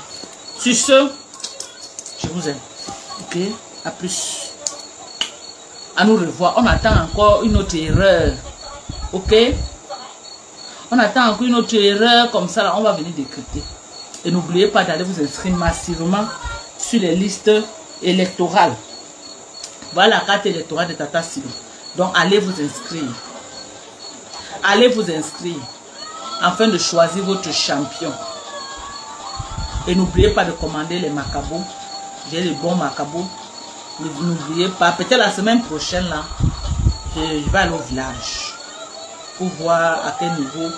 Sur ce, je vous aime. Ok? À plus. À nous revoir. On attend encore une autre erreur. Ok? On attend encore une autre erreur. Comme ça, là, on va venir décrypter. Et n'oubliez pas d'aller vous inscrire massivement sur les listes électorales. Voilà la carte électorale de Tata Silo. Donc, allez vous inscrire. Allez vous inscrire afin de choisir votre champion. Et n'oubliez pas de commander les macabos. J'ai les bons macabos. N'oubliez pas, peut-être la semaine prochaine, là, je vais aller au village pour voir à quel niveau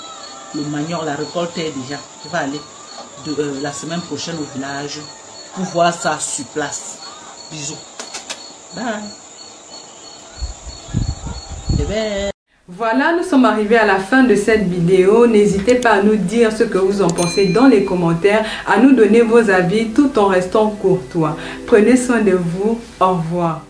le manioc, la récolte est déjà. Je vais aller la semaine prochaine au village pour voir ça sur place. Bisous. Bye. Bye. Voilà, nous sommes arrivés à la fin de cette vidéo. N'hésitez pas à nous dire ce que vous en pensez dans les commentaires, à nous donner vos avis tout en restant courtois. Prenez soin de vous. Au revoir.